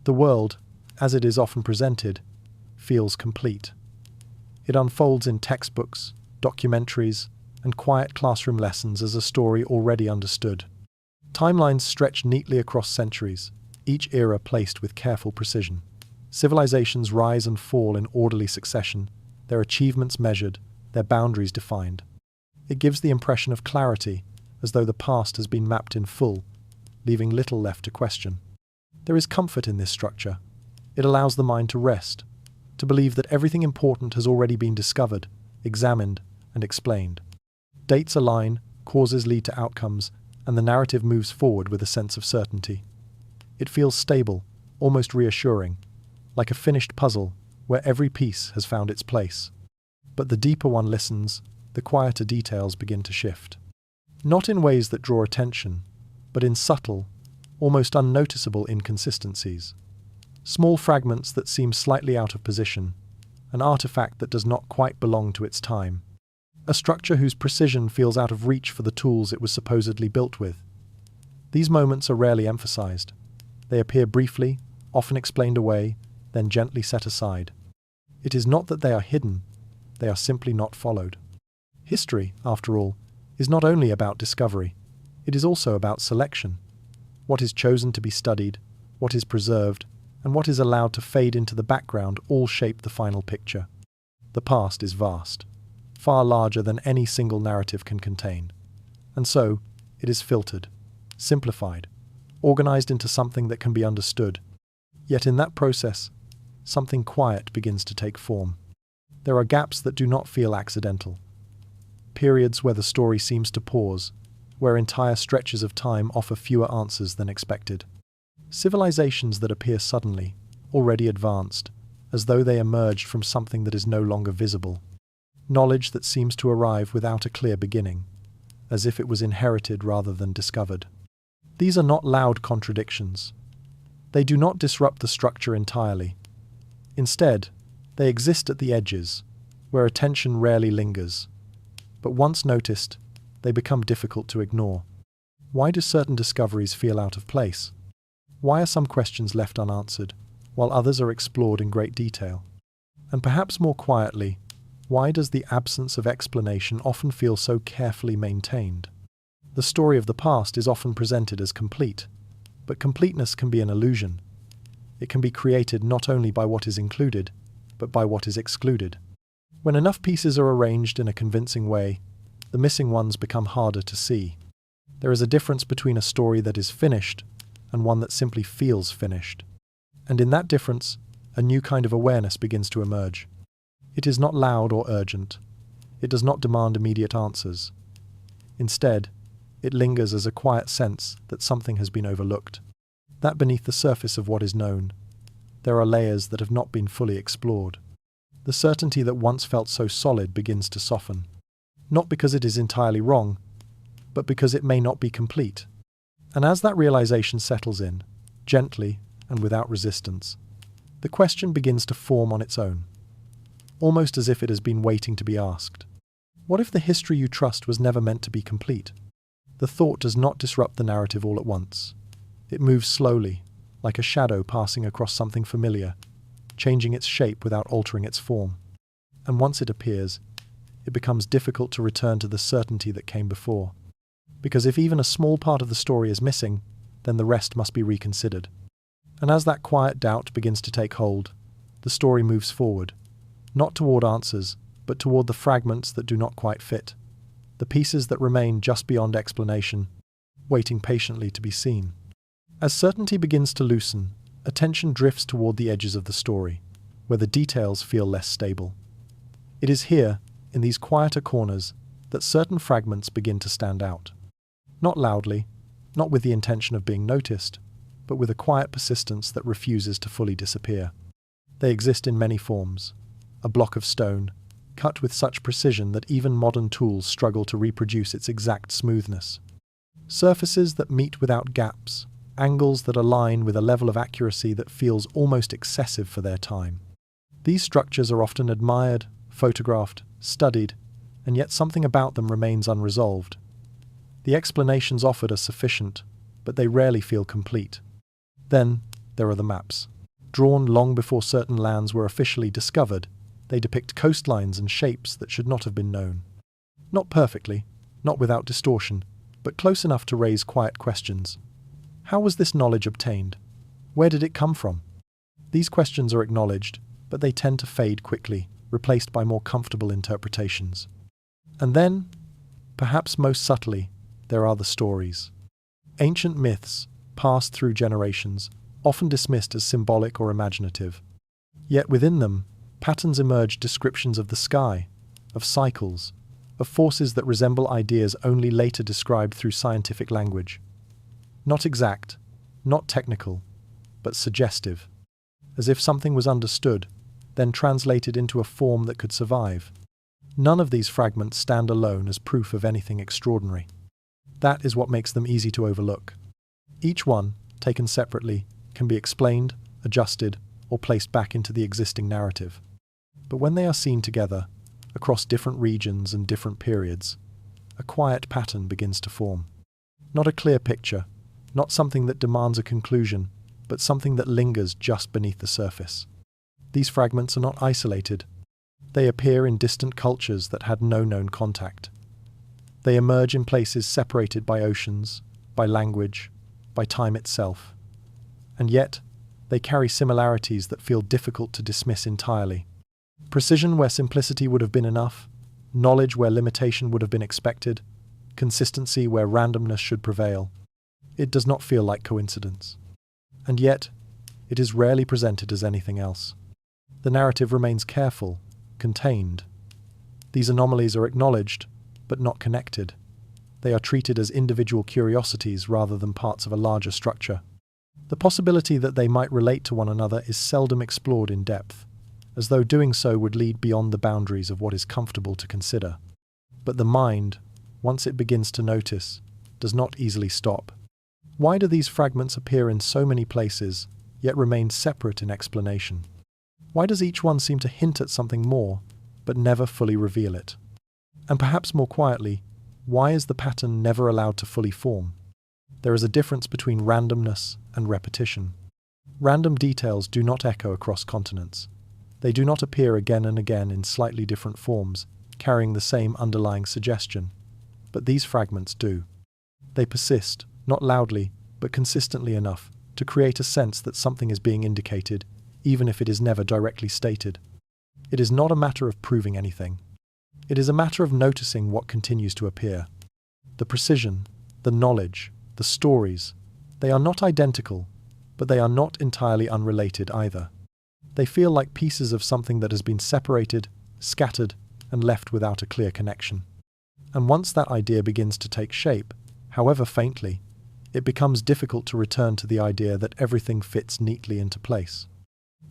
The world, as it is often presented, feels complete. It unfolds in textbooks, documentaries, and quiet classroom lessons as a story already understood. Timelines stretch neatly across centuries, each era placed with careful precision. Civilizations rise and fall in orderly succession, their achievements measured, their boundaries defined. It gives the impression of clarity, as though the past has been mapped in full, leaving little left to question. There is comfort in this structure. It allows the mind to rest, to believe that everything important has already been discovered, examined, and explained. Dates align, causes lead to outcomes, and the narrative moves forward with a sense of certainty. It feels stable, almost reassuring, like a finished puzzle where every piece has found its place. But the deeper one listens, the quieter details begin to shift. Not in ways that draw attention, but in subtle, almost unnoticeable inconsistencies. Small fragments that seem slightly out of position, an artifact that does not quite belong to its time. A structure whose precision feels out of reach for the tools it was supposedly built with. These moments are rarely emphasized. They appear briefly, often explained away, then gently set aside. It is not that they are hidden, they are simply not followed. History, after all, is not only about discovery, it is also about selection. What is chosen to be studied, what is preserved, and what is allowed to fade into the background all shape the final picture. The past is vast, far larger than any single narrative can contain. And so, it is filtered, simplified, organized into something that can be understood. Yet in that process, something quiet begins to take form. There are gaps that do not feel accidental. Periods where the story seems to pause, where entire stretches of time offer fewer answers than expected. Civilizations that appear suddenly, already advanced, as though they emerged from something that is no longer visible. Knowledge that seems to arrive without a clear beginning, as if it was inherited rather than discovered. These are not loud contradictions. They do not disrupt the structure entirely. Instead, they exist at the edges, where attention rarely lingers. But once noticed, they become difficult to ignore. Why do certain discoveries feel out of place? Why are some questions left unanswered, while others are explored in great detail? And perhaps more quietly, why does the absence of explanation often feel so carefully maintained? The story of the past is often presented as complete, but completeness can be an illusion. It can be created not only by what is included, but by what is excluded. When enough pieces are arranged in a convincing way, the missing ones become harder to see. There is a difference between a story that is finished and one that simply feels finished. And in that difference, a new kind of awareness begins to emerge. It is not loud or urgent. It does not demand immediate answers. Instead, it lingers as a quiet sense that something has been overlooked. That beneath the surface of what is known, there are layers that have not been fully explored. The certainty that once felt so solid begins to soften. Not because it is entirely wrong, but because it may not be complete. And as that realization settles in, gently and without resistance, the question begins to form on its own, almost as if it has been waiting to be asked. What if the history you trust was never meant to be complete? The thought does not disrupt the narrative all at once. It moves slowly, like a shadow passing across something familiar, changing its shape without altering its form. And once it appears, it becomes difficult to return to the certainty that came before. Because if even a small part of the story is missing, then the rest must be reconsidered. And as that quiet doubt begins to take hold, the story moves forward, not toward answers, but toward the fragments that do not quite fit, the pieces that remain just beyond explanation, waiting patiently to be seen. As certainty begins to loosen, attention drifts toward the edges of the story, where the details feel less stable. It is here, in these quieter corners, that certain fragments begin to stand out. Not loudly, not with the intention of being noticed, but with a quiet persistence that refuses to fully disappear. They exist in many forms. A block of stone, cut with such precision that even modern tools struggle to reproduce its exact smoothness. Surfaces that meet without gaps, angles that align with a level of accuracy that feels almost excessive for their time. These structures are often admired, photographed, studied, and yet something about them remains unresolved. The explanations offered are sufficient, but they rarely feel complete. Then, there are the maps. Drawn long before certain lands were officially discovered, they depict coastlines and shapes that should not have been known. Not perfectly, not without distortion, but close enough to raise quiet questions. How was this knowledge obtained? Where did it come from? These questions are acknowledged, but they tend to fade quickly, replaced by more comfortable interpretations. And then, perhaps most subtly, there are the stories. Ancient myths, passed through generations, often dismissed as symbolic or imaginative. Yet within them, patterns emerge, descriptions of the sky, of cycles, of forces that resemble ideas only later described through scientific language. Not exact, not technical, but suggestive, as if something was understood, then translated into a form that could survive. None of these fragments stand alone as proof of anything extraordinary. That is what makes them easy to overlook. Each one, taken separately, can be explained, adjusted, or placed back into the existing narrative. But when they are seen together, across different regions and different periods, a quiet pattern begins to form. Not a clear picture, not something that demands a conclusion, but something that lingers just beneath the surface. These fragments are not isolated. They appear in distant cultures that had no known contact. They emerge in places separated by oceans, by language, by time itself. And yet, they carry similarities that feel difficult to dismiss entirely. Precision where simplicity would have been enough, knowledge where limitation would have been expected, consistency where randomness should prevail. It does not feel like coincidence. And yet, it is rarely presented as anything else. The narrative remains careful, contained. These anomalies are acknowledged, but not connected. They are treated as individual curiosities rather than parts of a larger structure. The possibility that they might relate to one another is seldom explored in depth, as though doing so would lead beyond the boundaries of what is comfortable to consider. But the mind, once it begins to notice, does not easily stop. Why do these fragments appear in so many places, yet remain separate in explanation? Why does each one seem to hint at something more, but never fully reveal it? And perhaps more quietly, why is the pattern never allowed to fully form? There is a difference between randomness and repetition. Random details do not echo across continents. They do not appear again and again in slightly different forms, carrying the same underlying suggestion. But these fragments do. They persist, not loudly, but consistently enough to create a sense that something is being indicated, even if it is never directly stated. It is not a matter of proving anything. It is a matter of noticing what continues to appear. The precision, the knowledge, the stories, they are not identical, but they are not entirely unrelated either. They feel like pieces of something that has been separated, scattered, and left without a clear connection. And once that idea begins to take shape, however faintly, it becomes difficult to return to the idea that everything fits neatly into place.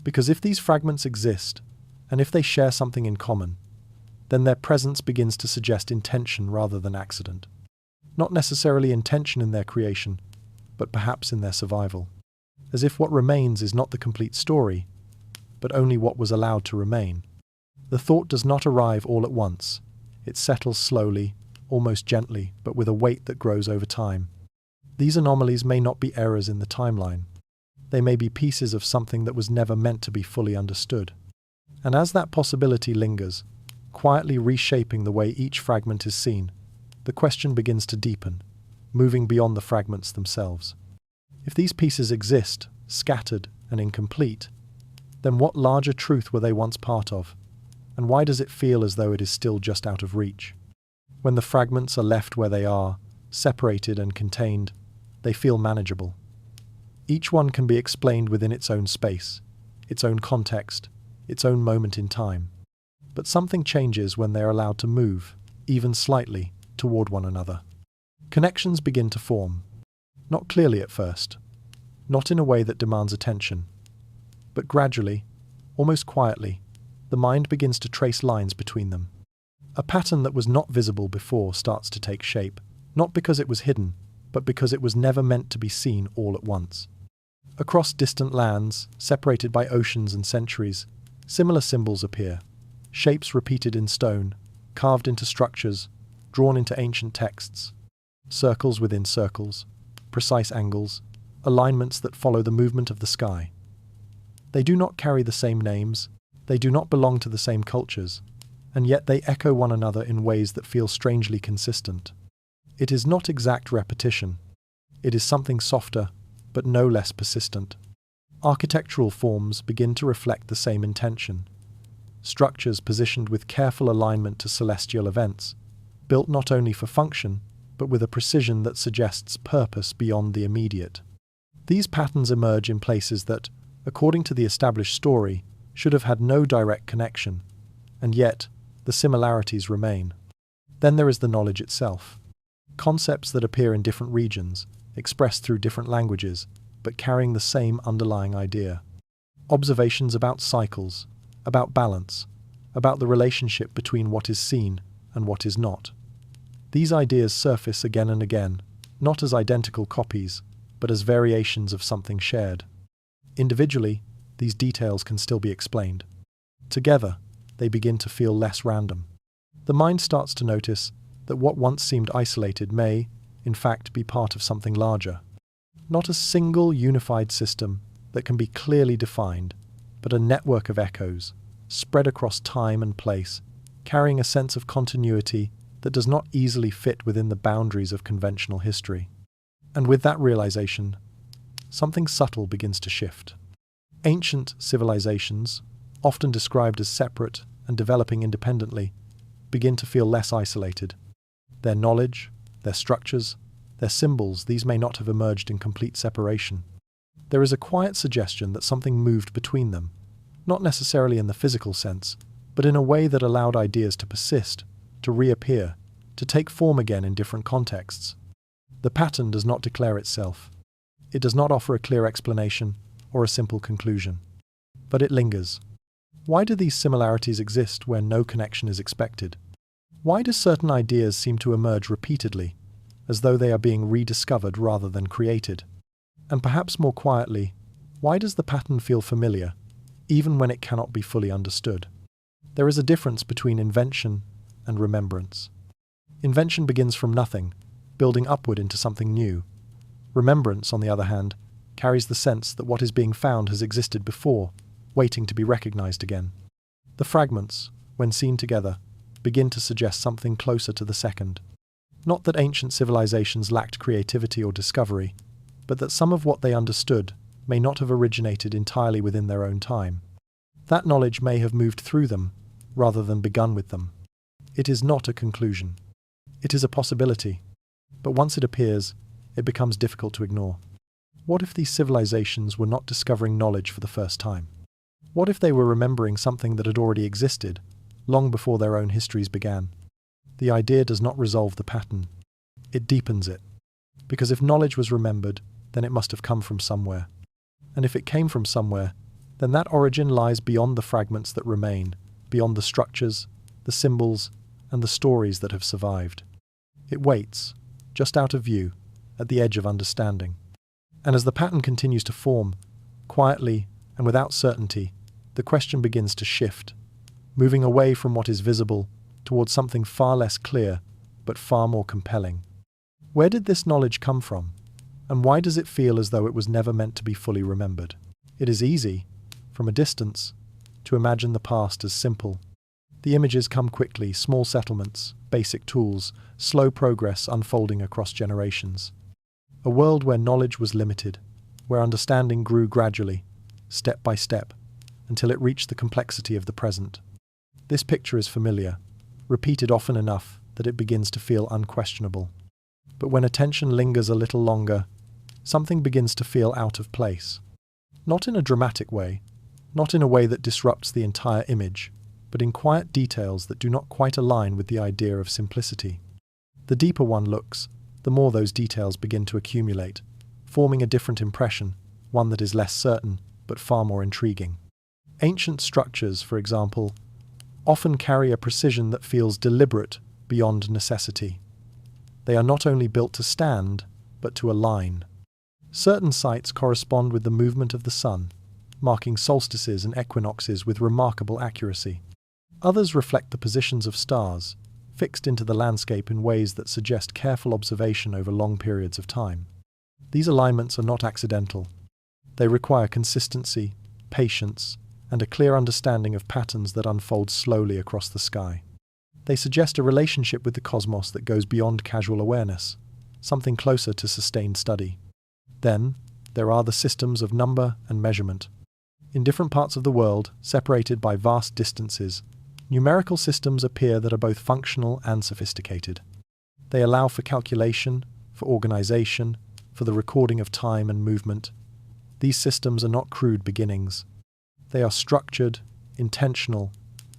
Because if these fragments exist, and if they share something in common, then their presence begins to suggest intention rather than accident. Not necessarily intention in their creation, but perhaps in their survival. As if what remains is not the complete story, but only what was allowed to remain. The thought does not arrive all at once. It settles slowly, almost gently, but with a weight that grows over time. These anomalies may not be errors in the timeline. They may be pieces of something that was never meant to be fully understood. And as that possibility lingers, quietly reshaping the way each fragment is seen, the question begins to deepen, moving beyond the fragments themselves. If these pieces exist, scattered and incomplete, then what larger truth were they once part of? And why does it feel as though it is still just out of reach? When the fragments are left where they are, separated and contained, they feel manageable. Each one can be explained within its own space, its own context, its own moment in time. But something changes when they are allowed to move, even slightly, toward one another. Connections begin to form. Not clearly at first, not in a way that demands attention, but gradually, almost quietly, the mind begins to trace lines between them. A pattern that was not visible before starts to take shape, not because it was hidden, but because it was never meant to be seen all at once. Across distant lands, separated by oceans and centuries, similar symbols appear, shapes repeated in stone, carved into structures, drawn into ancient texts, circles within circles, precise angles, alignments that follow the movement of the sky. They do not carry the same names, they do not belong to the same cultures, and yet they echo one another in ways that feel strangely consistent. It is not exact repetition. It is something softer, but no less persistent. Architectural forms begin to reflect the same intention. Structures positioned with careful alignment to celestial events, built not only for function, but with a precision that suggests purpose beyond the immediate. These patterns emerge in places that, according to the established story, should have had no direct connection, and yet the similarities remain. Then there is the knowledge itself. Concepts that appear in different regions, expressed through different languages, but carrying the same underlying idea. Observations about cycles, about balance, about the relationship between what is seen and what is not. These ideas surface again and again, not as identical copies, but as variations of something shared. Individually, these details can still be explained. Together, they begin to feel less random. The mind starts to notice that what once seemed isolated may, in fact, be part of something larger. Not a single unified system that can be clearly defined, but a network of echoes, spread across time and place, carrying a sense of continuity that does not easily fit within the boundaries of conventional history. And with that realization, something subtle begins to shift. Ancient civilizations, often described as separate and developing independently, begin to feel less isolated. Their knowledge, their structures, their symbols, these may not have emerged in complete separation. There is a quiet suggestion that something moved between them, not necessarily in the physical sense, but in a way that allowed ideas to persist, to reappear, to take form again in different contexts. The pattern does not declare itself. It does not offer a clear explanation or a simple conclusion. But it lingers. Why do these similarities exist where no connection is expected? Why do certain ideas seem to emerge repeatedly, as though they are being rediscovered rather than created? And perhaps more quietly, why does the pattern feel familiar, even when it cannot be fully understood? There is a difference between invention and remembrance. Invention begins from nothing, building upward into something new. Remembrance, on the other hand, carries the sense that what is being found has existed before, waiting to be recognized again. The fragments, when seen together, begin to suggest something closer to the second. Not that ancient civilizations lacked creativity or discovery, but that some of what they understood may not have originated entirely within their own time. That knowledge may have moved through them, rather than begun with them. It is not a conclusion. It is a possibility, but once it appears, it becomes difficult to ignore. What if these civilizations were not discovering knowledge for the first time? What if they were remembering something that had already existed, long before their own histories began? The idea does not resolve the pattern. It deepens it. Because if knowledge was remembered, then it must have come from somewhere. And if it came from somewhere, then that origin lies beyond the fragments that remain, beyond the structures, the symbols, and the stories that have survived. It waits, just out of view, at the edge of understanding. And as the pattern continues to form, quietly and without certainty, the question begins to shift, moving away from what is visible towards something far less clear, but far more compelling. Where did this knowledge come from? And why does it feel as though it was never meant to be fully remembered? It is easy, from a distance, to imagine the past as simple. The images come quickly, small settlements, basic tools, slow progress unfolding across generations. A world where knowledge was limited, where understanding grew gradually, step by step, until it reached the complexity of the present. This picture is familiar, repeated often enough that it begins to feel unquestionable. But when attention lingers a little longer, something begins to feel out of place. Not in a dramatic way, not in a way that disrupts the entire image, but in quiet details that do not quite align with the idea of simplicity. The deeper one looks, the more those details begin to accumulate, forming a different impression, one that is less certain, but far more intriguing. Ancient structures, for example, often carry a precision that feels deliberate beyond necessity. They are not only built to stand, but to align. Certain sites correspond with the movement of the sun, marking solstices and equinoxes with remarkable accuracy. Others reflect the positions of stars, fixed into the landscape in ways that suggest careful observation over long periods of time. These alignments are not accidental. They require consistency, patience, and a clear understanding of patterns that unfold slowly across the sky. They suggest a relationship with the cosmos that goes beyond casual awareness, something closer to sustained study. Then, there are the systems of number and measurement. In different parts of the world, separated by vast distances, numerical systems appear that are both functional and sophisticated. They allow for calculation, for organization, for the recording of time and movement. These systems are not crude beginnings. They are structured, intentional,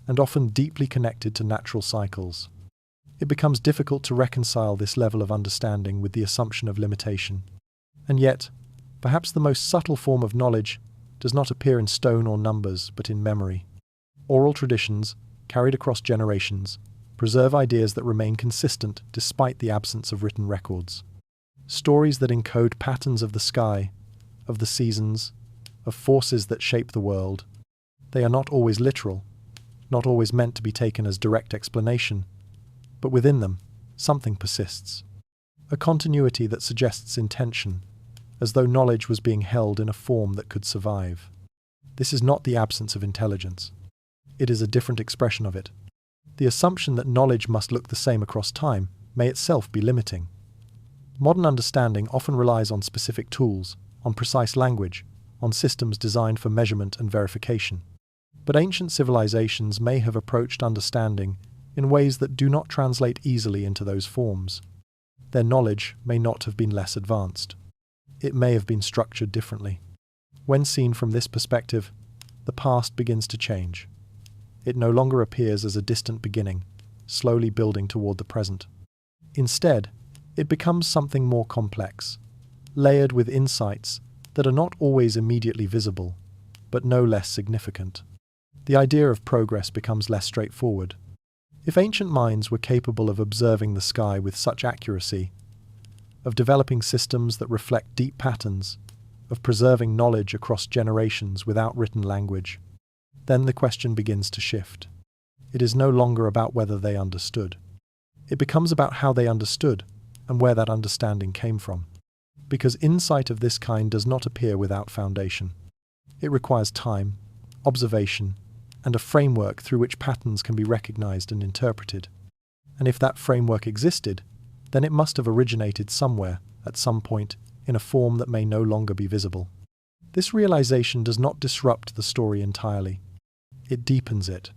and often deeply connected to natural cycles. It becomes difficult to reconcile this level of understanding with the assumption of limitation. And yet, perhaps the most subtle form of knowledge does not appear in stone or numbers, but in memory. Oral traditions, carried across generations, preserve ideas that remain consistent despite the absence of written records. Stories that encode patterns of the sky, of the seasons, of forces that shape the world. They are not always literal, not always meant to be taken as direct explanation, but within them, something persists. A continuity that suggests intention, as though knowledge was being held in a form that could survive. This is not the absence of intelligence. It is a different expression of it. The assumption that knowledge must look the same across time may itself be limiting. Modern understanding often relies on specific tools, on precise language, on systems designed for measurement and verification. But ancient civilizations may have approached understanding in ways that do not translate easily into those forms. Their knowledge may not have been less advanced. It may have been structured differently. When seen from this perspective, the past begins to change. It no longer appears as a distant beginning, slowly building toward the present. Instead, it becomes something more complex, layered with insights that are not always immediately visible, but no less significant. The idea of progress becomes less straightforward. If ancient minds were capable of observing the sky with such accuracy, of developing systems that reflect deep patterns, of preserving knowledge across generations without written language, then the question begins to shift. It is no longer about whether they understood. It becomes about how they understood and where that understanding came from. Because insight of this kind does not appear without foundation. It requires time, observation, and a framework through which patterns can be recognized and interpreted. And if that framework existed, then it must have originated somewhere, at some point, in a form that may no longer be visible. This realization does not disrupt the story entirely. It deepens it.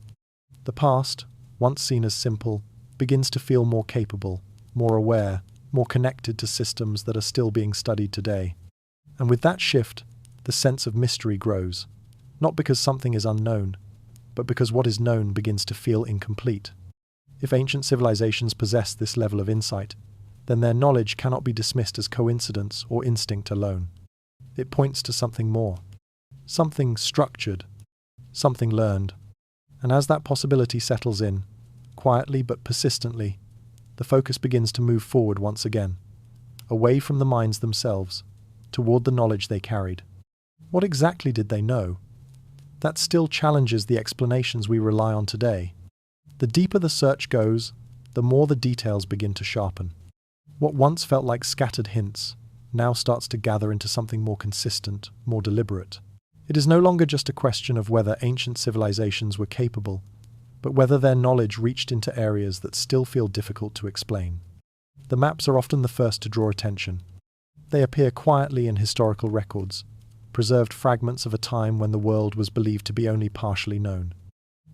The past, once seen as simple, begins to feel more capable, more aware, more connected to systems that are still being studied today. And with that shift, the sense of mystery grows, not because something is unknown, but because what is known begins to feel incomplete. If ancient civilizations possess this level of insight, then their knowledge cannot be dismissed as coincidence or instinct alone. It points to something more, something structured, something learned. And as that possibility settles in, quietly but persistently, the focus begins to move forward once again, away from the minds themselves, toward the knowledge they carried. What exactly did they know? That still challenges the explanations we rely on today. The deeper the search goes, the more the details begin to sharpen. What once felt like scattered hints now starts to gather into something more consistent, more deliberate. It is no longer just a question of whether ancient civilizations were capable, but whether their knowledge reached into areas that still feel difficult to explain. The maps are often the first to draw attention. They appear quietly in historical records, preserved fragments of a time when the world was believed to be only partially known.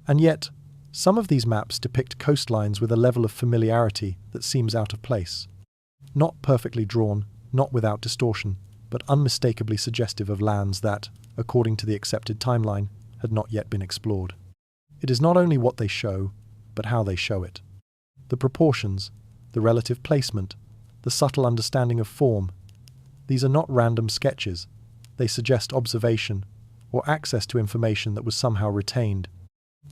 And yet, some of these maps depict coastlines with a level of familiarity that seems out of place. Not perfectly drawn, not without distortion, but unmistakably suggestive of lands that, according to the accepted timeline, had not yet been explored. It is not only what they show, but how they show it. The proportions, the relative placement, the subtle understanding of form, these are not random sketches. They suggest observation, or access to information that was somehow retained.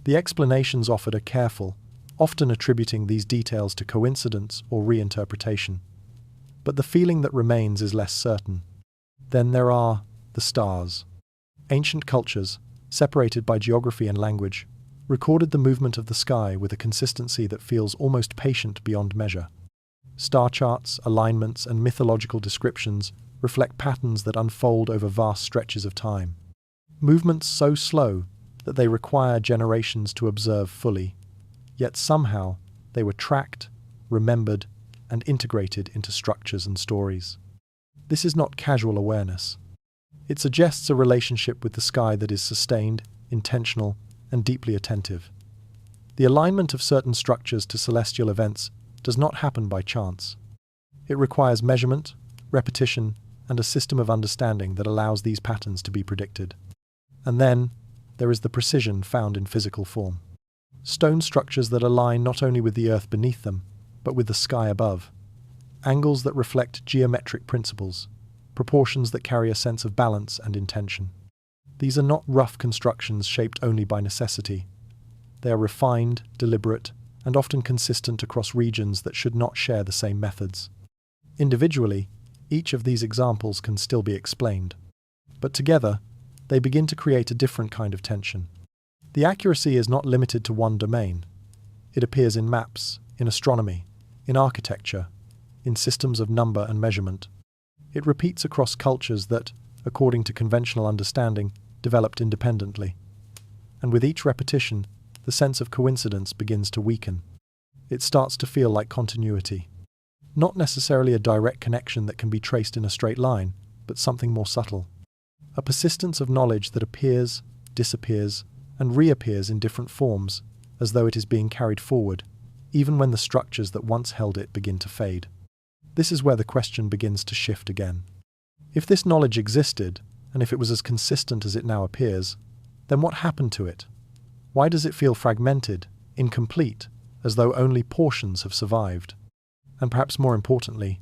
The explanations offered are careful, often attributing these details to coincidence or reinterpretation. But the feeling that remains is less certain. Then there are the stars. Ancient cultures, separated by geography and language, recorded the movement of the sky with a consistency that feels almost patient beyond measure. Star charts, alignments, and mythological descriptions reflect patterns that unfold over vast stretches of time. movements so slow that they require generations to observe fully, yet somehow they were tracked, remembered, and integrated into structures and stories. This is not casual awareness. It suggests a relationship with the sky that is sustained, intentional, and deeply attentive. The alignment of certain structures to celestial events does not happen by chance. It requires measurement, repetition, and a system of understanding that allows these patterns to be predicted. And then, there is the precision found in physical form. Stone structures that align not only with the earth beneath them, but with the sky above. Angles that reflect geometric principles, proportions that carry a sense of balance and intention. These are not rough constructions shaped only by necessity. They are refined, deliberate, and often consistent across regions that should not share the same methods. Individually, each of these examples can still be explained. But together, they begin to create a different kind of tension. The accuracy is not limited to one domain. It appears in maps, in astronomy, in architecture, in systems of number and measurement. It repeats across cultures that, according to conventional understanding, developed independently. And with each repetition, the sense of coincidence begins to weaken. It starts to feel like continuity. Not necessarily a direct connection that can be traced in a straight line, but something more subtle. A persistence of knowledge that appears, disappears, and reappears in different forms, as though it is being carried forward, even when the structures that once held it begin to fade. This is where the question begins to shift again. If this knowledge existed, and if it was as consistent as it now appears, then what happened to it? Why does it feel fragmented, incomplete, as though only portions have survived? And perhaps more importantly,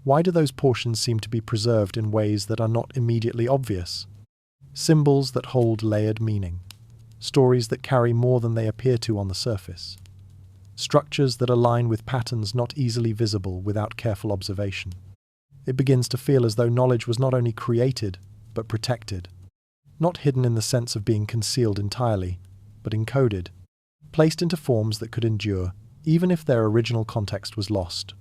why do those portions seem to be preserved in ways that are not immediately obvious? Symbols that hold layered meaning. Stories that carry more than they appear to on the surface. Structures that align with patterns not easily visible without careful observation. It begins to feel as though knowledge was not only created, but protected. Not hidden in the sense of being concealed entirely, but encoded, placed into forms that could endure, even if their original context was lost.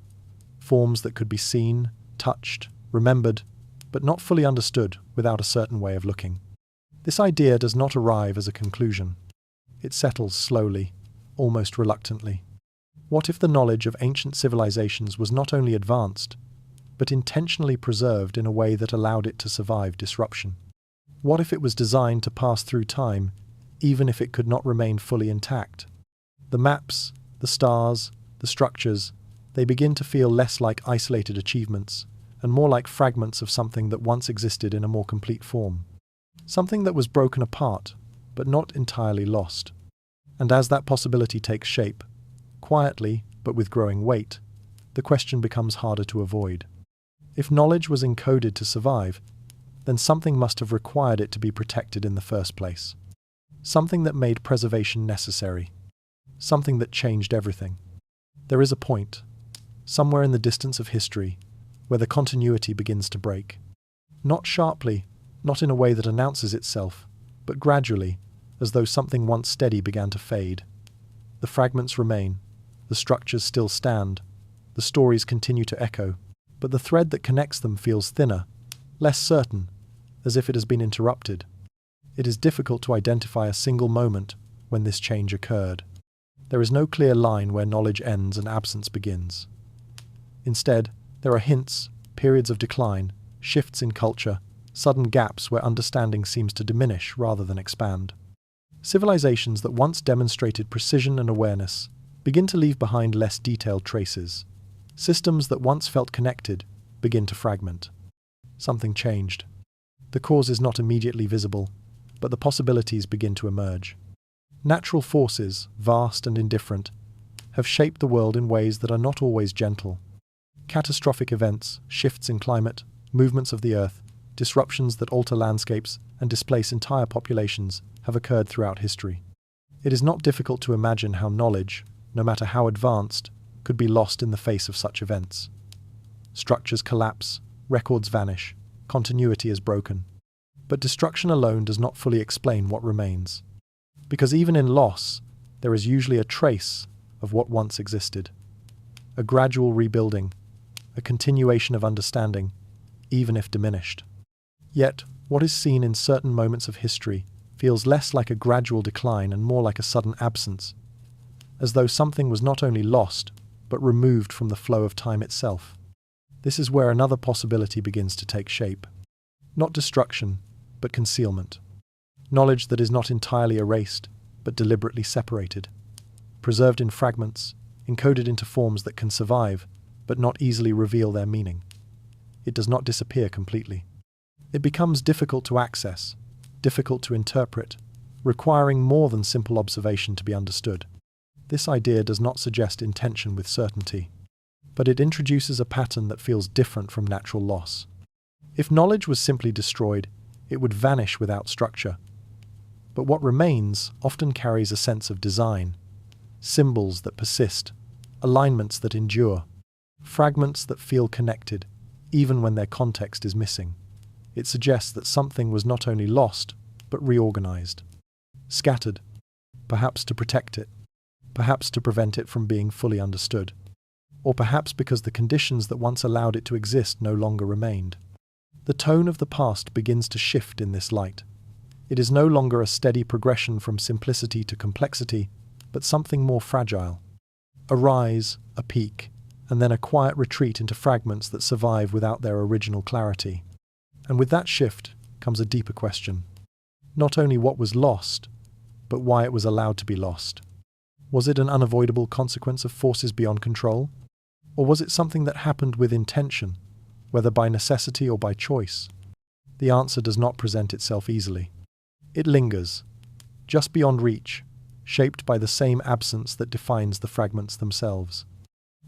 Forms that could be seen, touched, remembered, but not fully understood without a certain way of looking. This idea does not arrive as a conclusion. It settles slowly, almost reluctantly. What if the knowledge of ancient civilizations was not only advanced, but intentionally preserved in a way that allowed it to survive disruption? What if it was designed to pass through time, even if it could not remain fully intact? The maps, the stars, the structures, they begin to feel less like isolated achievements, and more like fragments of something that once existed in a more complete form. Something that was broken apart, but not entirely lost. And as that possibility takes shape, quietly, but with growing weight, the question becomes harder to avoid. If knowledge was encoded to survive, then something must have required it to be protected in the first place. Something that made preservation necessary. Something that changed everything. There is a point, somewhere in the distance of history, where the continuity begins to break. Not sharply, not in a way that announces itself, but gradually, as though something once steady began to fade. The fragments remain, the structures still stand, the stories continue to echo, but the thread that connects them feels thinner, less certain, as if it has been interrupted. It is difficult to identify a single moment when this change occurred. There is no clear line where knowledge ends and absence begins. Instead, there are hints, periods of decline, shifts in culture, sudden gaps where understanding seems to diminish rather than expand. Civilizations that once demonstrated precision and awareness begin to leave behind less detailed traces. Systems that once felt connected begin to fragment. Something changed. The cause is not immediately visible, but the possibilities begin to emerge. Natural forces, vast and indifferent, have shaped the world in ways that are not always gentle. Catastrophic events, shifts in climate, movements of the earth, disruptions that alter landscapes and displace entire populations have occurred throughout history. It is not difficult to imagine how knowledge, no matter how advanced, could be lost in the face of such events. Structures collapse, records vanish, continuity is broken. But destruction alone does not fully explain what remains. Because even in loss, there is usually a trace of what once existed. A gradual rebuilding, a continuation of understanding, even if diminished. Yet, What is seen in certain moments of history feels less like a gradual decline and more like a sudden absence, as though something was not only lost, but removed from the flow of time itself. This is where another possibility begins to take shape. Not destruction, but concealment. Knowledge that is not entirely erased, but deliberately separated. Preserved in fragments, encoded into forms that can survive, but not easily reveal their meaning. It does not disappear completely. It becomes difficult to access, difficult to interpret, requiring more than simple observation to be understood. This idea does not suggest intention with certainty, but it introduces a pattern that feels different from natural loss. If knowledge was simply destroyed, it would vanish without structure. But what remains often carries a sense of design, symbols that persist, alignments that endure, fragments that feel connected, even when their context is missing. It suggests that something was not only lost, but reorganized, scattered, perhaps to protect it, perhaps to prevent it from being fully understood, or perhaps because the conditions that once allowed it to exist no longer remained. The tone of the past begins to shift in this light. It is no longer a steady progression from simplicity to complexity, but something more fragile. A rise, a peak, and then a quiet retreat into fragments that survive without their original clarity. And with that shift comes a deeper question. Not only what was lost, but why it was allowed to be lost. Was it an unavoidable consequence of forces beyond control? Or was it something that happened with intention, whether by necessity or by choice? The answer does not present itself easily. It lingers, just beyond reach, shaped by the same absence that defines the fragments themselves.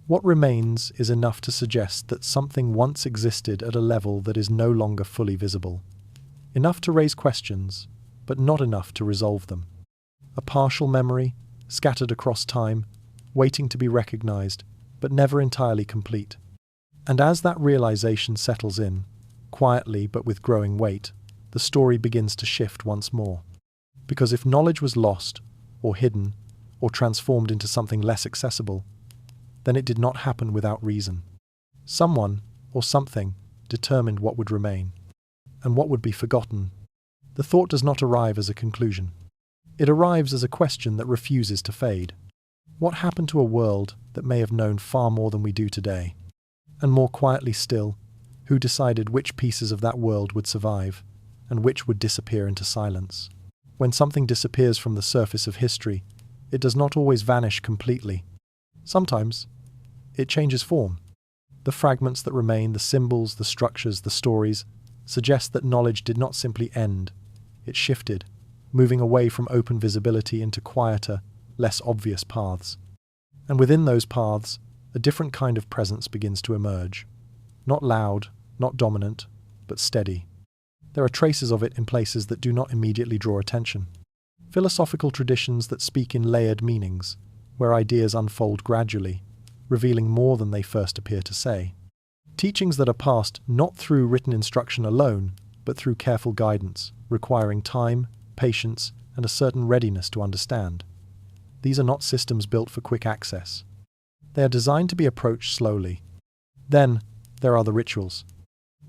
What remains is enough to suggest that something once existed at a level that is no longer fully visible. Enough to raise questions, but not enough to resolve them. A partial memory, scattered across time, waiting to be recognized, but never entirely complete. And as that realization settles in, quietly but with growing weight, the story begins to shift once more. Because if knowledge was lost, or hidden, or transformed into something less accessible, then it did not happen without reason. Someone, or something, determined what would remain, and what would be forgotten. The thought does not arrive as a conclusion. It arrives as a question that refuses to fade. What happened to a world that may have known far more than we do today? And more quietly still, who decided which pieces of that world would survive, and which would disappear into silence? When something disappears from the surface of history, it does not always vanish completely. Sometimes, it changes form. The fragments that remain, the symbols, the structures, the stories, suggest that knowledge did not simply end. It shifted, moving away from open visibility into quieter, less obvious paths. And within those paths, a different kind of presence begins to emerge. Not loud, not dominant, but steady. There are traces of it in places that do not immediately draw attention. Philosophical traditions that speak in layered meanings, where ideas unfold gradually, revealing more than they first appear to say. Teachings that are passed not through written instruction alone, but through careful guidance, requiring time, patience, and a certain readiness to understand. These are not systems built for quick access. They are designed to be approached slowly. Then, there are the rituals.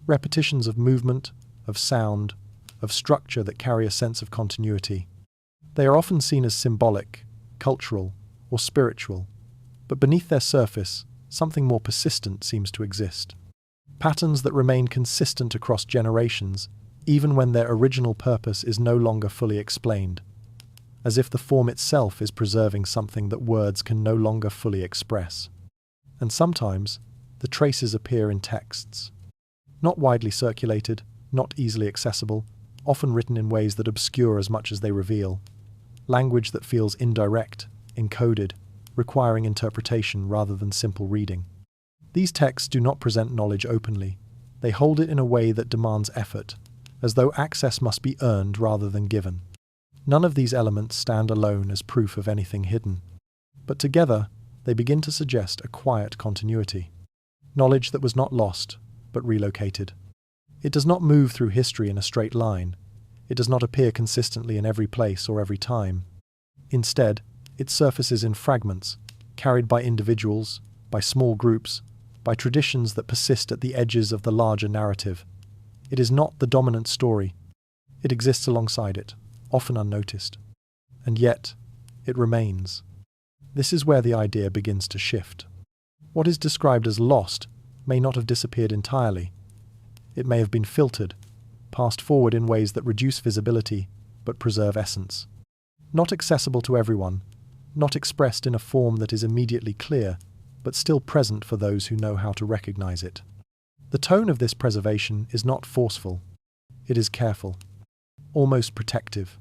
Repetitions of movement, of sound, of structure that carry a sense of continuity. They are often seen as symbolic, cultural, or spiritual, but beneath their surface, something more persistent seems to exist. Patterns that remain consistent across generations, even when their original purpose is no longer fully explained, as if the form itself is preserving something that words can no longer fully express. And sometimes, the traces appear in texts. Not widely circulated, not easily accessible, often written in ways that obscure as much as they reveal. Language that feels indirect, encoded, requiring interpretation rather than simple reading. These texts do not present knowledge openly. They hold it in a way that demands effort, as though access must be earned rather than given. None of these elements stand alone as proof of anything hidden, but together they begin to suggest a quiet continuity. Knowledge that was not lost, but relocated. It does not move through history in a straight line. It does not appear consistently in every place or every time. Instead, it surfaces in fragments, carried by individuals, by small groups, by traditions that persist at the edges of the larger narrative. It is not the dominant story, It exists alongside it, often unnoticed. And yet, it remains. This is where the idea begins to shift. What is described as lost may not have disappeared entirely. It may have been filtered, passed forward in ways that reduce visibility but preserve essence. Not accessible to everyone, not expressed in a form that is immediately clear, but still present for those who know how to recognize it. The tone of this preservation is not forceful. It is careful, almost protective,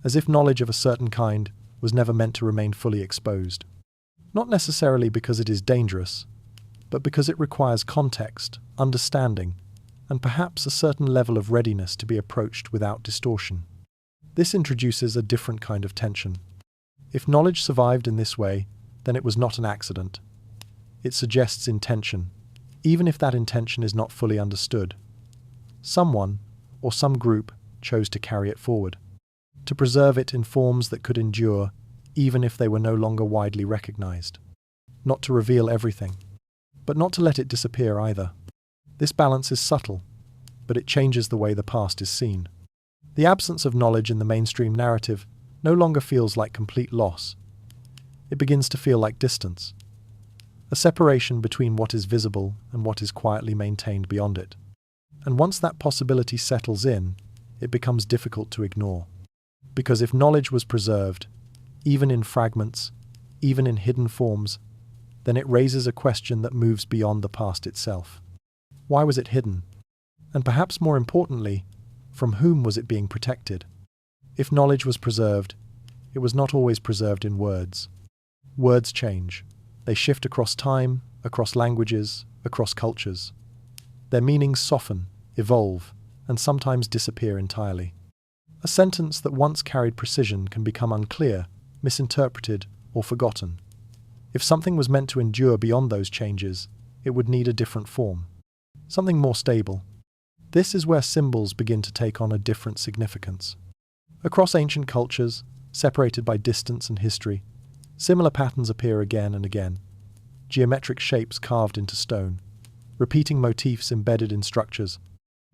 as if knowledge of a certain kind was never meant to remain fully exposed. Not necessarily because it is dangerous, but because it requires context, understanding, and perhaps a certain level of readiness to be approached without distortion. This introduces a different kind of tension. If knowledge survived in this way, then it was not an accident. It suggests intention, even if that intention is not fully understood. Someone, or some group, chose to carry it forward, to preserve it in forms that could endure, even if they were no longer widely recognized. Not to reveal everything, but not to let it disappear either. This balance is subtle, but it changes the way the past is seen. The absence of knowledge in the mainstream narrative no longer feels like complete loss. It begins to feel like distance, a separation between what is visible and what is quietly maintained beyond it. And once that possibility settles in, it becomes difficult to ignore. Because if knowledge was preserved, even in fragments, even in hidden forms, then it raises a question that moves beyond the past itself. Why was it hidden? And perhaps more importantly, from whom was it being protected? If knowledge was preserved, it was not always preserved in words. Words change. They shift across time, across languages, across cultures. Their meanings soften, evolve, and sometimes disappear entirely. A sentence that once carried precision can become unclear, misinterpreted, or forgotten. If something was meant to endure beyond those changes, it would need a different form. Something more stable. This is where symbols begin to take on a different significance. Across ancient cultures, separated by distance and history, similar patterns appear again and again. Geometric shapes carved into stone, repeating motifs embedded in structures,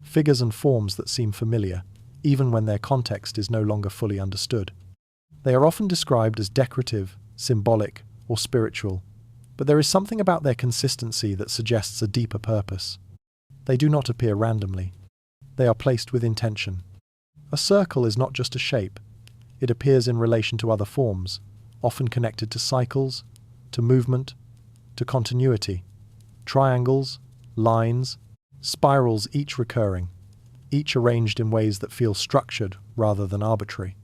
figures and forms that seem familiar, even when their context is no longer fully understood. They are often described as decorative, symbolic, or spiritual, but there is something about their consistency that suggests a deeper purpose. They do not appear randomly. They are placed with intention. A circle is not just a shape. It appears in relation to other forms, often connected to cycles, to movement, to continuity. Triangles, lines, spirals, each recurring, each arranged in ways that feel structured rather than arbitrary.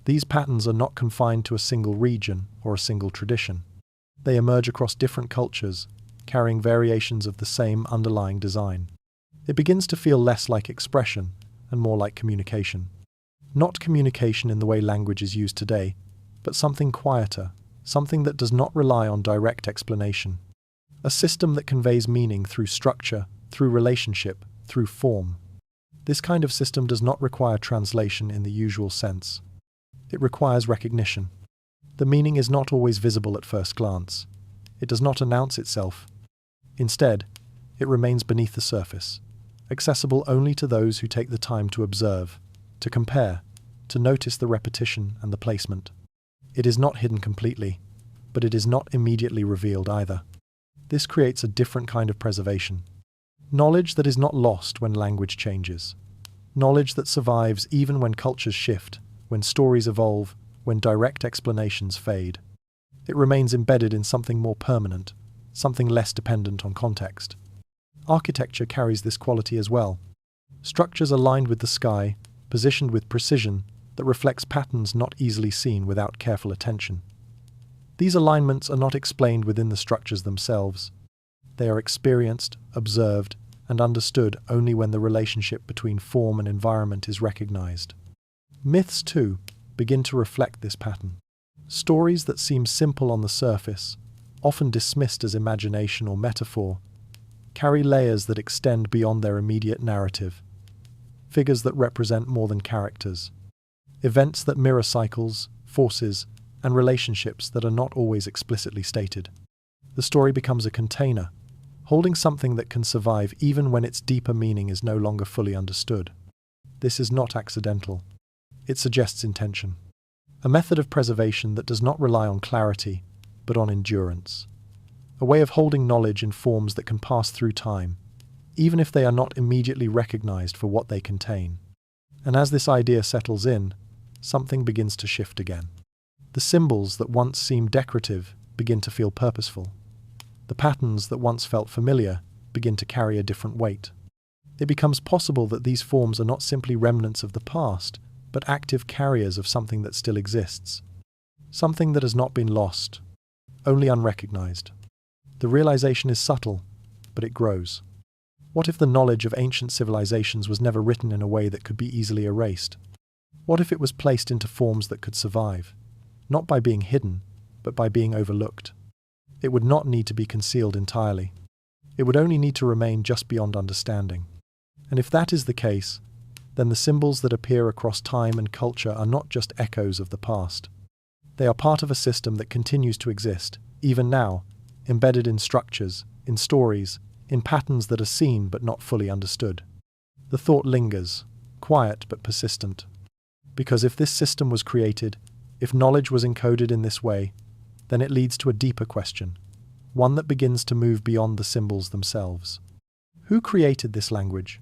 These patterns are not confined to a single region or a single tradition. They emerge across different cultures, carrying variations of the same underlying design. It begins to feel less like expression and more like communication. Not communication in the way language is used today, but something quieter, something that does not rely on direct explanation. A system that conveys meaning through structure, through relationship, through form. This kind of system does not require translation in the usual sense. It requires recognition. The meaning is not always visible at first glance. It does not announce itself. Instead, it remains beneath the surface, accessible only to those who take the time to observe, to compare, to notice the repetition and the placement. It is not hidden completely, but it is not immediately revealed either. This creates a different kind of preservation. Knowledge that is not lost when language changes. Knowledge that survives even when cultures shift, when stories evolve, when direct explanations fade. It remains embedded in something more permanent, something less dependent on context. Architecture carries this quality as well. Structures aligned with the sky, positioned with precision, that reflects patterns not easily seen without careful attention. These alignments are not explained within the structures themselves. They are experienced, observed, and understood only when the relationship between form and environment is recognized. Myths, too, begin to reflect this pattern. Stories that seem simple on the surface, often dismissed as imagination or metaphor, carry layers that extend beyond their immediate narrative. Figures that represent more than characters. Events that mirror cycles, forces, and relationships that are not always explicitly stated. The story becomes a container, holding something that can survive even when its deeper meaning is no longer fully understood. This is not accidental. It suggests intention. A method of preservation that does not rely on clarity, but on endurance. A way of holding knowledge in forms that can pass through time, even if they are not immediately recognized for what they contain. And as this idea settles in, something begins to shift again. The symbols that once seemed decorative begin to feel purposeful. The patterns that once felt familiar begin to carry a different weight. It becomes possible that these forms are not simply remnants of the past, but active carriers of something that still exists. Something that has not been lost, only unrecognized. The realization is subtle, but it grows. What if the knowledge of ancient civilizations was never written in a way that could be easily erased? What if it was placed into forms that could survive, not by being hidden, but by being overlooked? It would not need to be concealed entirely. It would only need to remain just beyond understanding. And if that is the case, then the symbols that appear across time and culture are not just echoes of the past. They are part of a system that continues to exist, even now, embedded in structures, in stories, in patterns that are seen but not fully understood. The thought lingers, quiet but persistent. Because if this system was created, if knowledge was encoded in this way, then it leads to a deeper question, one that begins to move beyond the symbols themselves. Who created this language?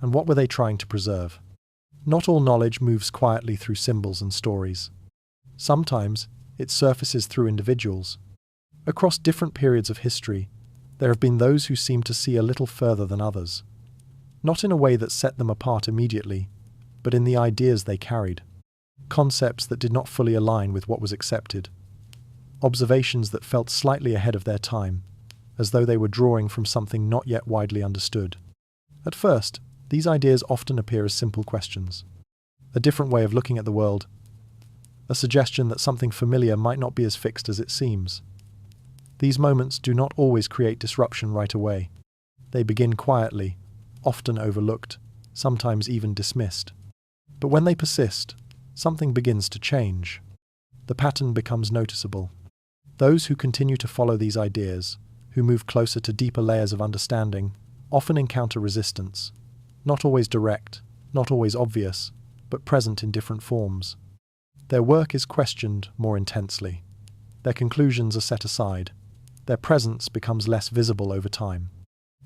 And what were they trying to preserve? Not all knowledge moves quietly through symbols and stories. Sometimes it surfaces through individuals. Across different periods of history, there have been those who seem to see a little further than others. Not in a way that set them apart immediately, but in the ideas they carried. Concepts that did not fully align with what was accepted. Observations that felt slightly ahead of their time, as though they were drawing from something not yet widely understood. At first, these ideas often appear as simple questions. A different way of looking at the world. A suggestion that something familiar might not be as fixed as it seems. These moments do not always create disruption right away. They begin quietly, often overlooked, sometimes even dismissed. But when they persist, something begins to change. The pattern becomes noticeable. Those who continue to follow these ideas, who move closer to deeper layers of understanding, often encounter resistance. Not always direct, not always obvious, but present in different forms. Their work is questioned more intensely. Their conclusions are set aside. Their presence becomes less visible over time.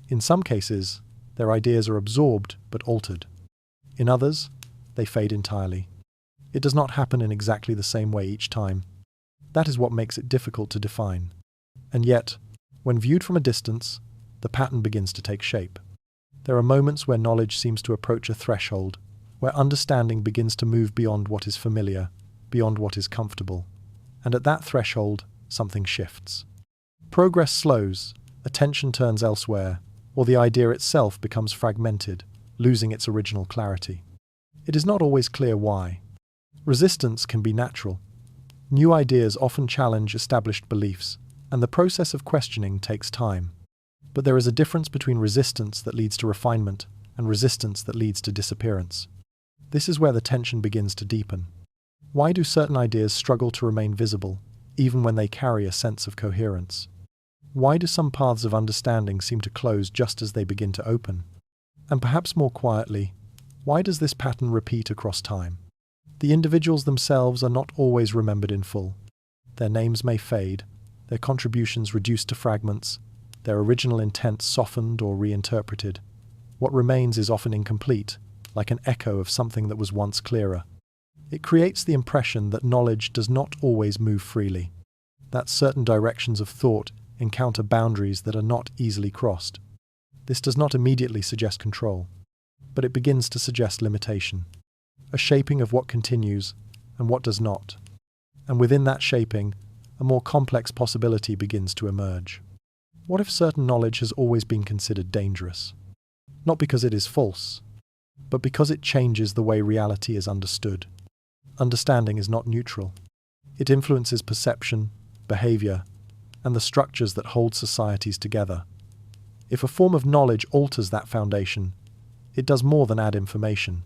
In some cases, their ideas are absorbed but altered. In others, they fade entirely. It does not happen in exactly the same way each time. That is what makes it difficult to define. And yet, when viewed from a distance, the pattern begins to take shape. There are moments where knowledge seems to approach a threshold, where understanding begins to move beyond what is familiar, beyond what is comfortable. And at that threshold, something shifts. Progress slows, attention turns elsewhere, or the idea itself becomes fragmented, losing its original clarity. It is not always clear why. Resistance can be natural. New ideas often challenge established beliefs, and the process of questioning takes time. But there is a difference between resistance that leads to refinement and resistance that leads to disappearance. This is where the tension begins to deepen. Why do certain ideas struggle to remain visible, even when they carry a sense of coherence? Why do some paths of understanding seem to close just as they begin to open? And perhaps more quietly, why does this pattern repeat across time? The individuals themselves are not always remembered in full. Their names may fade, their contributions reduced to fragments, their original intent softened or reinterpreted. What remains is often incomplete, like an echo of something that was once clearer. It creates the impression that knowledge does not always move freely, that certain directions of thought encounter boundaries that are not easily crossed. This does not immediately suggest control, but it begins to suggest limitation, a shaping of what continues and what does not. And within that shaping, a more complex possibility begins to emerge. What if certain knowledge has always been considered dangerous? Not because it is false, but because it changes the way reality is understood. Understanding is not neutral. It influences perception, behavior, and the structures that hold societies together. If a form of knowledge alters that foundation, it does more than add information.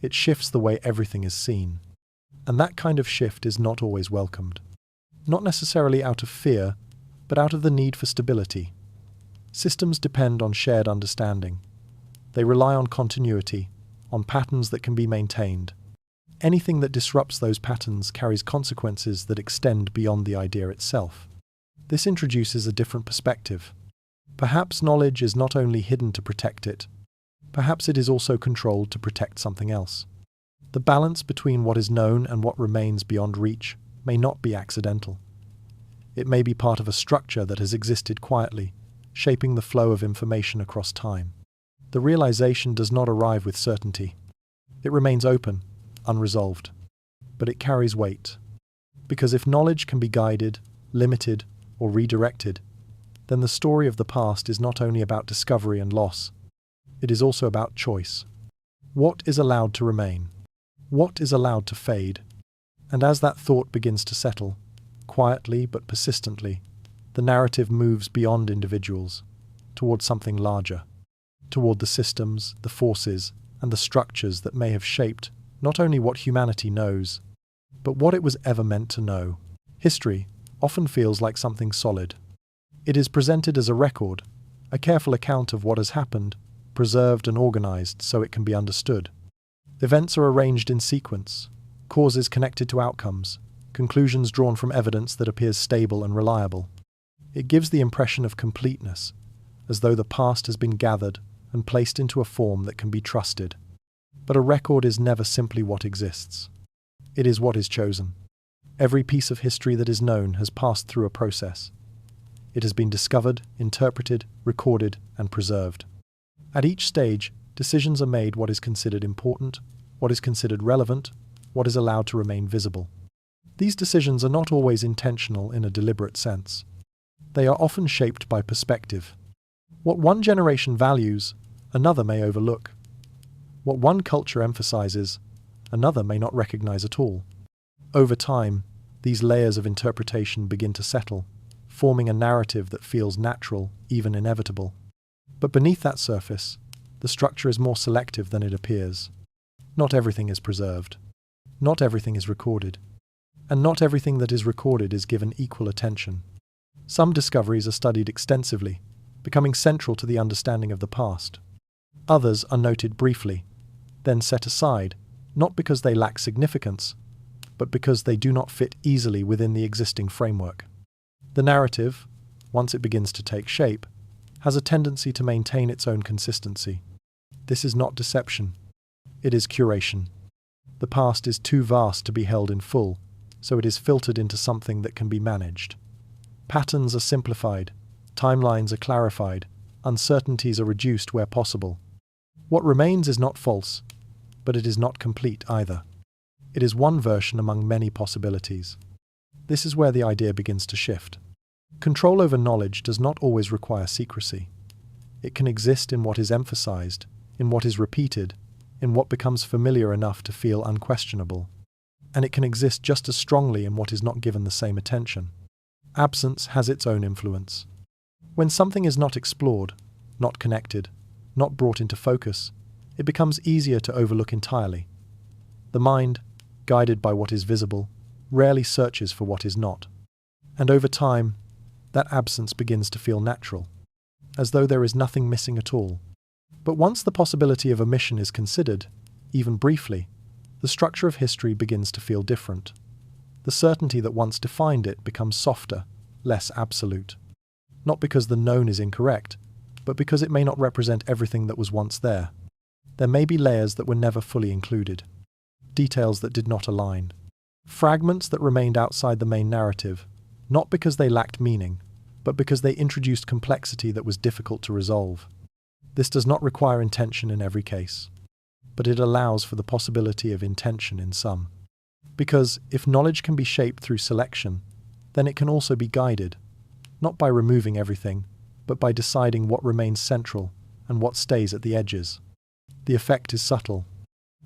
It shifts the way everything is seen. And that kind of shift is not always welcomed. Not necessarily out of fear, but out of the need for stability. Systems depend on shared understanding. They rely on continuity, on patterns that can be maintained. Anything that disrupts those patterns carries consequences that extend beyond the idea itself. This introduces a different perspective. Perhaps knowledge is not only hidden to protect it, perhaps it is also controlled to protect something else. The balance between what is known and what remains beyond reach may not be accidental. It may be part of a structure that has existed quietly, shaping the flow of information across time. The realization does not arrive with certainty. It remains open, unresolved. But it carries weight. Because if knowledge can be guided, limited, or redirected, then the story of the past is not only about discovery and loss, it is also about choice. What is allowed to remain? What is allowed to fade? And as that thought begins to settle, quietly but persistently, the narrative moves beyond individuals, toward something larger, toward the systems, the forces, and the structures that may have shaped not only what humanity knows, but what it was ever meant to know. History often feels like something solid. It is presented as a record, a careful account of what has happened, preserved and organized so it can be understood. Events are arranged in sequence, causes connected to outcomes, conclusions drawn from evidence that appears stable and reliable. It gives the impression of completeness, as though the past has been gathered and placed into a form that can be trusted. But a record is never simply what exists. It is what is chosen. Every piece of history that is known has passed through a process. It has been discovered, interpreted, recorded, and preserved. At each stage, decisions are made: what is considered important, what is considered relevant, what is allowed to remain visible. These decisions are not always intentional in a deliberate sense. They are often shaped by perspective. What one generation values, another may overlook. What one culture emphasizes, another may not recognize at all. Over time, these layers of interpretation begin to settle, forming a narrative that feels natural, even inevitable. But beneath that surface, the structure is more selective than it appears. Not everything is preserved. Not everything is recorded. And not everything that is recorded is given equal attention. Some discoveries are studied extensively, becoming central to the understanding of the past. Others are noted briefly, then set aside, not because they lack significance, but because they do not fit easily within the existing framework. The narrative, once it begins to take shape, has a tendency to maintain its own consistency. This is not deception. It is curation. The past is too vast to be held in full, so it is filtered into something that can be managed. Patterns are simplified, timelines are clarified, uncertainties are reduced where possible. What remains is not false, but it is not complete either. It is one version among many possibilities. This is where the idea begins to shift. Control over knowledge does not always require secrecy. It can exist in what is emphasized, in what is repeated, in what becomes familiar enough to feel unquestionable. And it can exist just as strongly in what is not given the same attention. Absence has its own influence. When something is not explored, not connected, not brought into focus, it becomes easier to overlook entirely. The mind, guided by what is visible, rarely searches for what is not. And over time, that absence begins to feel natural, as though there is nothing missing at all. But once the possibility of omission is considered, even briefly, the structure of history begins to feel different. The certainty that once defined it becomes softer, less absolute. Not because the known is incorrect, but because it may not represent everything that was once there. There may be layers that were never fully included, details that did not align, fragments that remained outside the main narrative, not because they lacked meaning, but because they introduced complexity that was difficult to resolve. This does not require intention in every case, but it allows for the possibility of intention in some. Because if knowledge can be shaped through selection, then it can also be guided, not by removing everything, but by deciding what remains central and what stays at the edges. The effect is subtle.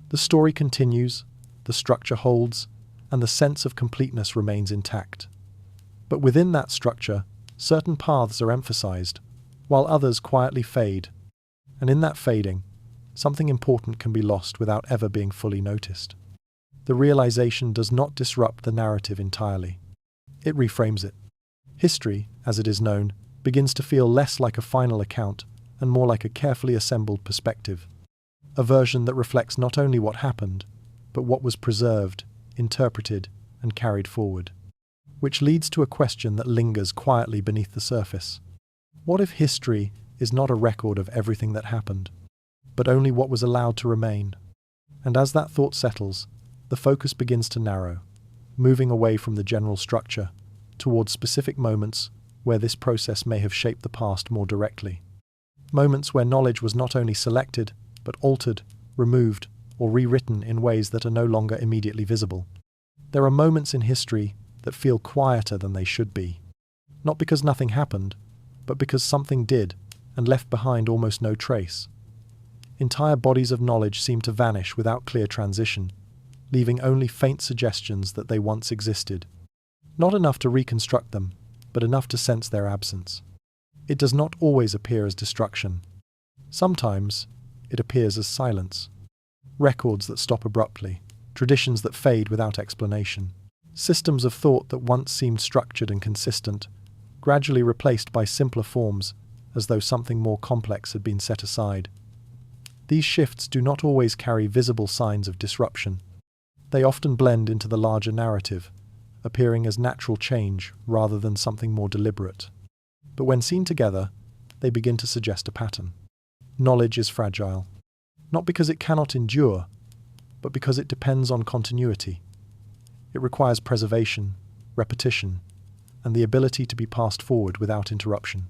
The story continues, the structure holds, and the sense of completeness remains intact. But within that structure, certain paths are emphasized, while others quietly fade. And in that fading, something important can be lost without ever being fully noticed. The realization does not disrupt the narrative entirely. It reframes it. History, as it is known, begins to feel less like a final account and more like a carefully assembled perspective. a version that reflects not only what happened, but what was preserved, interpreted, and carried forward. Which leads to a question that lingers quietly beneath the surface. What if history is not a record of everything that happened, but only what was allowed to remain? And as that thought settles, the focus begins to narrow, moving away from the general structure towards specific moments where this process may have shaped the past more directly. Moments where knowledge was not only selected, but altered, removed, or rewritten in ways that are no longer immediately visible. There are moments in history that feel quieter than they should be, not because nothing happened, but because something did and left behind almost no trace. Entire bodies of knowledge seem to vanish without clear transition, leaving only faint suggestions that they once existed. Not enough to reconstruct them, but enough to sense their absence. It does not always appear as destruction. Sometimes it appears as silence. Records that stop abruptly, traditions that fade without explanation, systems of thought that once seemed structured and consistent, gradually replaced by simpler forms as though something more complex had been set aside. These shifts do not always carry visible signs of disruption. They often blend into the larger narrative, appearing as natural change rather than something more deliberate. But when seen together, they begin to suggest a pattern. Knowledge is fragile, not because it cannot endure, but because it depends on continuity. It requires preservation, repetition, and the ability to be passed forward without interruption.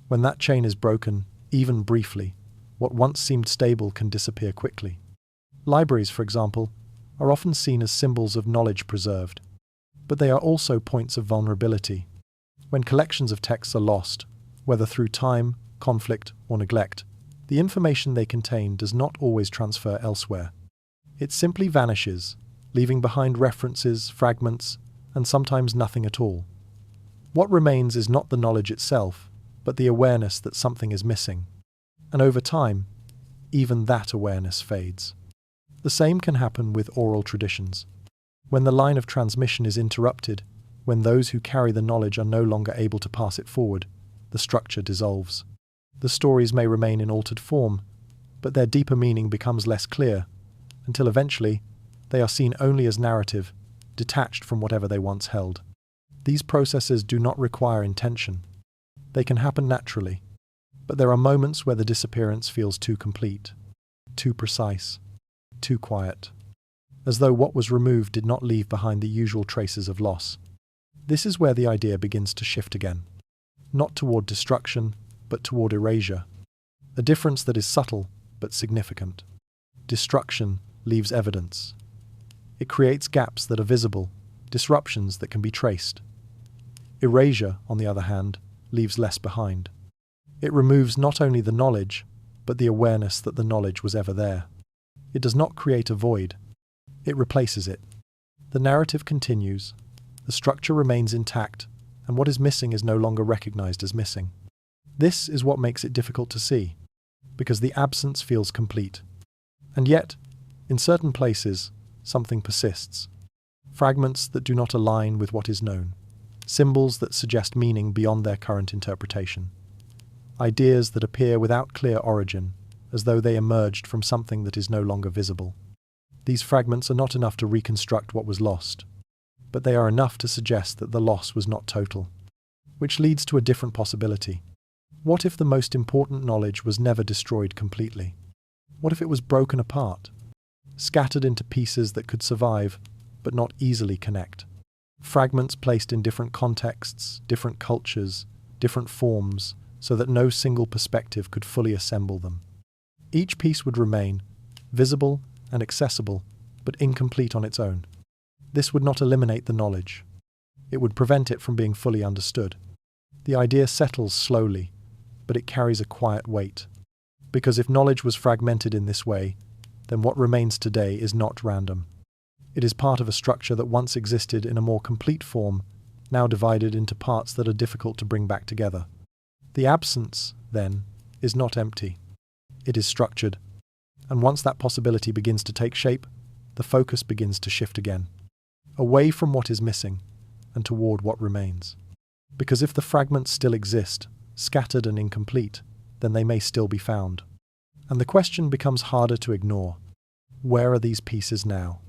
When that chain is broken, even briefly, what once seemed stable can disappear quickly. Libraries, for example, are often seen as symbols of knowledge preserved, but they are also points of vulnerability. When collections of texts are lost, whether through time, conflict, or neglect, the information they contain does not always transfer elsewhere. It simply vanishes, leaving behind references, fragments, and sometimes nothing at all. What remains is not the knowledge itself, but the awareness that something is missing. And over time, even that awareness fades. The same can happen with oral traditions. When the line of transmission is interrupted, when those who carry the knowledge are no longer able to pass it forward, the structure dissolves. The stories may remain in altered form, but their deeper meaning becomes less clear, until eventually they are seen only as narrative, detached from whatever they once held. These processes do not require intention. They can happen naturally, but there are moments where the disappearance feels too complete, too precise, too quiet, as though what was removed did not leave behind the usual traces of loss. This is where the idea begins to shift again, not toward destruction, but toward erasure, a difference that is subtle but significant. Destruction leaves evidence. It creates gaps that are visible, disruptions that can be traced. Erasure, on the other hand, leaves less behind. It removes not only the knowledge, but the awareness that the knowledge was ever there. It does not create a void. It replaces it. The narrative continues, the structure remains intact, and what is missing is no longer recognized as missing. This is what makes it difficult to see, because the absence feels complete. And yet, in certain places, something persists. Fragments that do not align with what is known. Symbols that suggest meaning beyond their current interpretation. Ideas that appear without clear origin, as though they emerged from something that is no longer visible. These fragments are not enough to reconstruct what was lost, but they are enough to suggest that the loss was not total. Which leads to a different possibility. What if the most important knowledge was never destroyed completely? What if it was broken apart, scattered into pieces that could survive, but not easily connect? Fragments placed in different contexts, different cultures, different forms, so that no single perspective could fully assemble them. Each piece would remain, visible and accessible, but incomplete on its own. This would not eliminate the knowledge. It would prevent it from being fully understood. The idea settles slowly, but it carries a quiet weight. Because if knowledge was fragmented in this way, then what remains today is not random. It is part of a structure that once existed in a more complete form, now divided into parts that are difficult to bring back together. The absence, then, is not empty. It is structured. And once that possibility begins to take shape, the focus begins to shift again. Away from what is missing, and toward what remains. Because if the fragments still exist, scattered and incomplete, then they may still be found. And the question becomes harder to ignore. Where are these pieces now?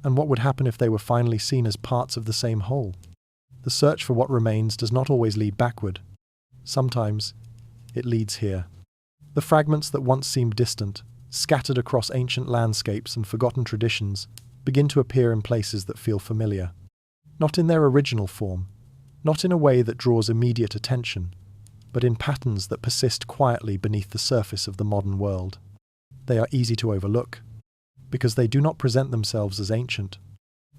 And what would happen if they were finally seen as parts of the same whole? The search for what remains does not always lead backward. Sometimes it leads here. The fragments that once seemed distant, scattered across ancient landscapes and forgotten traditions, begin to appear in places that feel familiar. Not in their original form, not in a way that draws immediate attention, but in patterns that persist quietly beneath the surface of the modern world. They are easy to overlook, because they do not present themselves as ancient.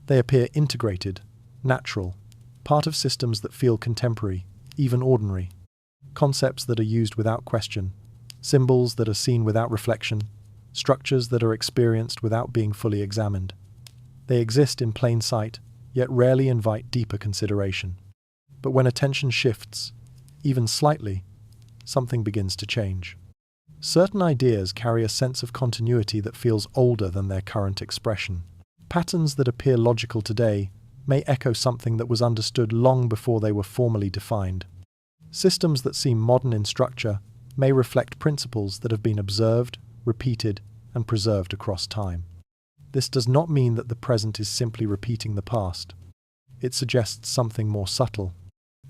They appear integrated, natural, part of systems that feel contemporary, even ordinary. Concepts that are used without question, symbols that are seen without reflection, structures that are experienced without being fully examined. They exist in plain sight, yet rarely invite deeper consideration. But when attention shifts, even slightly, something begins to change. Certain ideas carry a sense of continuity that feels older than their current expression. Patterns that appear logical today may echo something that was understood long before they were formally defined. Systems that seem modern in structure may reflect principles that have been observed, repeated, and preserved across time. This does not mean that the present is simply repeating the past. It suggests something more subtle.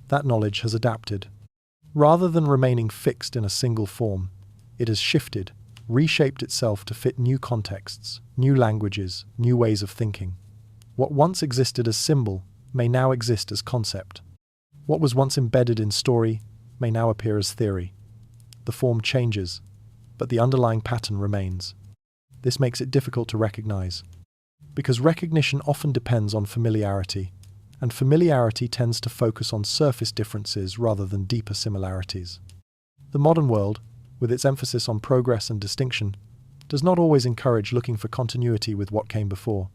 That knowledge has adapted. Rather than remaining fixed in a single form, it has shifted, reshaped itself to fit new contexts, new languages, new ways of thinking. What once existed as symbol may now exist as concept. What was once embedded in story may now appear as theory. The form changes, but the underlying pattern remains. This makes it difficult to recognize, because recognition often depends on familiarity, and familiarity tends to focus on surface differences rather than deeper similarities. The modern world, with its emphasis on progress and distinction, does not always encourage looking for continuity with what came before.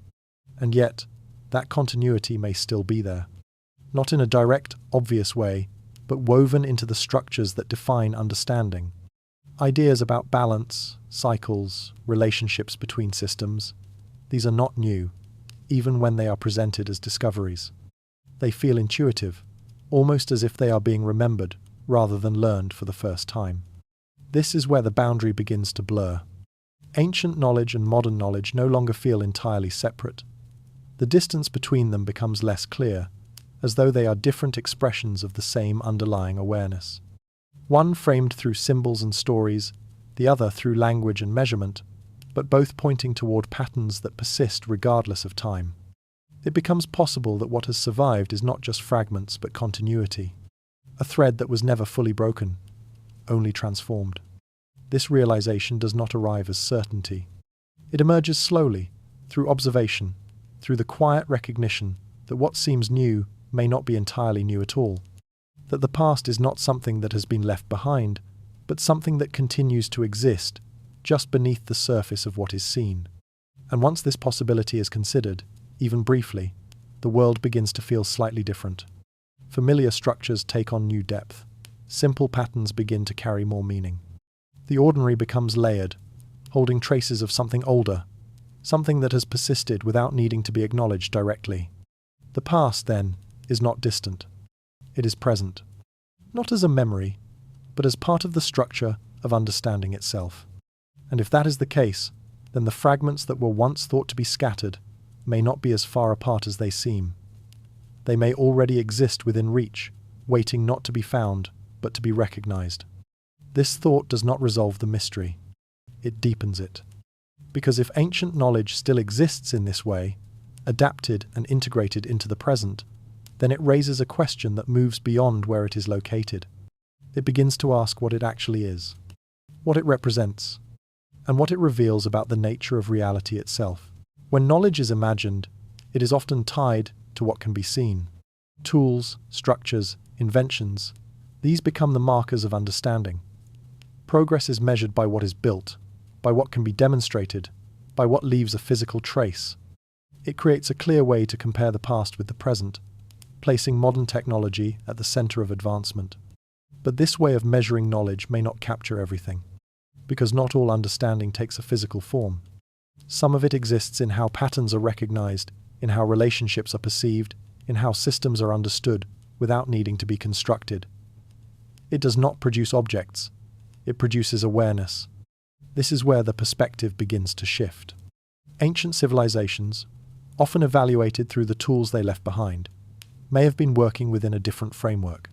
And yet, that continuity may still be there. Not in a direct, obvious way, but woven into the structures that define understanding. Ideas about balance, cycles, relationships between systems, these are not new, even when they are presented as discoveries. They feel intuitive, almost as if they are being remembered rather than learned for the first time. This is where the boundary begins to blur. Ancient knowledge and modern knowledge no longer feel entirely separate. The distance between them becomes less clear, as though they are different expressions of the same underlying awareness. One framed through symbols and stories, the other through language and measurement, but both pointing toward patterns that persist regardless of time. It becomes possible that what has survived is not just fragments but continuity, a thread that was never fully broken, only transformed. This realization does not arrive as certainty. It emerges slowly, through observation, through the quiet recognition that what seems new may not be entirely new at all, that the past is not something that has been left behind, but something that continues to exist just beneath the surface of what is seen. And once this possibility is considered, even briefly, the world begins to feel slightly different. Familiar structures take on new depth. Simple patterns begin to carry more meaning. The ordinary becomes layered, holding traces of something older, something that has persisted without needing to be acknowledged directly. The past, then, is not distant. It is present, not as a memory, but as part of the structure of understanding itself. And if that is the case, then the fragments that were once thought to be scattered may not be as far apart as they seem. They may already exist within reach, waiting not to be found, but to be recognized. This thought does not resolve the mystery. It deepens it. Because if ancient knowledge still exists in this way, adapted and integrated into the present, then it raises a question that moves beyond where it is located. It begins to ask what it actually is, what it represents, and what it reveals about the nature of reality itself. When knowledge is imagined, it is often tied to what can be seen. Tools, structures, inventions, these become the markers of understanding. Progress is measured by what is built, by what can be demonstrated, by what leaves a physical trace. It creates a clear way to compare the past with the present, placing modern technology at the center of advancement. But this way of measuring knowledge may not capture everything, because not all understanding takes a physical form. Some of it exists in how patterns are recognized, in how relationships are perceived, in how systems are understood, without needing to be constructed. It does not produce objects. It produces awareness. This is where the perspective begins to shift. Ancient civilizations, often evaluated through the tools they left behind, may have been working within a different framework.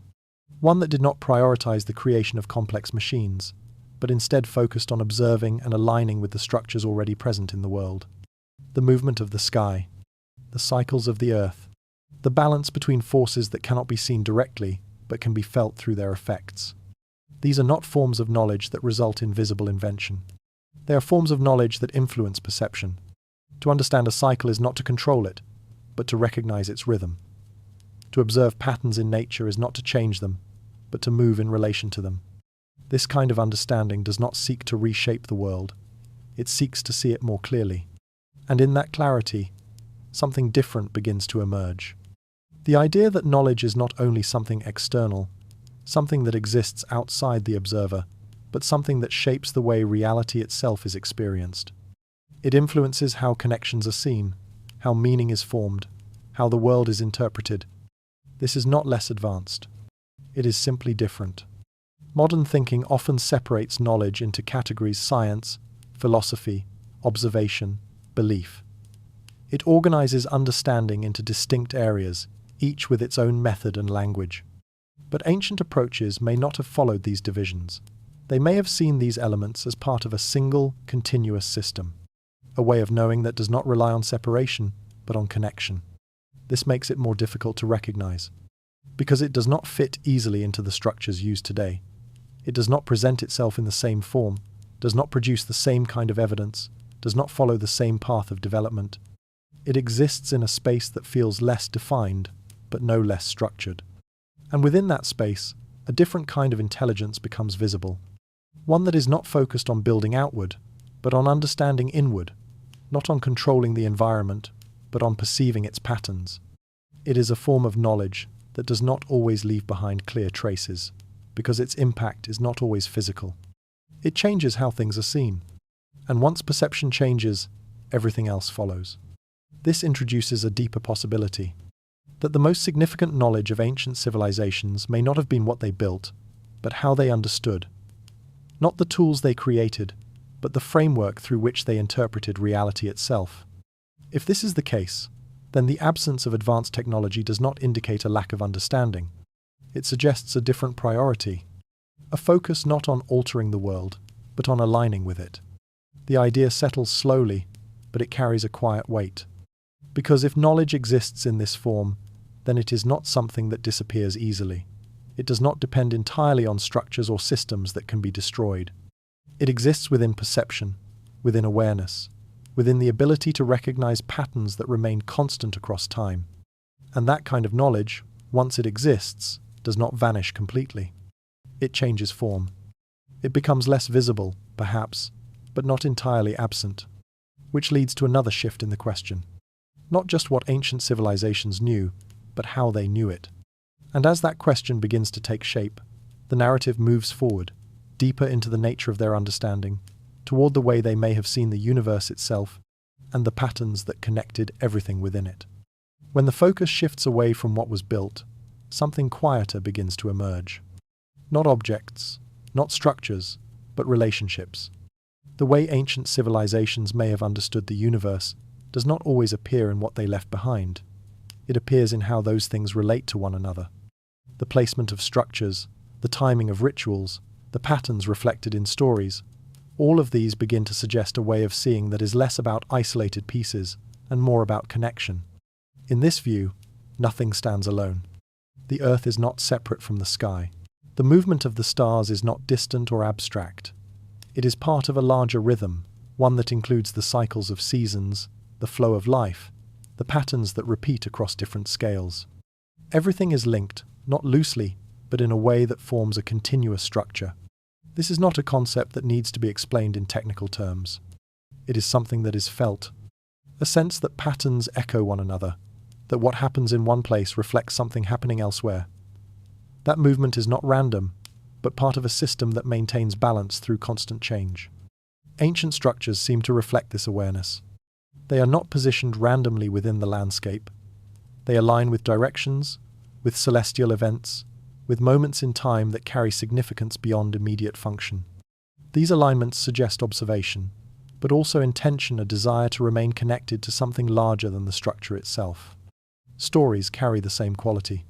One that did not prioritize the creation of complex machines, but instead focused on observing and aligning with the structures already present in the world. The movement of the sky, the cycles of the earth, the balance between forces that cannot be seen directly but can be felt through their effects. These are not forms of knowledge that result in visible invention. They are forms of knowledge that influence perception. To understand a cycle is not to control it, but to recognize its rhythm. To observe patterns in nature is not to change them, but to move in relation to them. This kind of understanding does not seek to reshape the world. It seeks to see it more clearly. And in that clarity, something different begins to emerge. The idea that knowledge is not only something external, something that exists outside the observer, but something that shapes the way reality itself is experienced. It influences how connections are seen, how meaning is formed, how the world is interpreted. This is not less advanced. It is simply different. Modern thinking often separates knowledge into categories: science, philosophy, observation, belief. It organizes understanding into distinct areas, each with its own method and language. But ancient approaches may not have followed these divisions. They may have seen these elements as part of a single, continuous system, a way of knowing that does not rely on separation, but on connection. This makes it more difficult to recognize, because it does not fit easily into the structures used today. It does not present itself in the same form, does not produce the same kind of evidence, does not follow the same path of development. It exists in a space that feels less defined, but no less structured. And within that space, a different kind of intelligence becomes visible. One that is not focused on building outward, but on understanding inward, not on controlling the environment, but on perceiving its patterns. It is a form of knowledge that does not always leave behind clear traces, because its impact is not always physical. It changes how things are seen. And once perception changes, everything else follows. This introduces a deeper possibility, that the most significant knowledge of ancient civilizations may not have been what they built, but how they understood. Not the tools they created, but the framework through which they interpreted reality itself. If this is the case, then the absence of advanced technology does not indicate a lack of understanding. It suggests a different priority, a focus not on altering the world, but on aligning with it. The idea settles slowly, but it carries a quiet weight. Because if knowledge exists in this form, then it is not something that disappears easily. It does not depend entirely on structures or systems that can be destroyed. It exists within perception, within awareness, within the ability to recognize patterns that remain constant across time. And that kind of knowledge, once it exists, does not vanish completely. It changes form. It becomes less visible, perhaps, but not entirely absent. Which leads to another shift in the question. Not just what ancient civilizations knew, but how they knew it. And as that question begins to take shape, the narrative moves forward, deeper into the nature of their understanding, toward the way they may have seen the universe itself, and the patterns that connected everything within it. When the focus shifts away from what was built, something quieter begins to emerge. Not objects, not structures, but relationships. The way ancient civilizations may have understood the universe does not always appear in what they left behind. It appears in how those things relate to one another. The placement of structures, the timing of rituals, the patterns reflected in stories, all of these begin to suggest a way of seeing that is less about isolated pieces and more about connection. In this view, nothing stands alone. The earth is not separate from the sky. The movement of the stars is not distant or abstract. It is part of a larger rhythm, one that includes the cycles of seasons, the flow of life, the patterns that repeat across different scales. Everything is linked, not loosely, but in a way that forms a continuous structure. This is not a concept that needs to be explained in technical terms. It is something that is felt, a sense that patterns echo one another, that what happens in one place reflects something happening elsewhere. That movement is not random, but part of a system that maintains balance through constant change. Ancient structures seem to reflect this awareness. They are not positioned randomly within the landscape. They align with directions, with celestial events, with moments in time that carry significance beyond immediate function. These alignments suggest observation, but also intention, a desire to remain connected to something larger than the structure itself. Stories carry the same quality.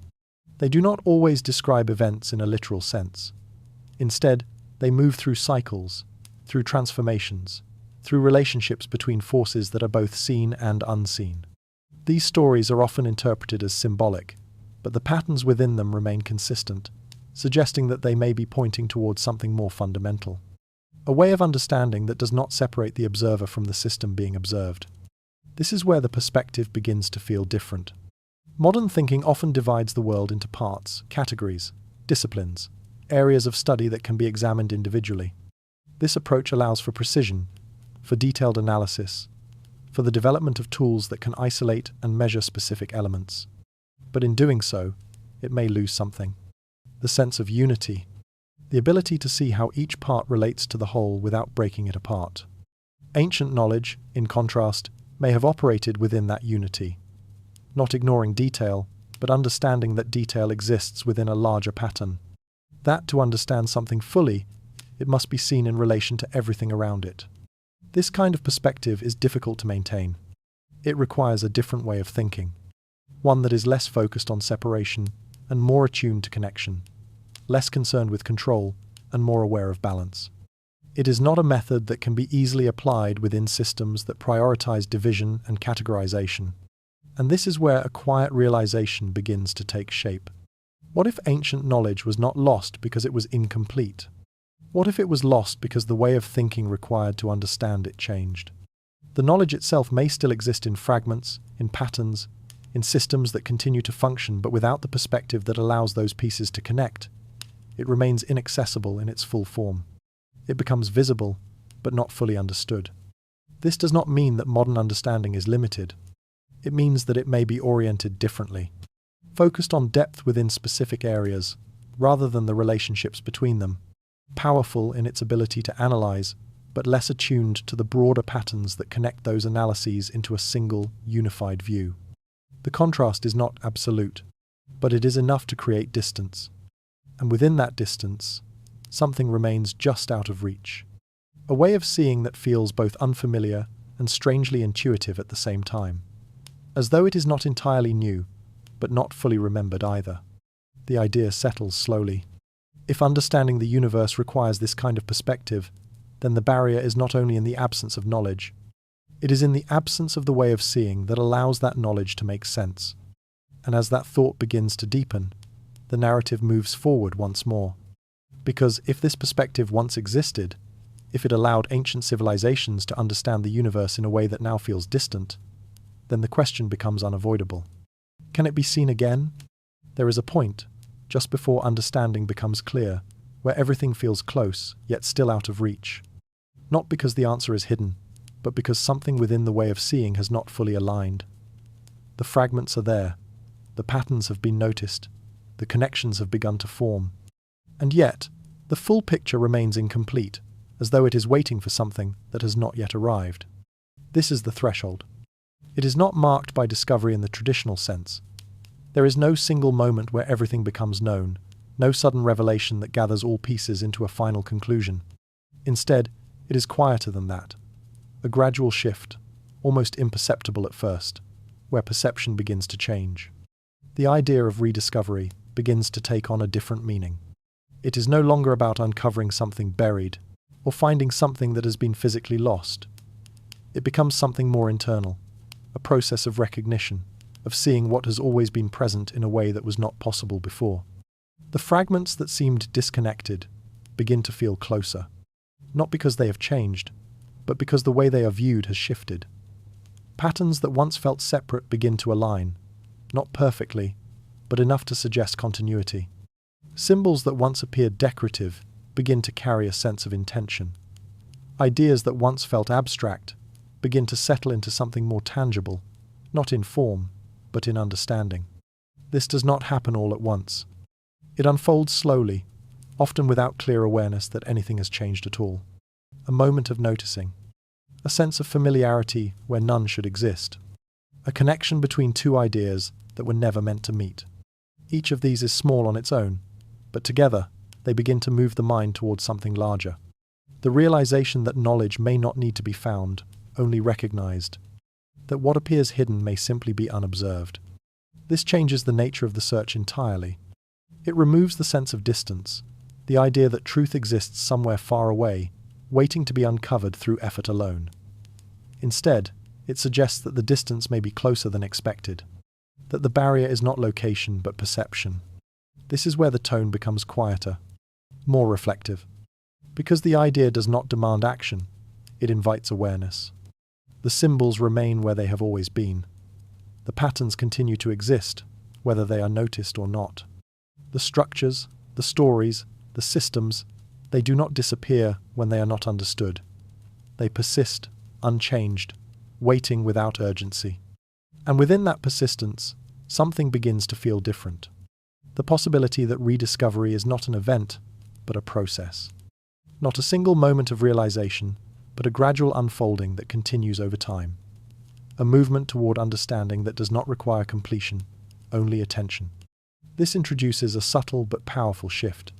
They do not always describe events in a literal sense. Instead, they move through cycles, through transformations, through relationships between forces that are both seen and unseen. These stories are often interpreted as symbolic, but the patterns within them remain consistent, suggesting that they may be pointing towards something more fundamental. A way of understanding that does not separate the observer from the system being observed. This is where the perspective begins to feel different. Modern thinking often divides the world into parts, categories, disciplines, areas of study that can be examined individually. This approach allows for precision, for detailed analysis, for the development of tools that can isolate and measure specific elements. But in doing so, it may lose something. The sense of unity, the ability to see how each part relates to the whole without breaking it apart. Ancient knowledge, in contrast, may have operated within that unity, not ignoring detail, but understanding that detail exists within a larger pattern. That to understand something fully, it must be seen in relation to everything around it. This kind of perspective is difficult to maintain. It requires a different way of thinking, one that is less focused on separation and more attuned to connection, less concerned with control and more aware of balance. It is not a method that can be easily applied within systems that prioritize division and categorization. And this is where a quiet realization begins to take shape. What if ancient knowledge was not lost because it was incomplete? What if it was lost because the way of thinking required to understand it changed? The knowledge itself may still exist in fragments, in patterns, in systems that continue to function, but without the perspective that allows those pieces to connect, it remains inaccessible in its full form. It becomes visible, but not fully understood. This does not mean that modern understanding is limited. It means that it may be oriented differently, focused on depth within specific areas, rather than the relationships between them, powerful in its ability to analyze, but less attuned to the broader patterns that connect those analyses into a single, unified view. The contrast is not absolute, but it is enough to create distance. And within that distance, something remains just out of reach. A way of seeing that feels both unfamiliar and strangely intuitive at the same time. As though it is not entirely new, but not fully remembered either. The idea settles slowly. If understanding the universe requires this kind of perspective, then the barrier is not only in the absence of knowledge, it is in the absence of the way of seeing that allows that knowledge to make sense. And as that thought begins to deepen, the narrative moves forward once more. Because if this perspective once existed, if it allowed ancient civilizations to understand the universe in a way that now feels distant, then the question becomes unavoidable. Can it be seen again? There is a point, just before understanding becomes clear, where everything feels close, yet still out of reach. Not because the answer is hidden, but because something within the way of seeing has not fully aligned. The fragments are there, the patterns have been noticed, the connections have begun to form. And yet, the full picture remains incomplete, as though it is waiting for something that has not yet arrived. This is the threshold. It is not marked by discovery in the traditional sense. There is no single moment where everything becomes known, no sudden revelation that gathers all pieces into a final conclusion. Instead, it is quieter than that. A gradual shift, almost imperceptible at first, where perception begins to change. The idea of rediscovery begins to take on a different meaning. It is no longer about uncovering something buried, or finding something that has been physically lost. It becomes something more internal, a process of recognition, of seeing what has always been present in a way that was not possible before. The fragments that seemed disconnected begin to feel closer, not because they have changed, but because the way they are viewed has shifted. Patterns that once felt separate begin to align, not perfectly, but enough to suggest continuity. Symbols that once appeared decorative begin to carry a sense of intention. Ideas that once felt abstract begin to settle into something more tangible, not in form, but in understanding. This does not happen all at once. It unfolds slowly, often without clear awareness that anything has changed at all. A moment of noticing, a sense of familiarity where none should exist, a connection between two ideas that were never meant to meet. Each of these is small on its own, but together they begin to move the mind towards something larger. The realization that knowledge may not need to be found, only recognized. That what appears hidden may simply be unobserved. This changes the nature of the search entirely. It removes the sense of distance, the idea that truth exists somewhere far away, waiting to be uncovered through effort alone. Instead, it suggests that the distance may be closer than expected, that the barrier is not location but perception. This is where the tone becomes quieter, more reflective. Because the idea does not demand action, it invites awareness. The symbols remain where they have always been. The patterns continue to exist, whether they are noticed or not. The structures, the stories, the systems, they do not disappear when they are not understood. They persist, unchanged, waiting without urgency. And within that persistence, something begins to feel different. The possibility that rediscovery is not an event, but a process. Not a single moment of realization, but a gradual unfolding that continues over time. A movement toward understanding that does not require completion, only attention. This introduces a subtle but powerful shift.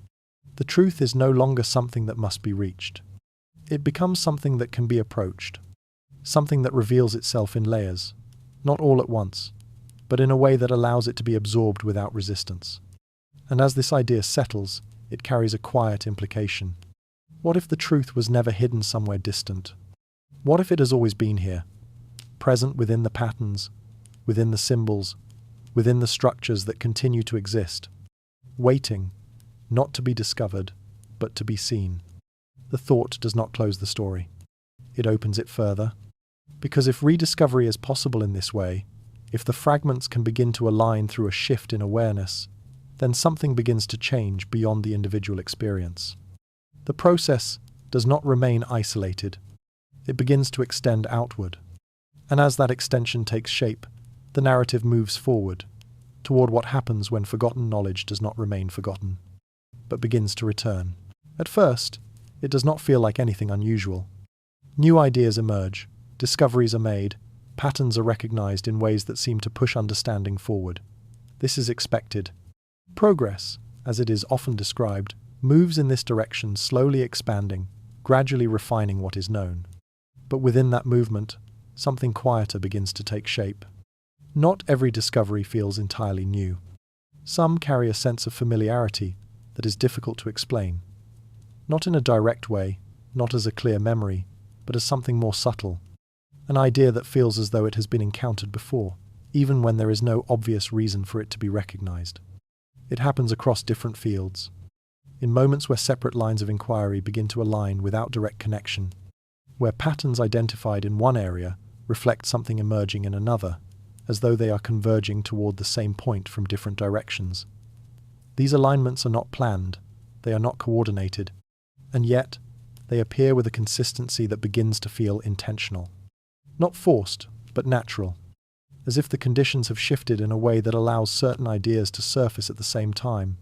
The truth is no longer something that must be reached. It becomes something that can be approached. Something that reveals itself in layers, not all at once, but in a way that allows it to be absorbed without resistance. And as this idea settles, it carries a quiet implication. What if the truth was never hidden somewhere distant? What if it has always been here, present within the patterns, within the symbols, within the structures that continue to exist, waiting, not to be discovered, but to be seen? The thought does not close the story. It opens it further. Because if rediscovery is possible in this way, if the fragments can begin to align through a shift in awareness, then something begins to change beyond the individual experience. The process does not remain isolated. It begins to extend outward. And as that extension takes shape, the narrative moves forward, toward what happens when forgotten knowledge does not remain forgotten, but begins to return. At first, it does not feel like anything unusual. New ideas emerge, discoveries are made, patterns are recognized in ways that seem to push understanding forward. This is expected. Progress, as it is often described, moves in this direction, slowly expanding, gradually refining what is known. But within that movement, something quieter begins to take shape. Not every discovery feels entirely new. Some carry a sense of familiarity that is difficult to explain. Not in a direct way, not as a clear memory, but as something more subtle. An idea that feels as though it has been encountered before, even when there is no obvious reason for it to be recognized. It happens across different fields. In moments where separate lines of inquiry begin to align without direct connection, where patterns identified in one area reflect something emerging in another, as though they are converging toward the same point from different directions. These alignments are not planned, they are not coordinated, and yet they appear with a consistency that begins to feel intentional. Not forced, but natural, as if the conditions have shifted in a way that allows certain ideas to surface at the same time.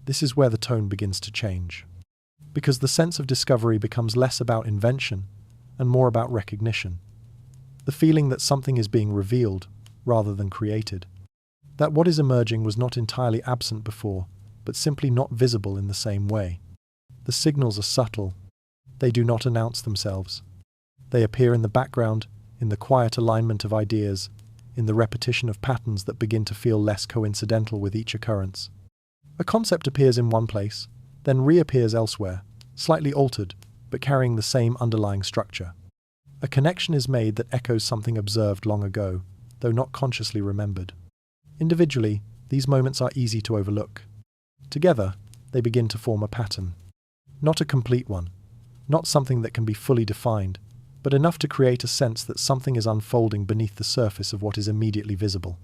This is where the tone begins to change. Because the sense of discovery becomes less about invention and more about recognition. The feeling that something is being revealed rather than created. That what is emerging was not entirely absent before, but simply not visible in the same way. The signals are subtle. They do not announce themselves. They appear in the background, in the quiet alignment of ideas, in the repetition of patterns that begin to feel less coincidental with each occurrence. A concept appears in one place, then reappears elsewhere, slightly altered, but carrying the same underlying structure. A connection is made that echoes something observed long ago, though not consciously remembered. Individually, these moments are easy to overlook. Together, they begin to form a pattern. Not a complete one, not something that can be fully defined, but enough to create a sense that something is unfolding beneath the surface of what is immediately visible.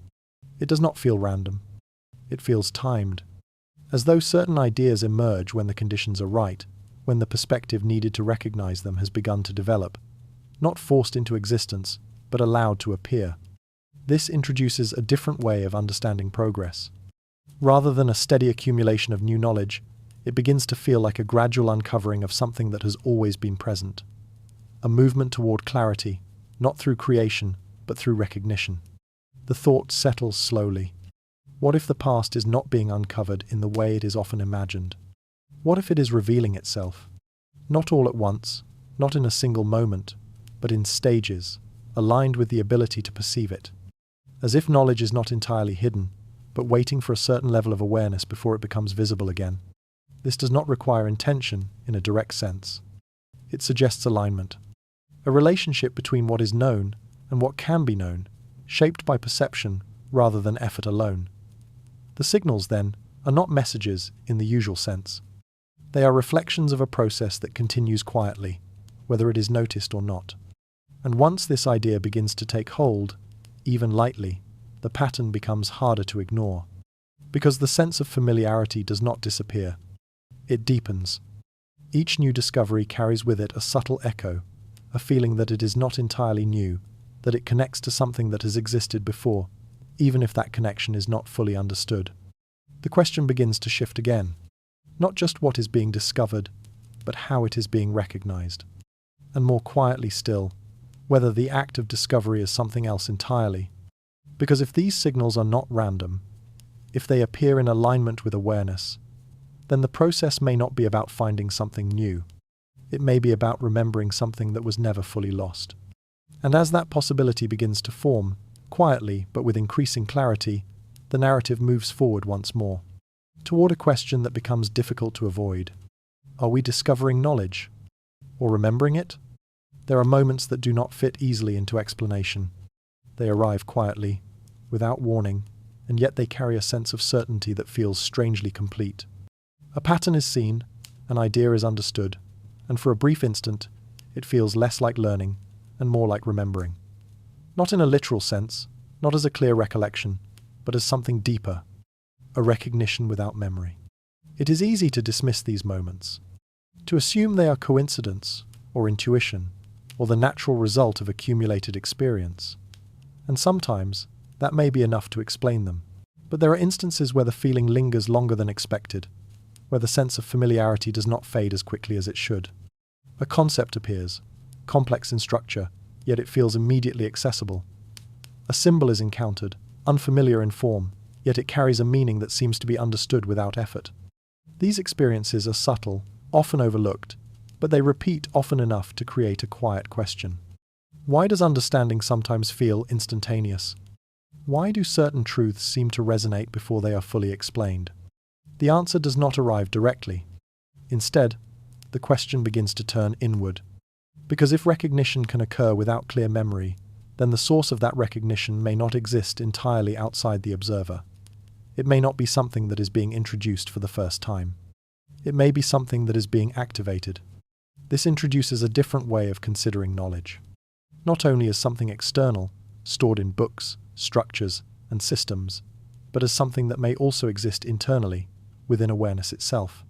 It does not feel random. It feels timed, as though certain ideas emerge when the conditions are right, when the perspective needed to recognize them has begun to develop, not forced into existence, but allowed to appear. This introduces a different way of understanding progress. Rather than a steady accumulation of new knowledge, it begins to feel like a gradual uncovering of something that has always been present. A movement toward clarity, not through creation, but through recognition. The thought settles slowly. What if the past is not being uncovered in the way it is often imagined? What if it is revealing itself? Not all at once, not in a single moment, but in stages, aligned with the ability to perceive it. As if knowledge is not entirely hidden, but waiting for a certain level of awareness before it becomes visible again. This does not require intention in a direct sense. It suggests alignment, a relationship between what is known and what can be known, shaped by perception rather than effort alone. The signals, then, are not messages in the usual sense. They are reflections of a process that continues quietly, whether it is noticed or not. And once this idea begins to take hold, even lightly, the pattern becomes harder to ignore. Because the sense of familiarity does not disappear. It deepens. Each new discovery carries with it a subtle echo, a feeling that it is not entirely new, that it connects to something that has existed before, even if that connection is not fully understood. The question begins to shift again. Not just what is being discovered, but how it is being recognized. And more quietly still, whether the act of discovery is something else entirely. Because if these signals are not random, if they appear in alignment with awareness, then the process may not be about finding something new. It may be about remembering something that was never fully lost. And as that possibility begins to form, quietly but with increasing clarity, the narrative moves forward once more, toward a question that becomes difficult to avoid. Are we discovering knowledge? Or remembering it? There are moments that do not fit easily into explanation. They arrive quietly, without warning, and yet they carry a sense of certainty that feels strangely complete. A pattern is seen, an idea is understood, and for a brief instant, it feels less like learning and more like remembering. Not in a literal sense, not as a clear recollection, but as something deeper, a recognition without memory. It is easy to dismiss these moments, to assume they are coincidence or intuition, or the natural result of accumulated experience. And sometimes, that may be enough to explain them. But there are instances where the feeling lingers longer than expected, where the sense of familiarity does not fade as quickly as it should. A concept appears, complex in structure, yet it feels immediately accessible. A symbol is encountered, unfamiliar in form, yet it carries a meaning that seems to be understood without effort. These experiences are subtle, often overlooked, but they repeat often enough to create a quiet question. Why does understanding sometimes feel instantaneous? Why do certain truths seem to resonate before they are fully explained? The answer does not arrive directly. Instead, the question begins to turn inward. Because if recognition can occur without clear memory, then the source of that recognition may not exist entirely outside the observer. It may not be something that is being introduced for the first time. It may be something that is being activated. This introduces a different way of considering knowledge. Not only as something external, stored in books, structures, and systems, but as something that may also exist internally, within awareness itself.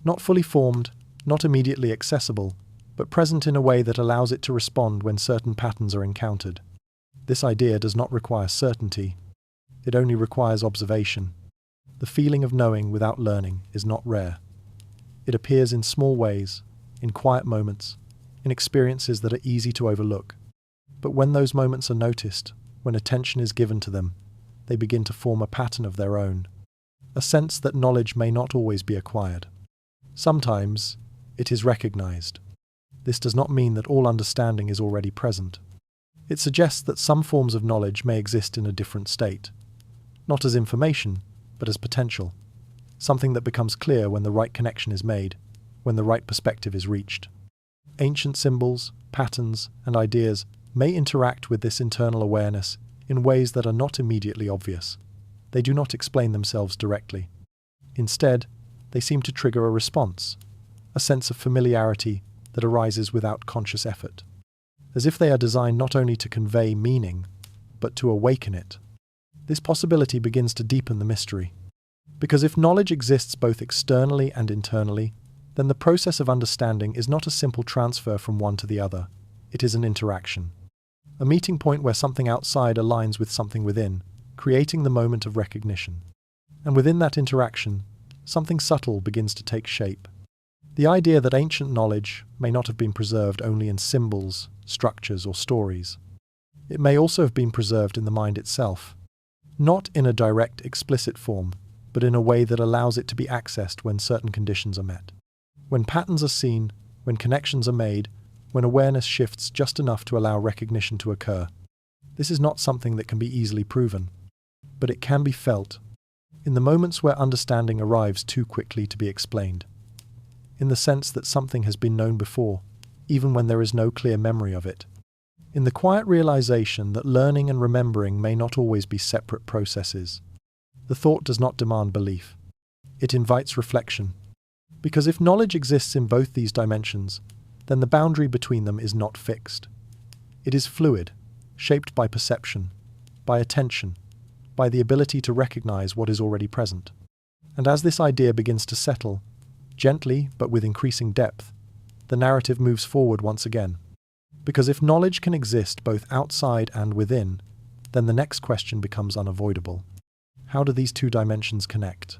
Not fully formed, not immediately accessible, but present in a way that allows it to respond when certain patterns are encountered. This idea does not require certainty. It only requires observation. The feeling of knowing without learning is not rare. It appears in small ways, in quiet moments, in experiences that are easy to overlook. But when those moments are noticed, when attention is given to them, they begin to form a pattern of their own, a sense that knowledge may not always be acquired. Sometimes, it is recognized. This does not mean that all understanding is already present. It suggests that some forms of knowledge may exist in a different state, not as information, but as potential, something that becomes clear when the right connection is made, when the right perspective is reached. Ancient symbols, patterns, and ideas may interact with this internal awareness in ways that are not immediately obvious. They do not explain themselves directly. Instead, they seem to trigger a response, a sense of familiarity that arises without conscious effort, as if they are designed not only to convey meaning, but to awaken it. This possibility begins to deepen the mystery. Because if knowledge exists both externally and internally, then the process of understanding is not a simple transfer from one to the other. It is an interaction. A meeting point where something outside aligns with something within, creating the moment of recognition. And within that interaction, something subtle begins to take shape. The idea that ancient knowledge may not have been preserved only in symbols, structures, or stories. It may also have been preserved in the mind itself, not in a direct, explicit form, but in a way that allows it to be accessed when certain conditions are met. When patterns are seen, when connections are made, when awareness shifts just enough to allow recognition to occur. This is not something that can be easily proven, but it can be felt, in the moments where understanding arrives too quickly to be explained, in the sense that something has been known before, even when there is no clear memory of it, in the quiet realization that learning and remembering may not always be separate processes. The thought does not demand belief. It invites reflection. Because if knowledge exists in both these dimensions, then the boundary between them is not fixed. It is fluid, shaped by perception, by attention, by the ability to recognize what is already present. And as this idea begins to settle, gently but with increasing depth, the narrative moves forward once again. Because if knowledge can exist both outside and within, then the next question becomes unavoidable. How do these two dimensions connect?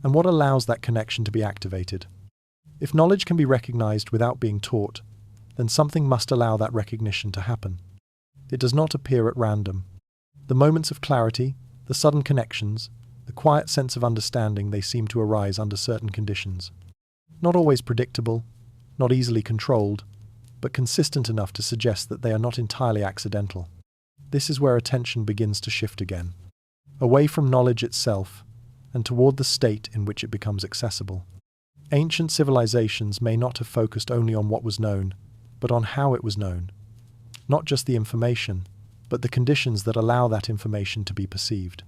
And what allows that connection to be activated? If knowledge can be recognized without being taught, then something must allow that recognition to happen. It does not appear at random. The moments of clarity, the sudden connections, the quiet sense of understanding, they seem to arise under certain conditions. Not always predictable, not easily controlled, but consistent enough to suggest that they are not entirely accidental. This is where attention begins to shift again, away from knowledge itself and toward the state in which it becomes accessible. Ancient civilizations may not have focused only on what was known, but on how it was known. Not just the information, but the conditions that allow that information to be perceived.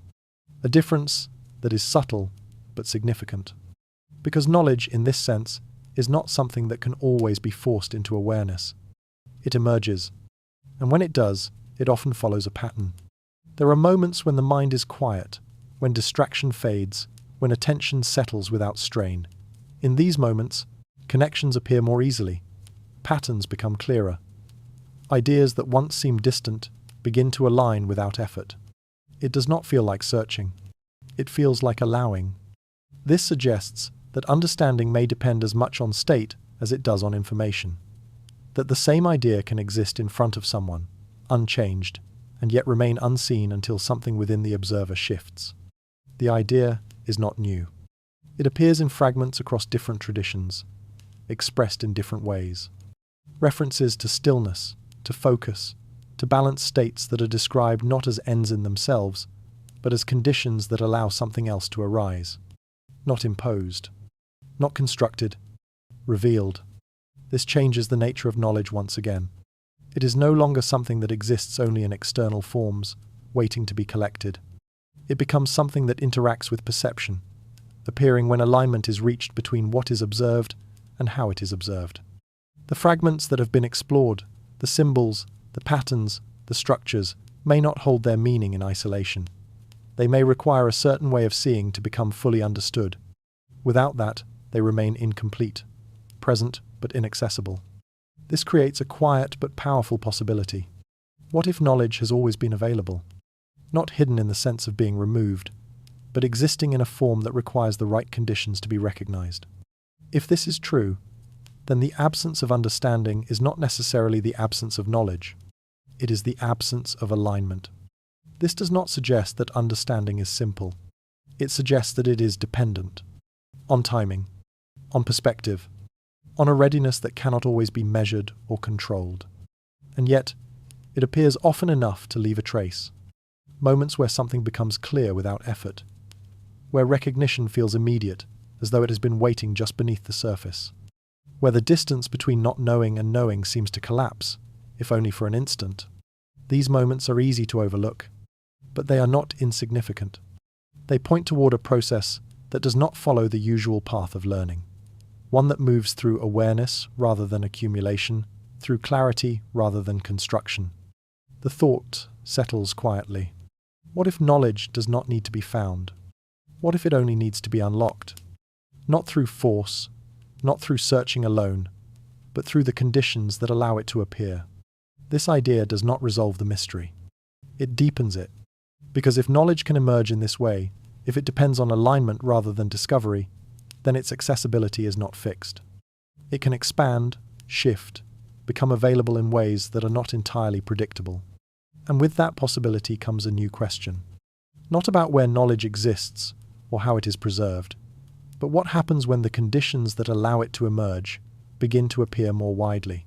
A difference that is subtle but significant. Because knowledge, in this sense, is not something that can always be forced into awareness. It emerges, and when it does, it often follows a pattern. There are moments when the mind is quiet, when distraction fades, when attention settles without strain. In these moments, connections appear more easily, patterns become clearer. Ideas that once seemed distant begin to align without effort. It does not feel like searching. It feels like allowing. This suggests that understanding may depend as much on state as it does on information. That the same idea can exist in front of someone, unchanged, and yet remain unseen until something within the observer shifts. The idea is not new. It appears in fragments across different traditions, expressed in different ways. References to stillness, to focus, to balanced states that are described not as ends in themselves, but as conditions that allow something else to arise. Not imposed, not constructed, revealed. This changes the nature of knowledge once again. It is no longer something that exists only in external forms, waiting to be collected. It becomes something that interacts with perception, appearing when alignment is reached between what is observed and how it is observed. The fragments that have been explored, the symbols, the patterns, the structures, may not hold their meaning in isolation. They may require a certain way of seeing to become fully understood. Without that, they remain incomplete, present but inaccessible. This creates a quiet but powerful possibility. What if knowledge has always been available? Not hidden in the sense of being removed, but existing in a form that requires the right conditions to be recognized. If this is true, then the absence of understanding is not necessarily the absence of knowledge. It is the absence of alignment. This does not suggest that understanding is simple. It suggests that it is dependent on timing, on perspective, on a readiness that cannot always be measured or controlled. And yet, it appears often enough to leave a trace. Moments where something becomes clear without effort, where recognition feels immediate, as though it has been waiting just beneath the surface, where the distance between not knowing and knowing seems to collapse, if only for an instant. These moments are easy to overlook, but they are not insignificant. They point toward a process that does not follow the usual path of learning, one that moves through awareness rather than accumulation, through clarity rather than construction. The thought settles quietly. What if knowledge does not need to be found? What if it only needs to be unlocked? Not through force, not through searching alone, but through the conditions that allow it to appear. This idea does not resolve the mystery. It deepens it. Because if knowledge can emerge in this way, if it depends on alignment rather than discovery, then its accessibility is not fixed. It can expand, shift, become available in ways that are not entirely predictable. And with that possibility comes a new question. Not about where knowledge exists or how it is preserved, but what happens when the conditions that allow it to emerge, begin to appear more widely.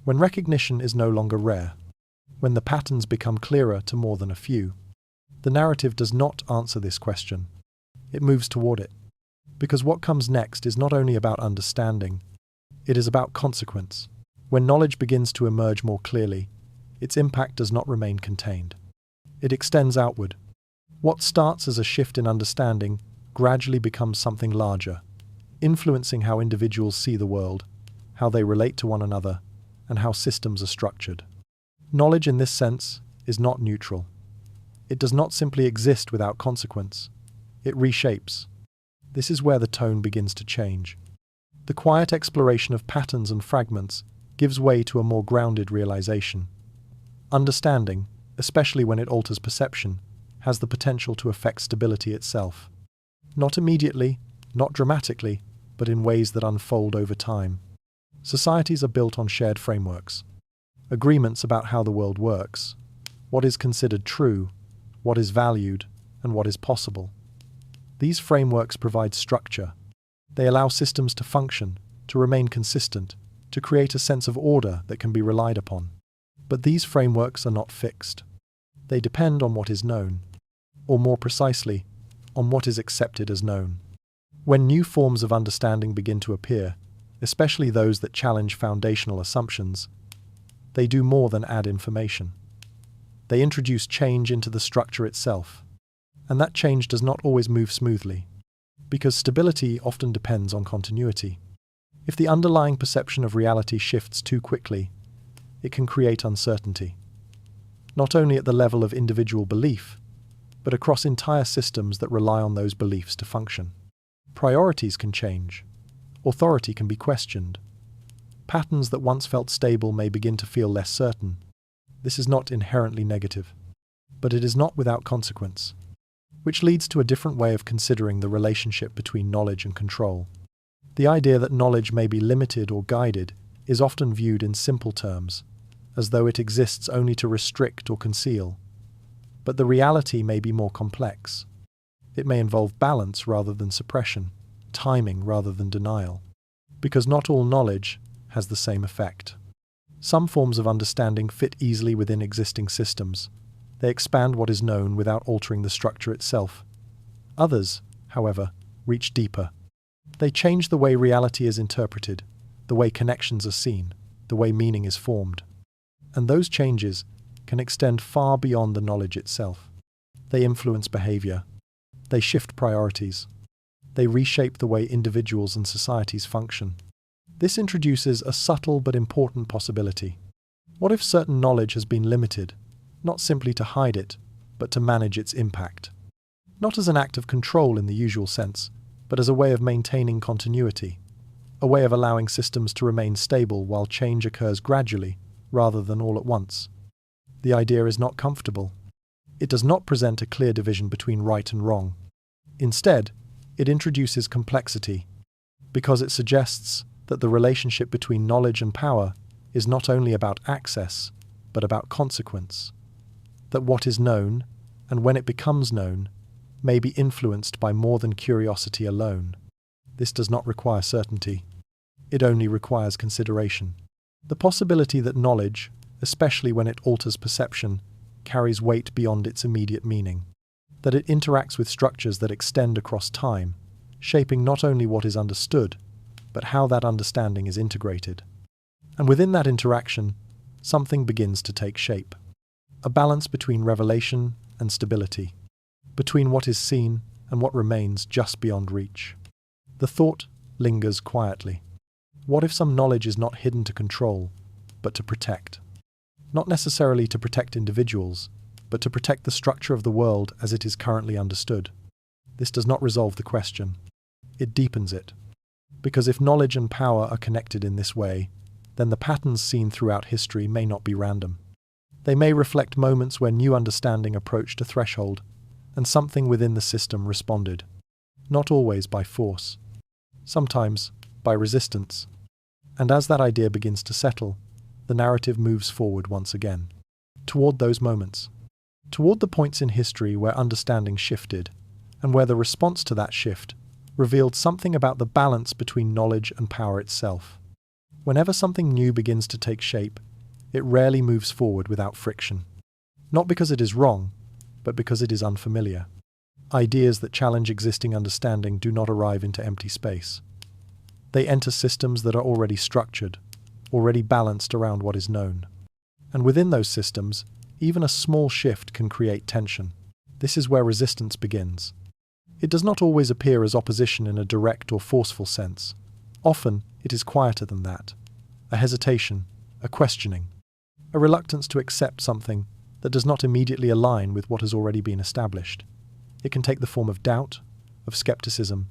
When recognition is no longer rare, when the patterns become clearer to more than a few, the narrative does not answer this question. It moves toward it. Because what comes next is not only about understanding, it is about consequence. When knowledge begins to emerge more clearly, its impact does not remain contained. It extends outward. What starts as a shift in understanding gradually becomes something larger, influencing how individuals see the world, how they relate to one another, and how systems are structured. Knowledge in this sense is not neutral. It does not simply exist without consequence. It reshapes. This is where the tone begins to change. The quiet exploration of patterns and fragments gives way to a more grounded realization. Understanding, especially when it alters perception, has the potential to affect stability itself. Not immediately, not dramatically, but in ways that unfold over time. Societies are built on shared frameworks. Agreements about how the world works, what is considered true, what is valued, and what is possible. These frameworks provide structure. They allow systems to function, to remain consistent, to create a sense of order that can be relied upon. But these frameworks are not fixed. They depend on what is known, or more precisely, on what is accepted as known. When new forms of understanding begin to appear, especially those that challenge foundational assumptions, they do more than add information. They introduce change into the structure itself. And that change does not always move smoothly, because stability often depends on continuity. If the underlying perception of reality shifts too quickly, it can create uncertainty, not only at the level of individual belief, but across entire systems that rely on those beliefs to function. Priorities can change. Authority can be questioned. Patterns that once felt stable may begin to feel less certain. This is not inherently negative, but it is not without consequence, which leads to a different way of considering the relationship between knowledge and control. The idea that knowledge may be limited or guided is often viewed in simple terms, as though it exists only to restrict or conceal. But the reality may be more complex. It may involve balance rather than suppression, timing rather than denial, because not all knowledge has the same effect. Some forms of understanding fit easily within existing systems. They expand what is known without altering the structure itself. Others, however, reach deeper. They change the way reality is interpreted, the way connections are seen, the way meaning is formed. And those changes can extend far beyond the knowledge itself. They influence behavior. They shift priorities. They reshape the way individuals and societies function. This introduces a subtle but important possibility. What if certain knowledge has been limited, not simply to hide it, but to manage its impact? Not as an act of control in the usual sense, but as a way of maintaining continuity, a way of allowing systems to remain stable while change occurs gradually, rather than all at once. The idea is not comfortable. It does not present a clear division between right and wrong. Instead, it introduces complexity, because it suggests that the relationship between knowledge and power is not only about access, but about consequence. That what is known, and when it becomes known, may be influenced by more than curiosity alone. This does not require certainty. It only requires consideration. The possibility that knowledge, especially when it alters perception, carries weight beyond its immediate meaning. That it interacts with structures that extend across time, shaping not only what is understood, but how that understanding is integrated. And within that interaction, something begins to take shape. A balance between revelation and stability, between what is seen and what remains just beyond reach. The thought lingers quietly. What if some knowledge is not hidden to control, but to protect? Not necessarily to protect individuals, but to protect the structure of the world as it is currently understood. This does not resolve the question. It deepens it. Because if knowledge and power are connected in this way, then the patterns seen throughout history may not be random. They may reflect moments where new understanding approached a threshold, and something within the system responded. Not always by force. Sometimes by resistance. And as that idea begins to settle, the narrative moves forward once again. Toward those moments. Toward the points in history where understanding shifted, and where the response to that shift revealed something about the balance between knowledge and power itself. Whenever something new begins to take shape, it rarely moves forward without friction. Not because it is wrong, but because it is unfamiliar. Ideas that challenge existing understanding do not arrive into empty space. They enter systems that are already structured, already balanced around what is known. And within those systems, even a small shift can create tension. This is where resistance begins. It does not always appear as opposition in a direct or forceful sense. Often, it is quieter than that. A hesitation, a questioning, a reluctance to accept something that does not immediately align with what has already been established. It can take the form of doubt, of skepticism,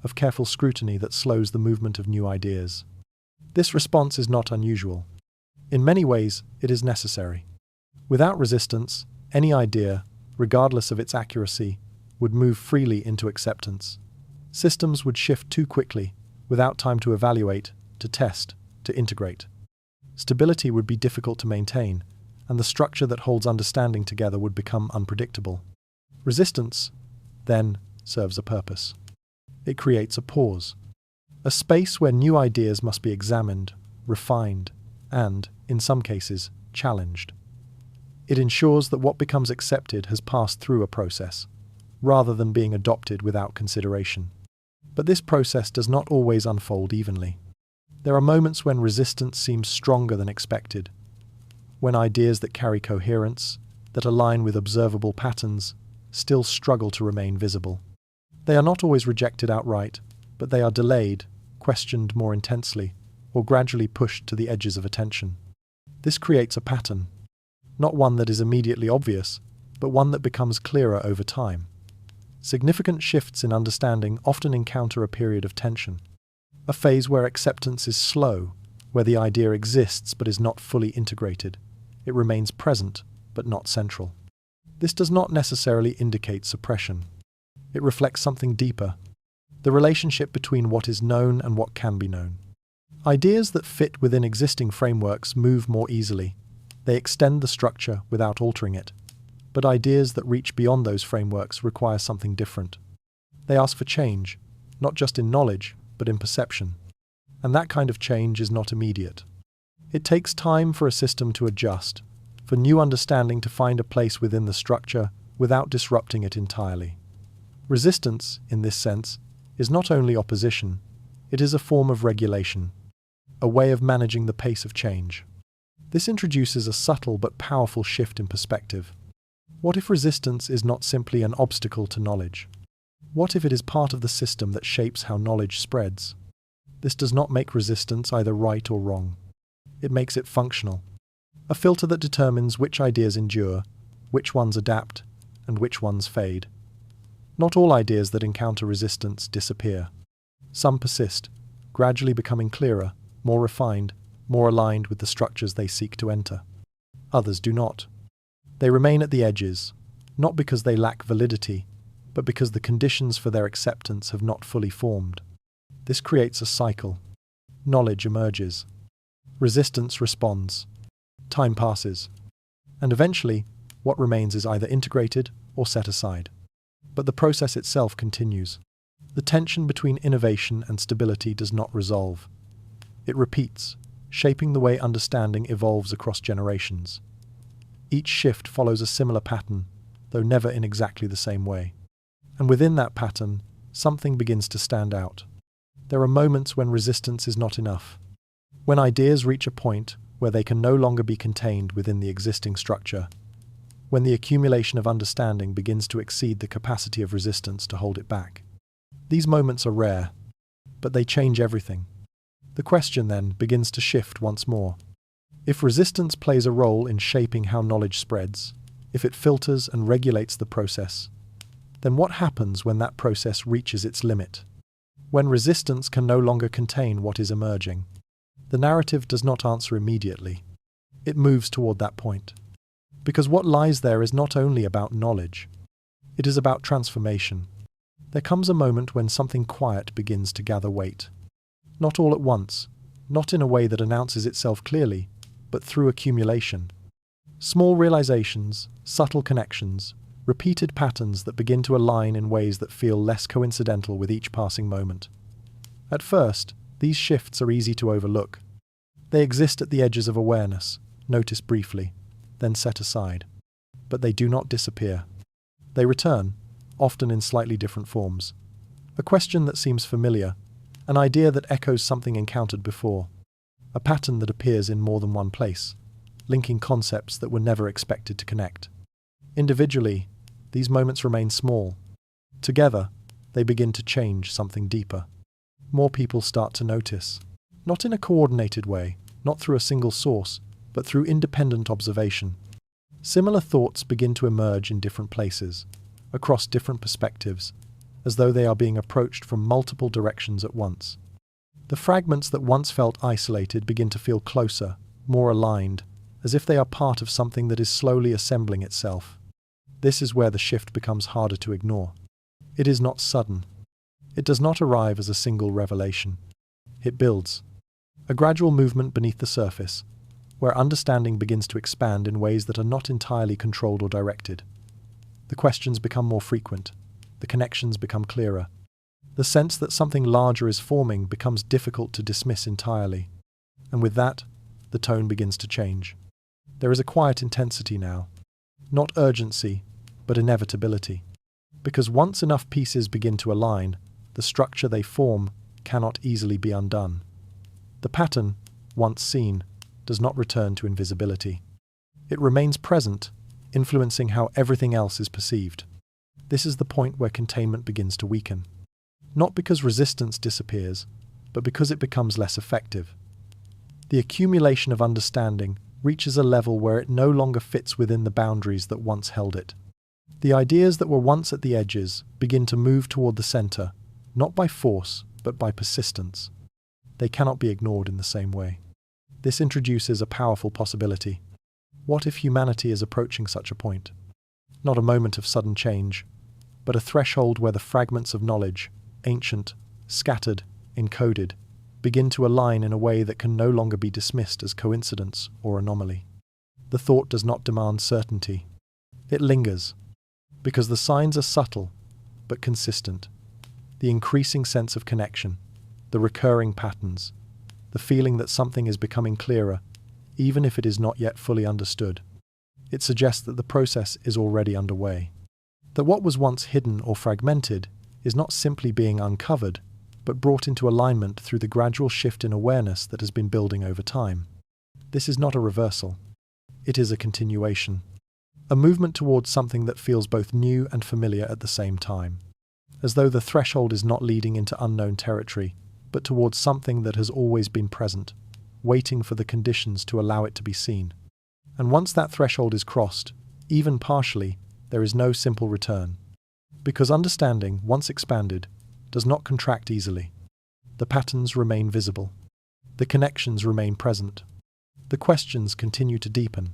of careful scrutiny that slows the movement of new ideas. This response is not unusual. In many ways, it is necessary. Without resistance, any idea, regardless of its accuracy, would move freely into acceptance. Systems would shift too quickly, without time to evaluate, to test, to integrate. Stability would be difficult to maintain, and the structure that holds understanding together would become unpredictable. Resistance, then, serves a purpose. It creates a pause, a space where new ideas must be examined, refined, and, in some cases, challenged. It ensures that what becomes accepted has passed through a process, rather than being adopted without consideration. But this process does not always unfold evenly. There are moments when resistance seems stronger than expected, when ideas that carry coherence, that align with observable patterns, still struggle to remain visible. They are not always rejected outright, but they are delayed, questioned more intensely, or gradually pushed to the edges of attention. This creates a pattern, not one that is immediately obvious, but one that becomes clearer over time. Significant shifts in understanding often encounter a period of tension, a phase where acceptance is slow, where the idea exists but is not fully integrated. It remains present, but not central. This does not necessarily indicate suppression. It reflects something deeper, the relationship between what is known and what can be known. Ideas that fit within existing frameworks move more easily. They extend the structure without altering it. But ideas that reach beyond those frameworks require something different. They ask for change, not just in knowledge, but in perception. And that kind of change is not immediate. It takes time for a system to adjust, for new understanding to find a place within the structure without disrupting it entirely. Resistance, in this sense, is not only opposition, it is a form of regulation, a way of managing the pace of change. This introduces a subtle but powerful shift in perspective. What if resistance is not simply an obstacle to knowledge? What if it is part of the system that shapes how knowledge spreads? This does not make resistance either right or wrong. It makes it functional, a filter that determines which ideas endure, which ones adapt, and which ones fade. Not all ideas that encounter resistance disappear. Some persist, gradually becoming clearer, more refined, more aligned with the structures they seek to enter. Others do not. They remain at the edges, not because they lack validity, but because the conditions for their acceptance have not fully formed. This creates a cycle. Knowledge emerges. Resistance responds. Time passes. And eventually, what remains is either integrated or set aside. But the process itself continues. The tension between innovation and stability does not resolve. It repeats, shaping the way understanding evolves across generations. Each shift follows a similar pattern, though never in exactly the same way. And within that pattern, something begins to stand out. There are moments when resistance is not enough. When ideas reach a point where they can no longer be contained within the existing structure. When the accumulation of understanding begins to exceed the capacity of resistance to hold it back. These moments are rare, but they change everything. The question then begins to shift once more. If resistance plays a role in shaping how knowledge spreads, if it filters and regulates the process, then what happens when that process reaches its limit? When resistance can no longer contain what is emerging? The narrative does not answer immediately. It moves toward that point. Because what lies there is not only about knowledge. It is about transformation. There comes a moment when something quiet begins to gather weight. Not all at once, not in a way that announces itself clearly, but through accumulation. Small realizations, subtle connections, repeated patterns that begin to align in ways that feel less coincidental with each passing moment. At first, these shifts are easy to overlook. They exist at the edges of awareness, noticed briefly, then set aside. But they do not disappear. They return, often in slightly different forms. A question that seems familiar, an idea that echoes something encountered before, a pattern that appears in more than one place, linking concepts that were never expected to connect. Individually, these moments remain small. Together, they begin to change something deeper. More people start to notice. Not in a coordinated way, not through a single source, but through independent observation. Similar thoughts begin to emerge in different places, across different perspectives, as though they are being approached from multiple directions at once. The fragments that once felt isolated begin to feel closer, more aligned, as if they are part of something that is slowly assembling itself. This is where the shift becomes harder to ignore. It is not sudden. It does not arrive as a single revelation. It builds. A gradual movement beneath the surface, where understanding begins to expand in ways that are not entirely controlled or directed. The questions become more frequent. The connections become clearer. The sense that something larger is forming becomes difficult to dismiss entirely. And with that, the tone begins to change. There is a quiet intensity now. Not urgency, but inevitability. Because once enough pieces begin to align, the structure they form cannot easily be undone. The pattern, once seen, does not return to invisibility. It remains present, influencing how everything else is perceived. This is the point where containment begins to weaken. Not because resistance disappears, but because it becomes less effective. The accumulation of understanding reaches a level where it no longer fits within the boundaries that once held it. The ideas that were once at the edges begin to move toward the center, not by force, but by persistence. They cannot be ignored in the same way. This introduces a powerful possibility. What if humanity is approaching such a point? Not a moment of sudden change, but a threshold where the fragments of knowledge, ancient, scattered, encoded, begin to align in a way that can no longer be dismissed as coincidence or anomaly. The thought does not demand certainty. It lingers, because the signs are subtle, but consistent. The increasing sense of connection, the recurring patterns, the feeling that something is becoming clearer, even if it is not yet fully understood. It suggests that the process is already underway. That what was once hidden or fragmented is not simply being uncovered, but brought into alignment through the gradual shift in awareness that has been building over time. This is not a reversal. It is a continuation. A movement towards something that feels both new and familiar at the same time. As though the threshold is not leading into unknown territory, but towards something that has always been present, waiting for the conditions to allow it to be seen. And once that threshold is crossed, even partially, there is no simple return. Because understanding, once expanded, does not contract easily. The patterns remain visible. The connections remain present. The questions continue to deepen.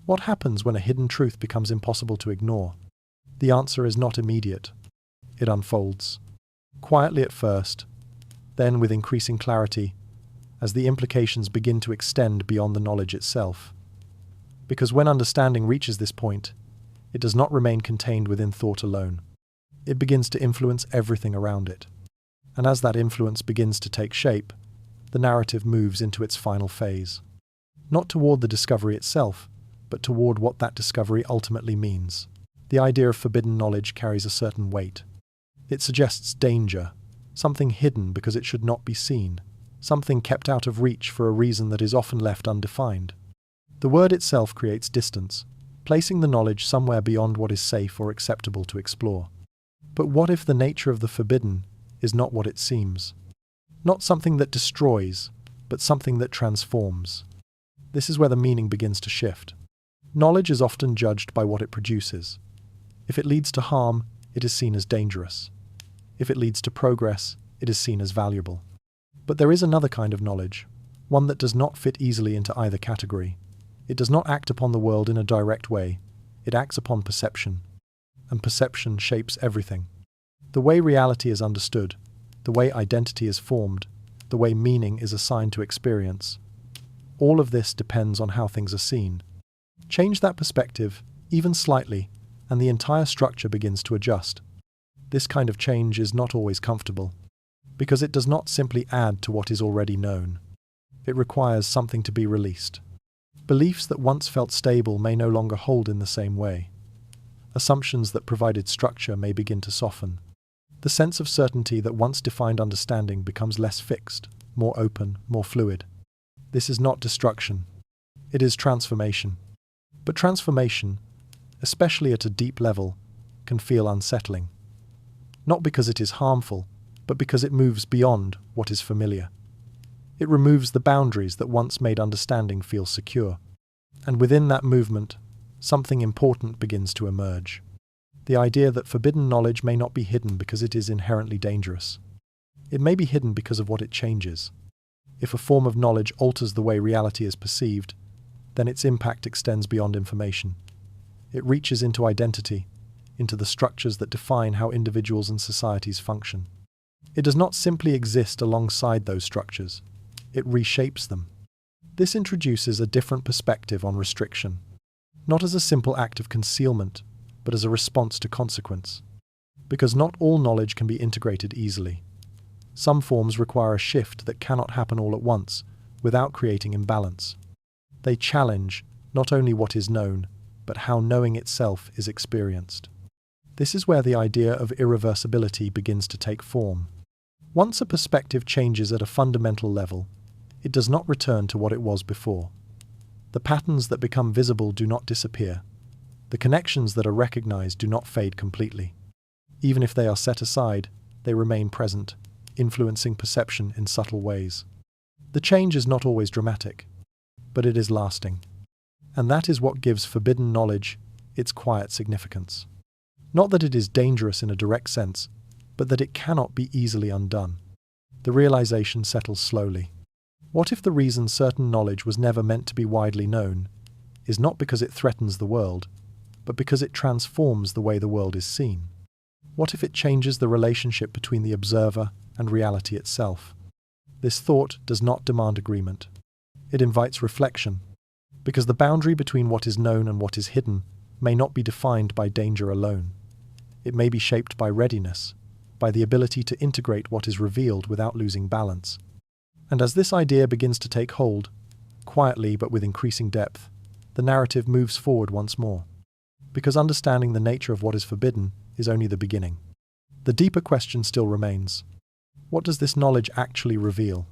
What happens when a hidden truth becomes impossible to ignore? The answer is not immediate. It unfolds. Quietly at first, then with increasing clarity, as the implications begin to extend beyond the knowledge itself. Because when understanding reaches this point, it does not remain contained within thought alone. It begins to influence everything around it. And as that influence begins to take shape, the narrative moves into its final phase. Not toward the discovery itself, but toward what that discovery ultimately means. The idea of forbidden knowledge carries a certain weight. It suggests danger, something hidden because it should not be seen, something kept out of reach for a reason that is often left undefined. The word itself creates distance, placing the knowledge somewhere beyond what is safe or acceptable to explore. But what if the nature of the forbidden is not what it seems? Not something that destroys, but something that transforms. This is where the meaning begins to shift. Knowledge is often judged by what it produces. If it leads to harm, it is seen as dangerous. If it leads to progress, it is seen as valuable. But there is another kind of knowledge, one that does not fit easily into either category. It does not act upon the world in a direct way. It acts upon perception. And perception shapes everything. The way reality is understood, the way identity is formed, the way meaning is assigned to experience. All of this depends on how things are seen. Change that perspective, even slightly, and the entire structure begins to adjust. This kind of change is not always comfortable, because it does not simply add to what is already known. It requires something to be released. Beliefs that once felt stable may no longer hold in the same way. Assumptions that provided structure may begin to soften. The sense of certainty that once defined understanding becomes less fixed, more open, more fluid. This is not destruction. It is transformation. But transformation, especially at a deep level, can feel unsettling. Not because it is harmful, but because it moves beyond what is familiar. It removes the boundaries that once made understanding feel secure. And within that movement, something important begins to emerge. The idea that forbidden knowledge may not be hidden because it is inherently dangerous. It may be hidden because of what it changes. If a form of knowledge alters the way reality is perceived, then its impact extends beyond information. It reaches into identity, into the structures that define how individuals and societies function. It does not simply exist alongside those structures. It reshapes them. This introduces a different perspective on restriction, not as a simple act of concealment, but as a response to consequence. Because not all knowledge can be integrated easily. Some forms require a shift that cannot happen all at once, without creating imbalance. They challenge not only what is known, but how knowing itself is experienced. This is where the idea of irreversibility begins to take form. Once a perspective changes at a fundamental level, it does not return to what it was before. The patterns that become visible do not disappear. The connections that are recognized do not fade completely. Even if they are set aside, they remain present, influencing perception in subtle ways. The change is not always dramatic, but it is lasting. And that is what gives forbidden knowledge its quiet significance. Not that it is dangerous in a direct sense, but that it cannot be easily undone. The realization settles slowly. What if the reason certain knowledge was never meant to be widely known is not because it threatens the world, but because it transforms the way the world is seen? What if it changes the relationship between the observer and reality itself? This thought does not demand agreement. It invites reflection, because the boundary between what is known and what is hidden may not be defined by danger alone. It may be shaped by readiness, by the ability to integrate what is revealed without losing balance. And as this idea begins to take hold, quietly but with increasing depth, the narrative moves forward once more. Because understanding the nature of what is forbidden is only the beginning. The deeper question still remains. What does this knowledge actually reveal?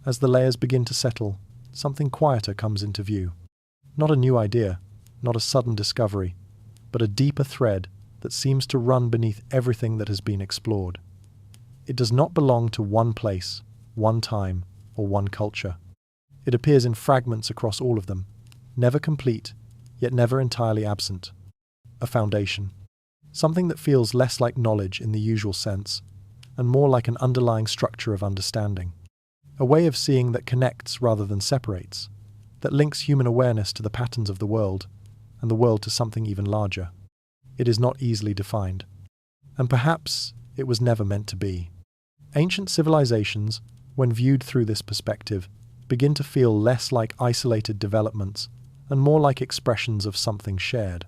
As the layers begin to settle, something quieter comes into view. Not a new idea, not a sudden discovery, but a deeper thread that seems to run beneath everything that has been explored. It does not belong to one place, one time, or one culture. It appears in fragments across all of them, never complete, yet never entirely absent. A foundation. Something that feels less like knowledge in the usual sense, and more like an underlying structure of understanding. A way of seeing that connects rather than separates, that links human awareness to the patterns of the world, and the world to something even larger. It is not easily defined. And perhaps it was never meant to be. Ancient civilizations, when viewed through this perspective, begin to feel less like isolated developments and more like expressions of something shared.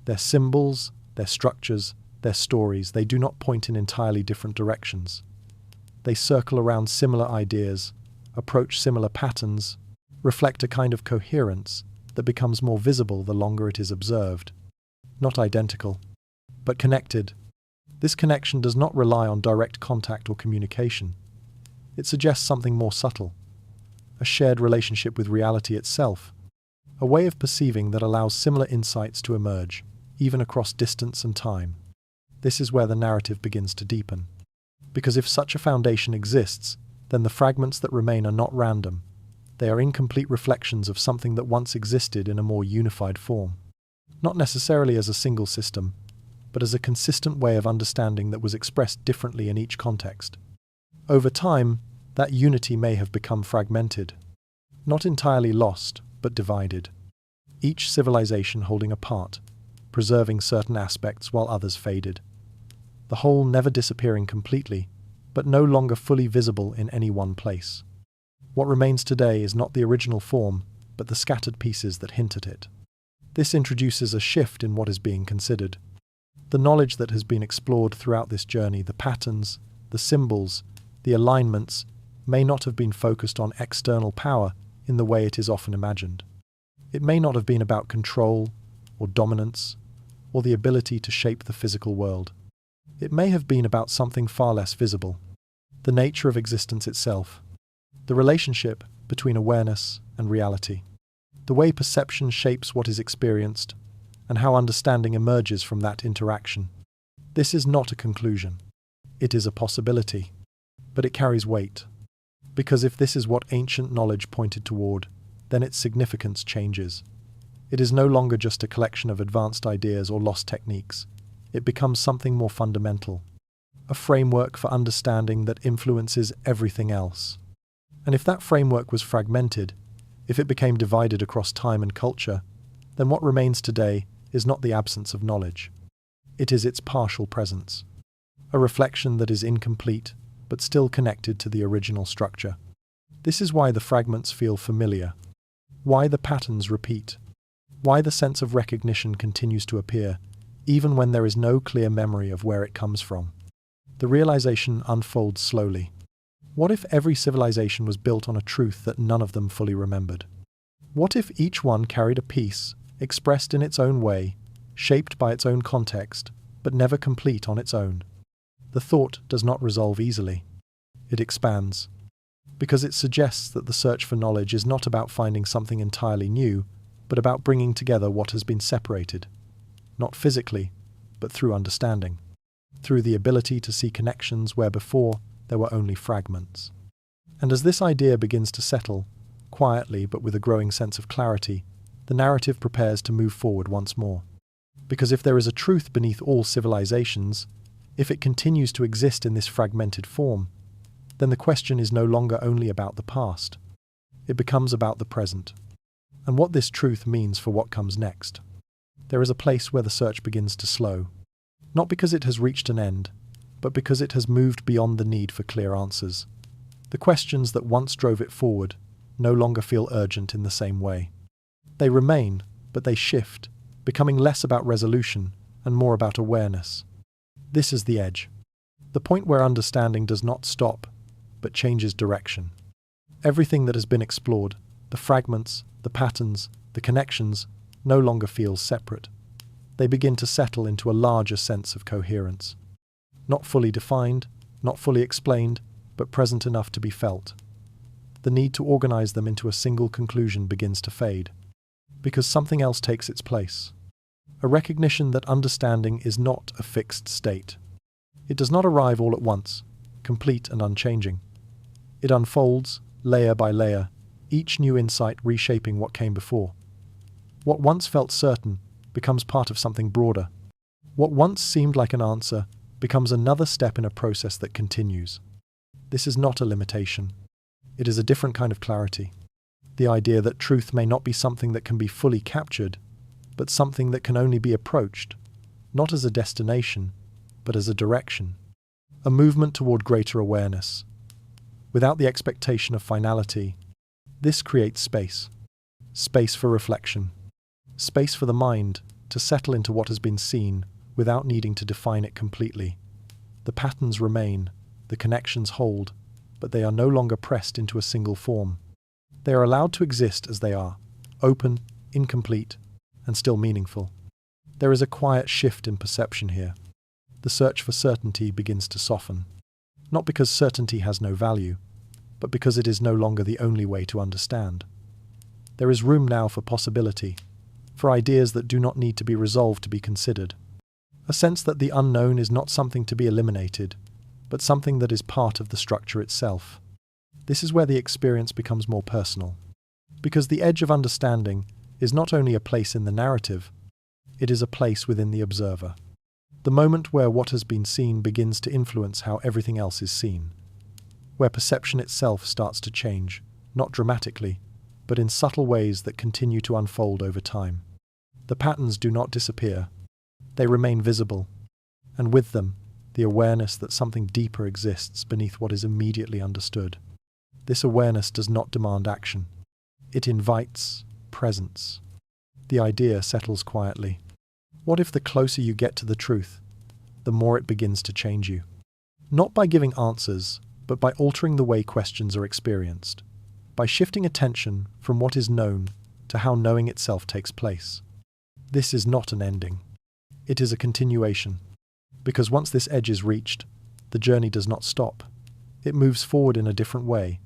Their symbols, their structures, their stories, they do not point in entirely different directions. They circle around similar ideas, approach similar patterns, reflect a kind of coherence that becomes more visible the longer it is observed. Not identical, but connected. This connection does not rely on direct contact or communication. It suggests something more subtle, a shared relationship with reality itself, a way of perceiving that allows similar insights to emerge, even across distance and time. This is where the narrative begins to deepen. Because if such a foundation exists, then the fragments that remain are not random. They are incomplete reflections of something that once existed in a more unified form. Not necessarily as a single system, but as a consistent way of understanding that was expressed differently in each context. Over time, that unity may have become fragmented, not entirely lost, but divided. Each civilization holding a part, preserving certain aspects while others faded. The whole never disappearing completely, but no longer fully visible in any one place. What remains today is not the original form, but the scattered pieces that hint at it. This introduces a shift in what is being considered. The knowledge that has been explored throughout this journey, the patterns, the symbols, the alignments, may not have been focused on external power in the way it is often imagined. It may not have been about control or dominance or the ability to shape the physical world. It may have been about something far less visible, the nature of existence itself, the relationship between awareness and reality, the way perception shapes what is experienced, and how understanding emerges from that interaction. This is not a conclusion. It is a possibility, but it carries weight. Because if this is what ancient knowledge pointed toward, then its significance changes. It is no longer just a collection of advanced ideas or lost techniques. It becomes something more fundamental, a framework for understanding that influences everything else. And if that framework was fragmented, if it became divided across time and culture, then what remains today is not the absence of knowledge. It is its partial presence, a reflection that is incomplete but still connected to the original structure. This is why the fragments feel familiar, why the patterns repeat, why the sense of recognition continues to appear, even when there is no clear memory of where it comes from. The realization unfolds slowly. What if every civilization was built on a truth that none of them fully remembered? What if each one carried a piece, expressed in its own way, shaped by its own context, but never complete on its own? The thought does not resolve easily. It expands, because it suggests that the search for knowledge is not about finding something entirely new, but about bringing together what has been separated, not physically, but through understanding, through the ability to see connections where before there were only fragments. And as this idea begins to settle, quietly but with a growing sense of clarity, the narrative prepares to move forward once more. Because if there is a truth beneath all civilizations, if it continues to exist in this fragmented form, then the question is no longer only about the past. It becomes about the present, and what this truth means for what comes next. There is a place where the search begins to slow, not because it has reached an end, but because it has moved beyond the need for clear answers. The questions that once drove it forward no longer feel urgent in the same way. They remain, but they shift, becoming less about resolution and more about awareness. This is the edge, the point where understanding does not stop, but changes direction. Everything that has been explored, the fragments, the patterns, the connections, no longer feels separate. They begin to settle into a larger sense of coherence. Not fully defined, not fully explained, but present enough to be felt. The need to organize them into a single conclusion begins to fade, because something else takes its place. A recognition that understanding is not a fixed state. It does not arrive all at once, complete and unchanging. It unfolds, layer by layer, each new insight reshaping what came before. What once felt certain becomes part of something broader. What once seemed like an answer becomes another step in a process that continues. This is not a limitation. It is a different kind of clarity. The idea that truth may not be something that can be fully captured, but something that can only be approached, not as a destination, but as a direction, a movement toward greater awareness. Without the expectation of finality, this creates space. Space for reflection. Space for the mind to settle into what has been seen without needing to define it completely. The patterns remain, the connections hold, but they are no longer pressed into a single form. They are allowed to exist as they are, open, incomplete, and still meaningful. There is a quiet shift in perception here. The search for certainty begins to soften, not because certainty has no value, but because it is no longer the only way to understand. There is room now for possibility, for ideas that do not need to be resolved to be considered. A sense that the unknown is not something to be eliminated, but something that is part of the structure itself. This is where the experience becomes more personal, because the edge of understanding is not only a place in the narrative, it is a place within the observer. The moment where what has been seen begins to influence how everything else is seen, where perception itself starts to change, not dramatically, but in subtle ways that continue to unfold over time. The patterns do not disappear. They remain visible, and with them, the awareness that something deeper exists beneath what is immediately understood. This awareness does not demand action. It invites presence. The idea settles quietly. What if the closer you get to the truth, the more it begins to change you? Not by giving answers, but by altering the way questions are experienced, by shifting attention from what is known to how knowing itself takes place. This is not an ending. It is a continuation, because once this edge is reached, the journey does not stop. It moves forward in a different way,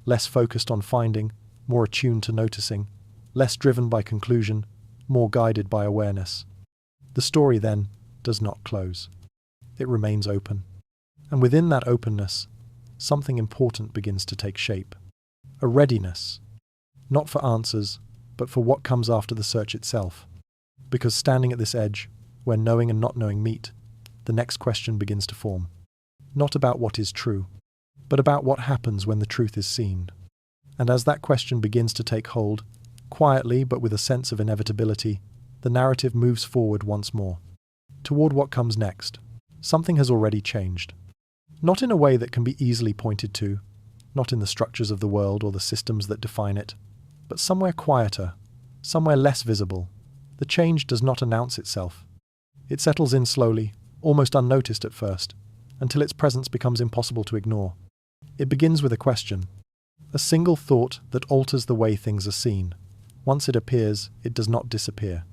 less focused on finding, more attuned to noticing, less driven by conclusion, more guided by awareness. The story, then, does not close. It remains open. And within that openness, something important begins to take shape. A readiness, not for answers, but for what comes after the search itself. Because standing at this edge, where knowing and not knowing meet, the next question begins to form. Not about what is true, but about what happens when the truth is seen. And as that question begins to take hold, quietly but with a sense of inevitability, the narrative moves forward once more. Toward what comes next. Something has already changed. Not in a way that can be easily pointed to, not in the structures of the world or the systems that define it, but somewhere quieter, somewhere less visible. The change does not announce itself. It settles in slowly, almost unnoticed at first, until its presence becomes impossible to ignore. It begins with a question, a single thought that alters the way things are seen. Once it appears, it does not disappear.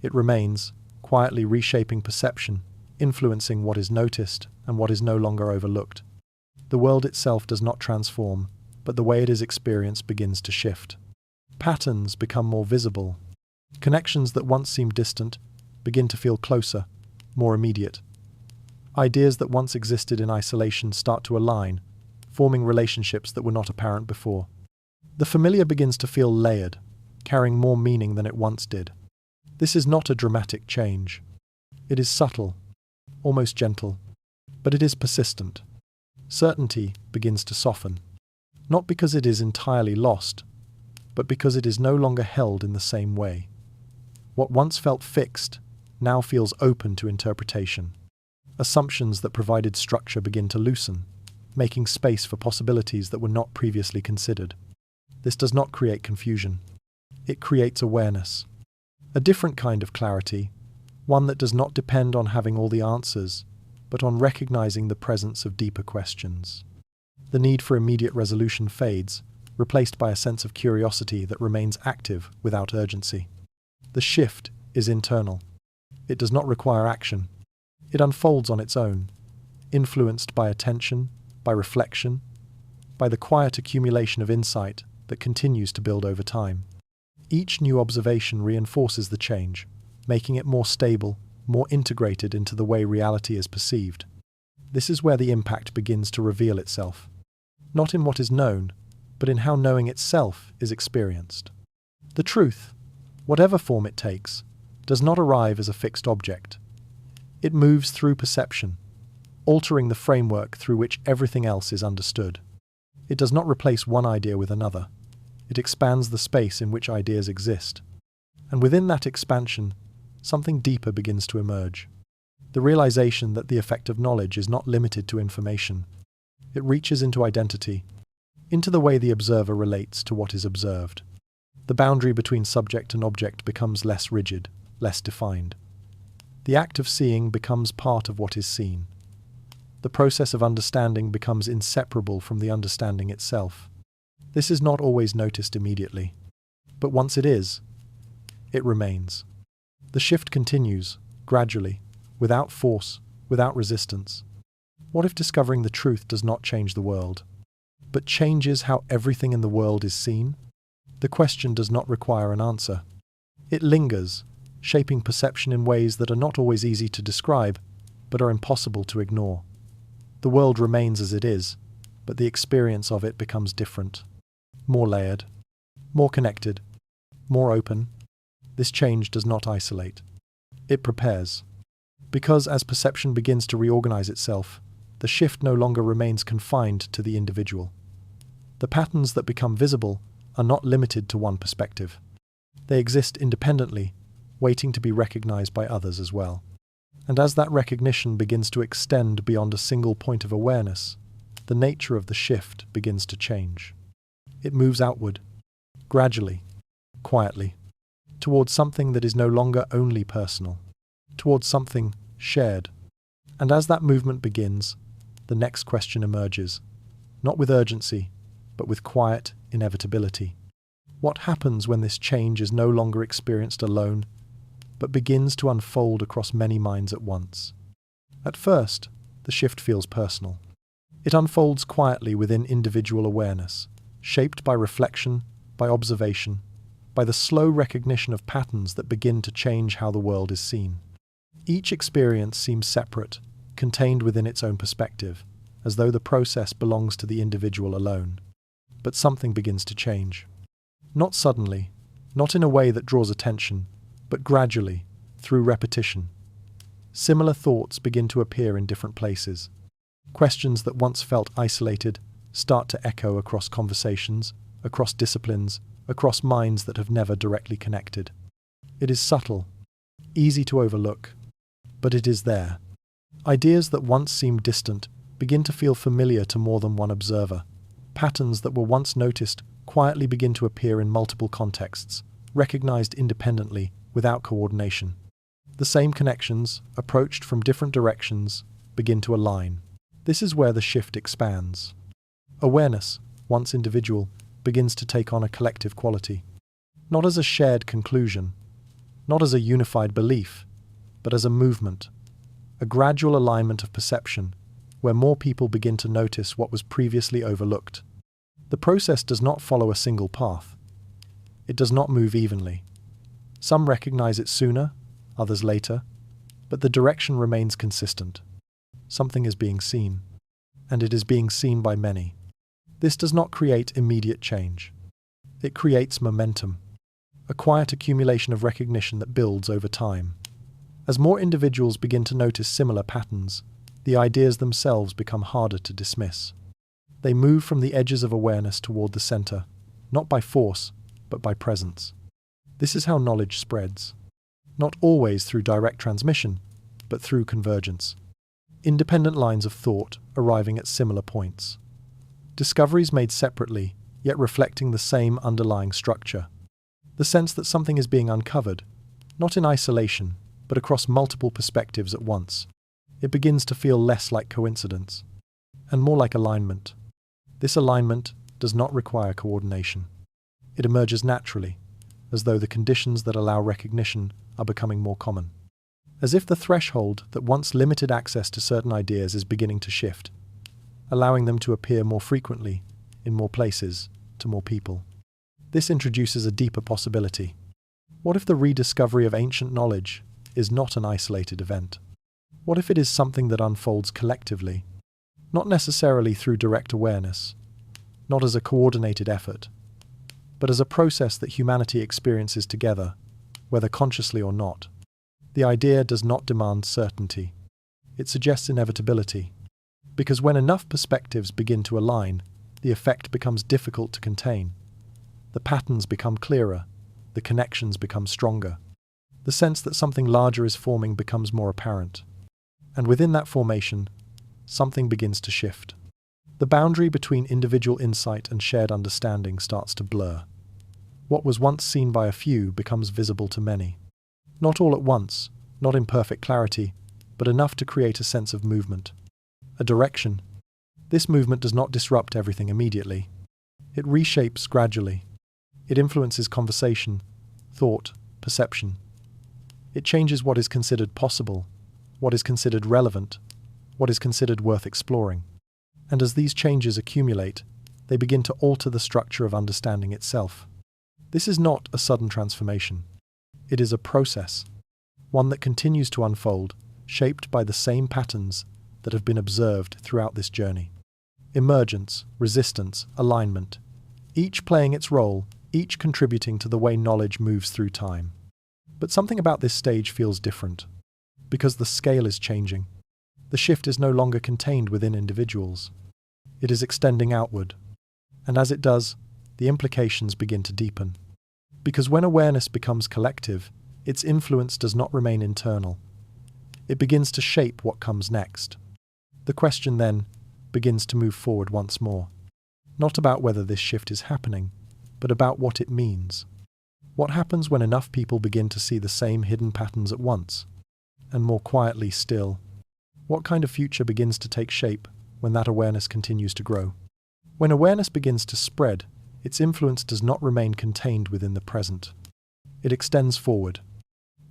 It remains, quietly reshaping perception, influencing what is noticed and what is no longer overlooked. The world itself does not transform, but the way it is experienced begins to shift. Patterns become more visible. Connections that once seemed distant begin to feel closer, more immediate. Ideas that once existed in isolation start to align, forming relationships that were not apparent before. The familiar begins to feel layered, carrying more meaning than it once did. This is not a dramatic change. It is subtle, almost gentle, but it is persistent. Certainty begins to soften, not because it is entirely lost, but because it is no longer held in the same way. What once felt fixed now feels open to interpretation. Assumptions that provided structure begin to loosen, making space for possibilities that were not previously considered. This does not create confusion. It creates awareness. A different kind of clarity, one that does not depend on having all the answers, but on recognizing the presence of deeper questions. The need for immediate resolution fades, replaced by a sense of curiosity that remains active without urgency. The shift is internal. It does not require action. It unfolds on its own, influenced by attention, by reflection, by the quiet accumulation of insight that continues to build over time. Each new observation reinforces the change, making it more stable, more integrated into the way reality is perceived. This is where the impact begins to reveal itself, not in what is known, but in how knowing itself is experienced. The truth, whatever form it takes, does not arrive as a fixed object. It moves through perception, altering the framework through which everything else is understood. It does not replace one idea with another. It expands the space in which ideas exist. And within that expansion, something deeper begins to emerge. The realization that the effect of knowledge is not limited to information. It reaches into identity, into the way the observer relates to what is observed. The boundary between subject and object becomes less rigid, less defined. The act of seeing becomes part of what is seen. The process of understanding becomes inseparable from the understanding itself. This is not always noticed immediately, but once it is, it remains. The shift continues, gradually, without force, without resistance. What if discovering the truth does not change the world, but changes how everything in the world is seen? The question does not require an answer. It lingers, shaping perception in ways that are not always easy to describe, but are impossible to ignore. The world remains as it is, but the experience of it becomes different. More layered, more connected, more open. This change does not isolate. It prepares. Because as perception begins to reorganize itself, the shift no longer remains confined to the individual. The patterns that become visible are not limited to one perspective. They exist independently, waiting to be recognized by others as well. And as that recognition begins to extend beyond a single point of awareness, the nature of the shift begins to change. It moves outward, gradually, quietly, towards something that is no longer only personal, towards something shared. And as that movement begins, the next question emerges, not with urgency, but with quiet inevitability. What happens when this change is no longer experienced alone, but begins to unfold across many minds at once? At first, the shift feels personal. It unfolds quietly within individual awareness, shaped by reflection, by observation, by the slow recognition of patterns that begin to change how the world is seen. Each experience seems separate, contained within its own perspective, as though the process belongs to the individual alone. But something begins to change. Not suddenly, not in a way that draws attention, but gradually, through repetition. Similar thoughts begin to appear in different places. Questions that once felt isolated start to echo across conversations, across disciplines, across minds that have never directly connected. It is subtle, easy to overlook, but it is there. Ideas that once seemed distant begin to feel familiar to more than one observer. Patterns that were once noticed quietly begin to appear in multiple contexts, recognized independently, without coordination. The same connections, approached from different directions, begin to align. This is where the shift expands. Awareness, once individual, begins to take on a collective quality. Not as a shared conclusion, not as a unified belief, but as a movement, a gradual alignment of perception, where more people begin to notice what was previously overlooked. The process does not follow a single path. It does not move evenly. Some recognize it sooner, others later, but the direction remains consistent. Something is being seen, and it is being seen by many. This does not create immediate change. It creates momentum, a quiet accumulation of recognition that builds over time. As more individuals begin to notice similar patterns, the ideas themselves become harder to dismiss. They move from the edges of awareness toward the center, not by force, but by presence. This is how knowledge spreads. Not always through direct transmission, but through convergence. Independent lines of thought arriving at similar points. Discoveries made separately, yet reflecting the same underlying structure. The sense that something is being uncovered, not in isolation, but across multiple perspectives at once. It begins to feel less like coincidence, and more like alignment. This alignment does not require coordination. It emerges naturally, as though the conditions that allow recognition are becoming more common. As if the threshold that once limited access to certain ideas is beginning to shift, allowing them to appear more frequently, in more places, to more people. This introduces a deeper possibility. What if the rediscovery of ancient knowledge is not an isolated event? What if it is something that unfolds collectively, not necessarily through direct awareness, not as a coordinated effort, but as a process that humanity experiences together, whether consciously or not? The idea does not demand certainty. It suggests inevitability, because when enough perspectives begin to align, the effect becomes difficult to contain. The patterns become clearer, the connections become stronger. The sense that something larger is forming becomes more apparent. And within that formation, something begins to shift. The boundary between individual insight and shared understanding starts to blur. What was once seen by a few becomes visible to many. Not all at once, not in perfect clarity, but enough to create a sense of movement. A direction. This movement does not disrupt everything immediately. It reshapes gradually. It influences conversation, thought, perception. It changes what is considered possible, what is considered relevant, what is considered worth exploring. And as these changes accumulate, they begin to alter the structure of understanding itself. This is not a sudden transformation. It is a process, one that continues to unfold, shaped by the same patterns that have been observed throughout this journey. Emergence, resistance, alignment, each playing its role, each contributing to the way knowledge moves through time. But something about this stage feels different, because the scale is changing. The shift is no longer contained within individuals. It is extending outward, and as it does, the implications begin to deepen. Because when awareness becomes collective, its influence does not remain internal. It begins to shape what comes next. The question then begins to move forward once more. Not about whether this shift is happening, but about what it means. What happens when enough people begin to see the same hidden patterns at once? And more quietly still, what kind of future begins to take shape when that awareness continues to grow. When awareness begins to spread, its influence does not remain contained within the present. It extends forward,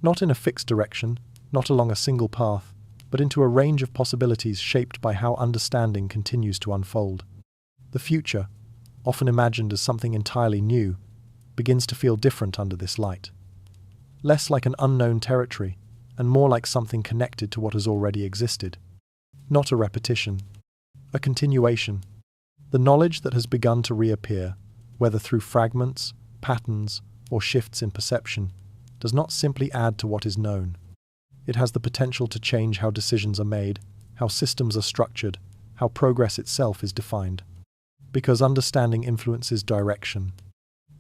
not in a fixed direction, not along a single path, but into a range of possibilities shaped by how understanding continues to unfold. The future, often imagined as something entirely new, begins to feel different under this light. Less like an unknown territory, and more like something connected to what has already existed. Not a repetition, a continuation. The knowledge that has begun to reappear, whether through fragments, patterns, or shifts in perception, does not simply add to what is known. It has the potential to change how decisions are made, how systems are structured, how progress itself is defined. Because understanding influences direction.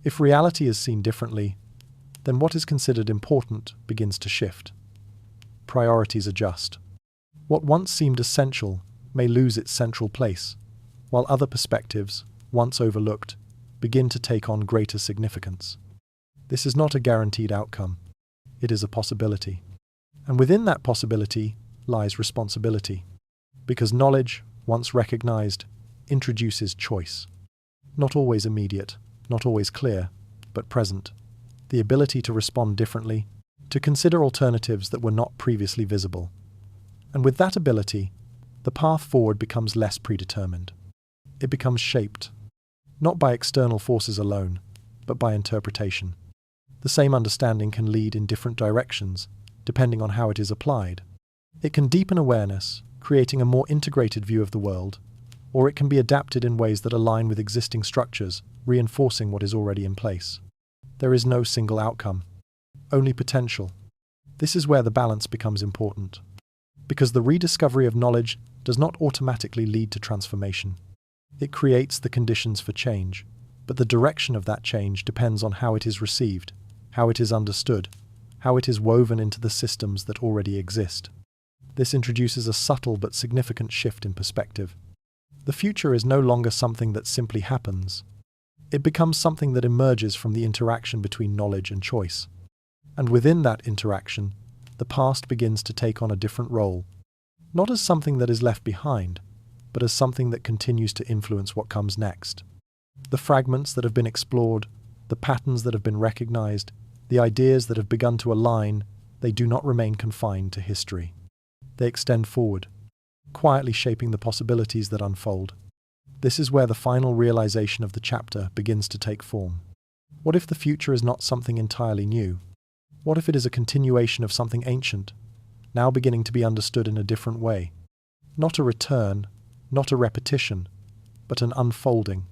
If reality is seen differently, then what is considered important begins to shift. Priorities adjust. What once seemed essential may lose its central place, while other perspectives, once overlooked, begin to take on greater significance. This is not a guaranteed outcome. It is a possibility. And within that possibility lies responsibility. Because knowledge, once recognized, introduces choice. Not always immediate, not always clear, but present. The ability to respond differently, to consider alternatives that were not previously visible. And with that ability, the path forward becomes less predetermined. It becomes shaped, not by external forces alone, but by interpretation. The same understanding can lead in different directions, depending on how it is applied. It can deepen awareness, creating a more integrated view of the world, or it can be adapted in ways that align with existing structures, reinforcing what is already in place. There is no single outcome, only potential. This is where the balance becomes important. Because the rediscovery of knowledge does not automatically lead to transformation. It creates the conditions for change, but the direction of that change depends on how it is received, how it is understood, how it is woven into the systems that already exist. This introduces a subtle but significant shift in perspective. The future is no longer something that simply happens. It becomes something that emerges from the interaction between knowledge and choice. And within that interaction, the past begins to take on a different role, not as something that is left behind, but as something that continues to influence what comes next. The fragments that have been explored, the patterns that have been recognized, the ideas that have begun to align, they do not remain confined to history. They extend forward, quietly shaping the possibilities that unfold. This is where the final realization of the chapter begins to take form. What if the future is not something entirely new? What if it is a continuation of something ancient, now beginning to be understood in a different way? Not a return, not a repetition, but an unfolding.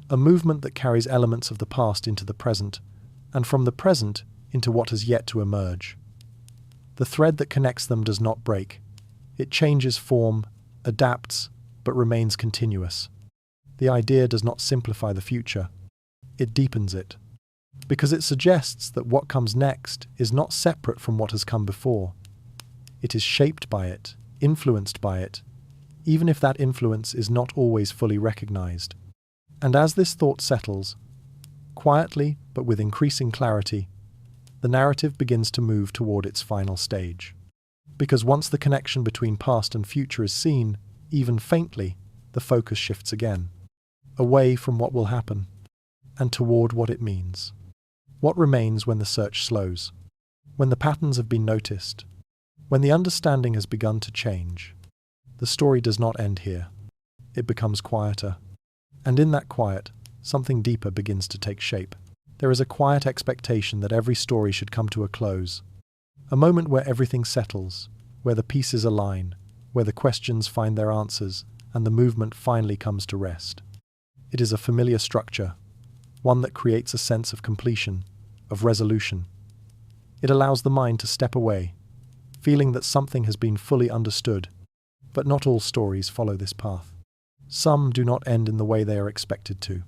A movement that carries elements of the past into the present, and from the present into what has yet to emerge. The thread that connects them does not break. It changes form, adapts, but remains continuous. The idea does not simplify the future. It deepens it. Because it suggests that what comes next is not separate from what has come before. It is shaped by it, influenced by it, even if that influence is not always fully recognized. And as this thought settles, quietly but with increasing clarity, the narrative begins to move toward its final stage. Because once the connection between past and future is seen, even faintly, the focus shifts again, away from what will happen, and toward what it means. What remains when the search slows, when the patterns have been noticed, when the understanding has begun to change. The story does not end here. It becomes quieter. And in that quiet, something deeper begins to take shape. There is a quiet expectation that every story should come to a close. A moment where everything settles, where the pieces align, where the questions find their answers, and the movement finally comes to rest. It is a familiar structure, one that creates a sense of completion, of resolution. It allows the mind to step away, feeling that something has been fully understood. But not all stories follow this path. Some do not end in the way they are expected to.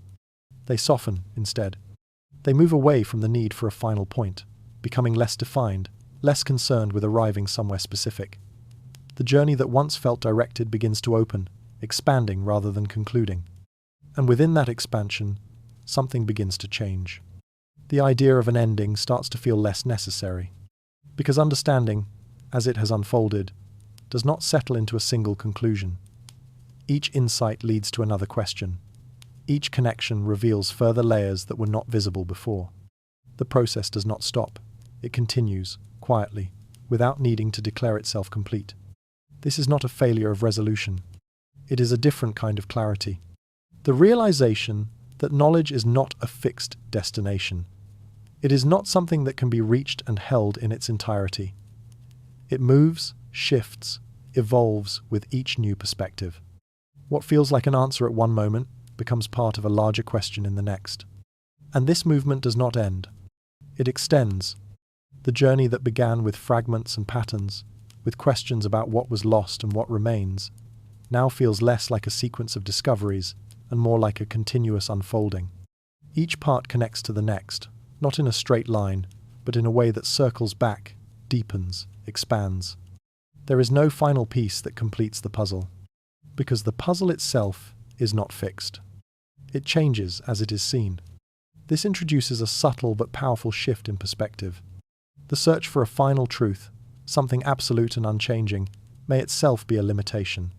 They soften, instead. They move away from the need for a final point, becoming less defined, less concerned with arriving somewhere specific. The journey that once felt directed begins to open, expanding rather than concluding. And within that expansion, something begins to change. The idea of an ending starts to feel less necessary. Because understanding, as it has unfolded, does not settle into a single conclusion. Each insight leads to another question. Each connection reveals further layers that were not visible before. The process does not stop. It continues, quietly, without needing to declare itself complete. This is not a failure of resolution. It is a different kind of clarity. The realization that knowledge is not a fixed destination. It is not something that can be reached and held in its entirety. It moves, shifts, evolves with each new perspective. What feels like an answer at one moment becomes part of a larger question in the next. And this movement does not end. It extends. The journey that began with fragments and patterns, with questions about what was lost and what remains, now feels less like a sequence of discoveries and more like a continuous unfolding. Each part connects to the next, not in a straight line, but in a way that circles back, deepens, expands. There is no final piece that completes the puzzle, because the puzzle itself is not fixed. It changes as it is seen. This introduces a subtle but powerful shift in perspective. The search for a final truth, something absolute and unchanging, may itself be a limitation.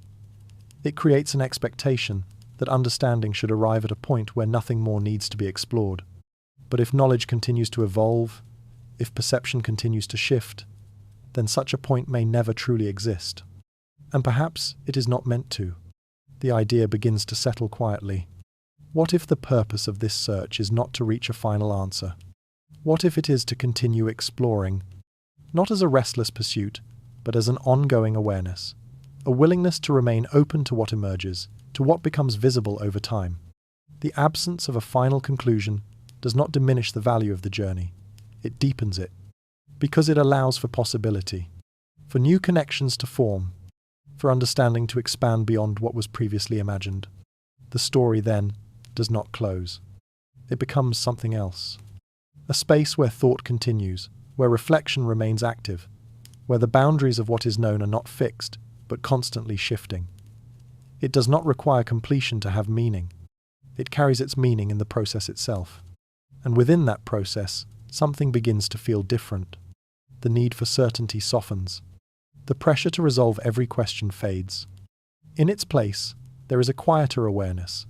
It creates an expectation that understanding should arrive at a point where nothing more needs to be explored. But if knowledge continues to evolve, if perception continues to shift, then such a point may never truly exist. And perhaps it is not meant to. The idea begins to settle quietly. What if the purpose of this search is not to reach a final answer? What if it is to continue exploring, not as a restless pursuit, but as an ongoing awareness, a willingness to remain open to what emerges, to what becomes visible over time? The absence of a final conclusion does not diminish the value of the journey. It deepens it, because it allows for possibility, for new connections to form, for understanding to expand beyond what was previously imagined. The story, then, does not close. It becomes something else. A space where thought continues, where reflection remains active, where the boundaries of what is known are not fixed, but constantly shifting. It does not require completion to have meaning. It carries its meaning in the process itself. And within that process, something begins to feel different. The need for certainty softens. The pressure to resolve every question fades. In its place, there is a quieter awareness,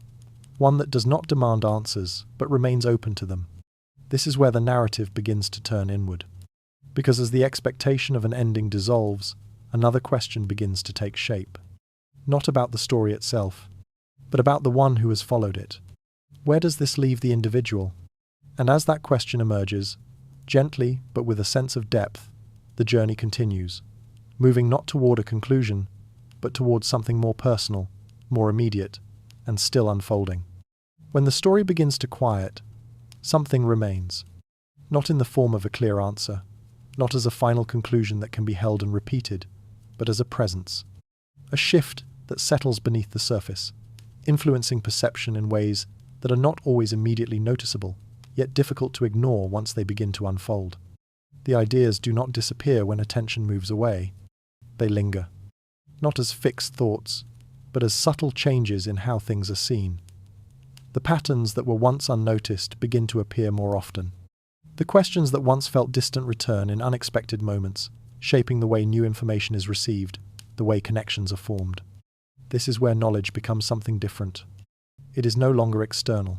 one that does not demand answers, but remains open to them. This is where the narrative begins to turn inward. Because as the expectation of an ending dissolves, another question begins to take shape. Not about the story itself, but about the one who has followed it. Where does this leave the individual? And as that question emerges, gently but with a sense of depth, the journey continues, moving not toward a conclusion, but towards something more personal, more immediate, and still unfolding. When the story begins to quiet, something remains, not in the form of a clear answer, not as a final conclusion that can be held and repeated, but as a presence, a shift that settles beneath the surface, influencing perception in ways that are not always immediately noticeable, yet difficult to ignore once they begin to unfold. The ideas do not disappear when attention moves away. They linger, not as fixed thoughts, but as subtle changes in how things are seen. The patterns that were once unnoticed begin to appear more often. The questions that once felt distant return in unexpected moments, shaping the way new information is received, the way connections are formed. This is where knowledge becomes something different. It is no longer external.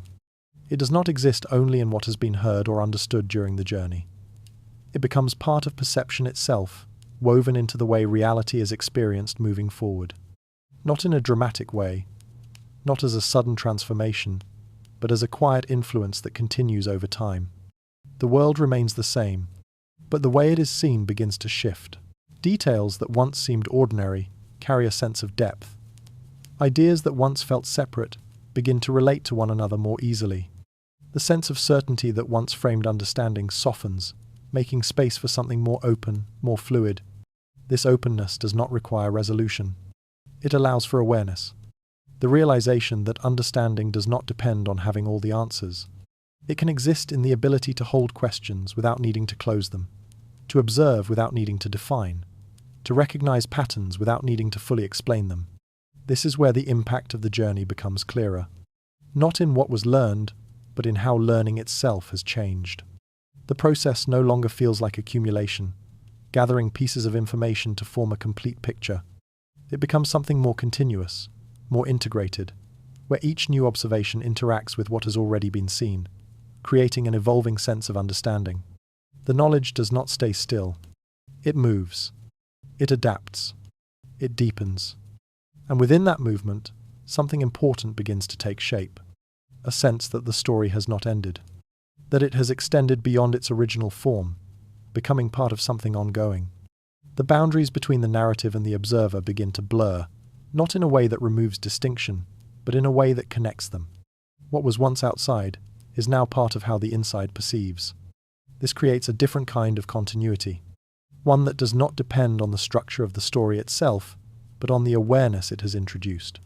It does not exist only in what has been heard or understood during the journey. It becomes part of perception itself, woven into the way reality is experienced moving forward. Not in a dramatic way, not as a sudden transformation, but as a quiet influence that continues over time. The world remains the same, but the way it is seen begins to shift. Details that once seemed ordinary carry a sense of depth. Ideas that once felt separate begin to relate to one another more easily. The sense of certainty that once framed understanding softens, making space for something more open, more fluid. This openness does not require resolution. It allows for awareness. The realization that understanding does not depend on having all the answers. It can exist in the ability to hold questions without needing to close them, to observe without needing to define, to recognize patterns without needing to fully explain them. This is where the impact of the journey becomes clearer. Not in what was learned, but in how learning itself has changed. The process no longer feels like accumulation, gathering pieces of information to form a complete picture. It becomes something more continuous, more integrated, where each new observation interacts with what has already been seen, creating an evolving sense of understanding. The knowledge does not stay still. It moves. It adapts. It deepens. And within that movement, something important begins to take shape. A sense that the story has not ended. That it has extended beyond its original form, becoming part of something ongoing. The boundaries between the narrative and the observer begin to blur, not in a way that removes distinction, but in a way that connects them. What was once outside is now part of how the inside perceives. This creates a different kind of continuity, one that does not depend on the structure of the story itself, but on the awareness it has introduced.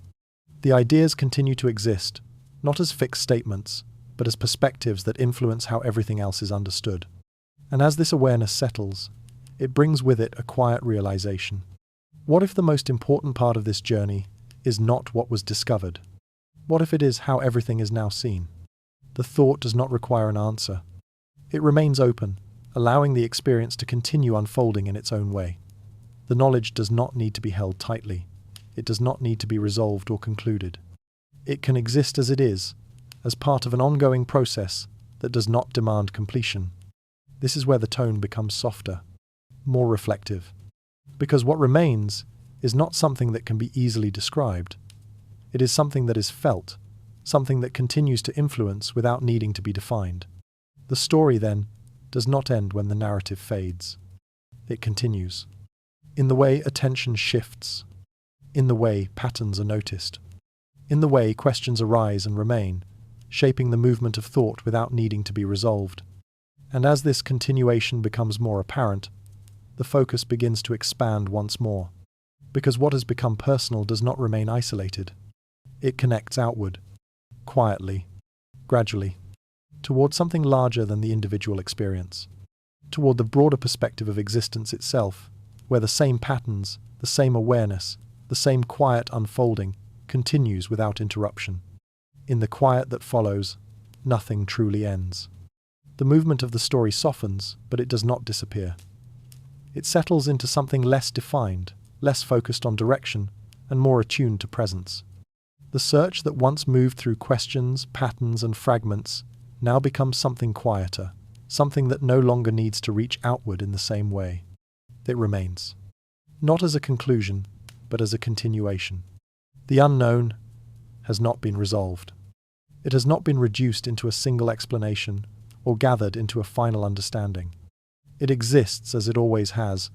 The ideas continue to exist, not as fixed statements, but as perspectives that influence how everything else is understood. And as this awareness settles, it brings with it a quiet realization. What if the most important part of this journey is not what was discovered? What if it is how everything is now seen? The thought does not require an answer. It remains open, allowing the experience to continue unfolding in its own way. The knowledge does not need to be held tightly. It does not need to be resolved or concluded. It can exist as it is, as part of an ongoing process that does not demand completion. This is where the tone becomes softer, more reflective, because what remains is not something that can be easily described. It is something that is felt, something that continues to influence without needing to be defined. The story, then, does not end when the narrative fades. It continues. In the way attention shifts, in the way patterns are noticed, in the way questions arise and remain, shaping the movement of thought without needing to be resolved. And as this continuation becomes more apparent, the focus begins to expand once more, because what has become personal does not remain isolated. It connects outward, quietly, gradually, toward something larger than the individual experience, toward the broader perspective of existence itself, where the same patterns, the same awareness, the same quiet unfolding continues without interruption. In the quiet that follows, nothing truly ends. The movement of the story softens, but it does not disappear. It settles into something less defined, less focused on direction, and more attuned to presence. The search that once moved through questions, patterns, and fragments now becomes something quieter, something that no longer needs to reach outward in the same way. It remains, not as a conclusion, but as a continuation. The unknown has not been resolved. It has not been reduced into a single explanation or gathered into a final understanding. It exists as it always has,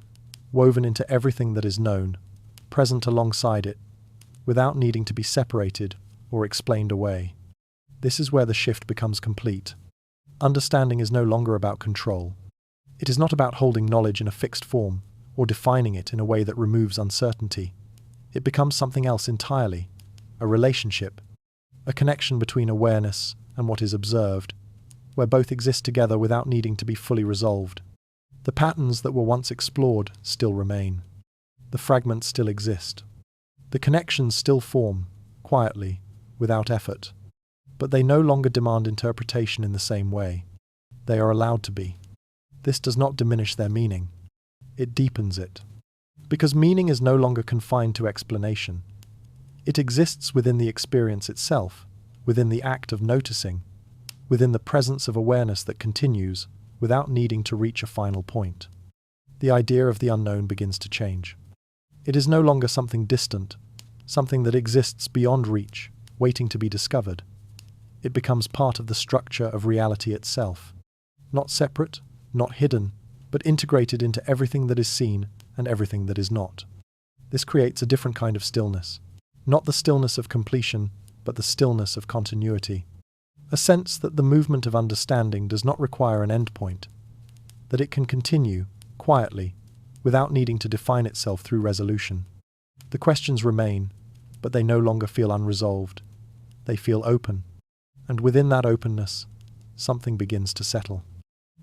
woven into everything that is known, present alongside it, without needing to be separated or explained away. This is where the shift becomes complete. Understanding is no longer about control. It is not about holding knowledge in a fixed form or defining it in a way that removes uncertainty. It becomes something else entirely, a relationship, a connection between awareness and what is observed, where both exist together without needing to be fully resolved. The patterns that were once explored still remain. The fragments still exist. The connections still form, quietly, without effort. But they no longer demand interpretation in the same way. They are allowed to be. This does not diminish their meaning. It deepens it. Because meaning is no longer confined to explanation. It exists within the experience itself, within the act of noticing, within the presence of awareness that continues without needing to reach a final point. The idea of the unknown begins to change. It is no longer something distant, something that exists beyond reach, waiting to be discovered. It becomes part of the structure of reality itself. Not separate, not hidden, but integrated into everything that is seen and everything that is not. This creates a different kind of stillness. Not the stillness of completion, but the stillness of continuity. A sense that the movement of understanding does not require an endpoint, that it can continue, quietly, without needing to define itself through resolution. The questions remain, but they no longer feel unresolved. They feel open, and within that openness, something begins to settle.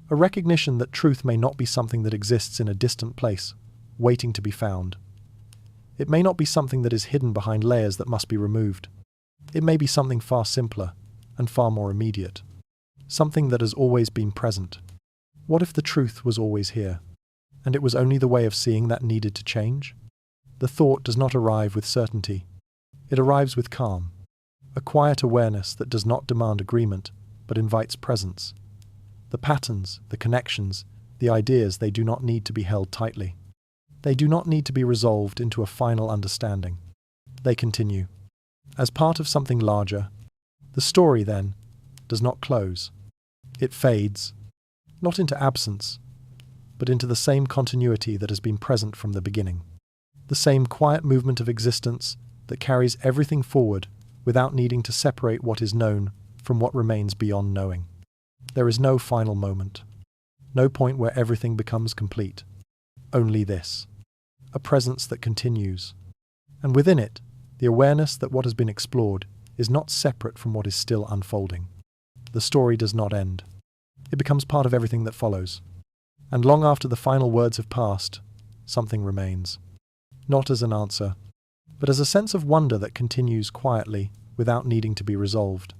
A recognition that truth may not be something that exists in a distant place, waiting to be found. It may not be something that is hidden behind layers that must be removed. It may be something far simpler and far more immediate. Something that has always been present. What if the truth was always here, and it was only the way of seeing that needed to change? The thought does not arrive with certainty. It arrives with calm, a quiet awareness that does not demand agreement, but invites presence. The patterns, the connections, the ideas, they do not need to be held tightly. They do not need to be resolved into a final understanding. They continue. As part of something larger, the story, then, does not close. It fades, not into absence, but into the same continuity that has been present from the beginning. The same quiet movement of existence that carries everything forward without needing to separate what is known from what remains beyond knowing. There is no final moment, no point where everything becomes complete. Only this, a presence that continues, and within it, the awareness that what has been explored is not separate from what is still unfolding. The story does not end. It becomes part of everything that follows. And long after the final words have passed, something remains. Not as an answer, but as a sense of wonder that continues quietly without needing to be resolved.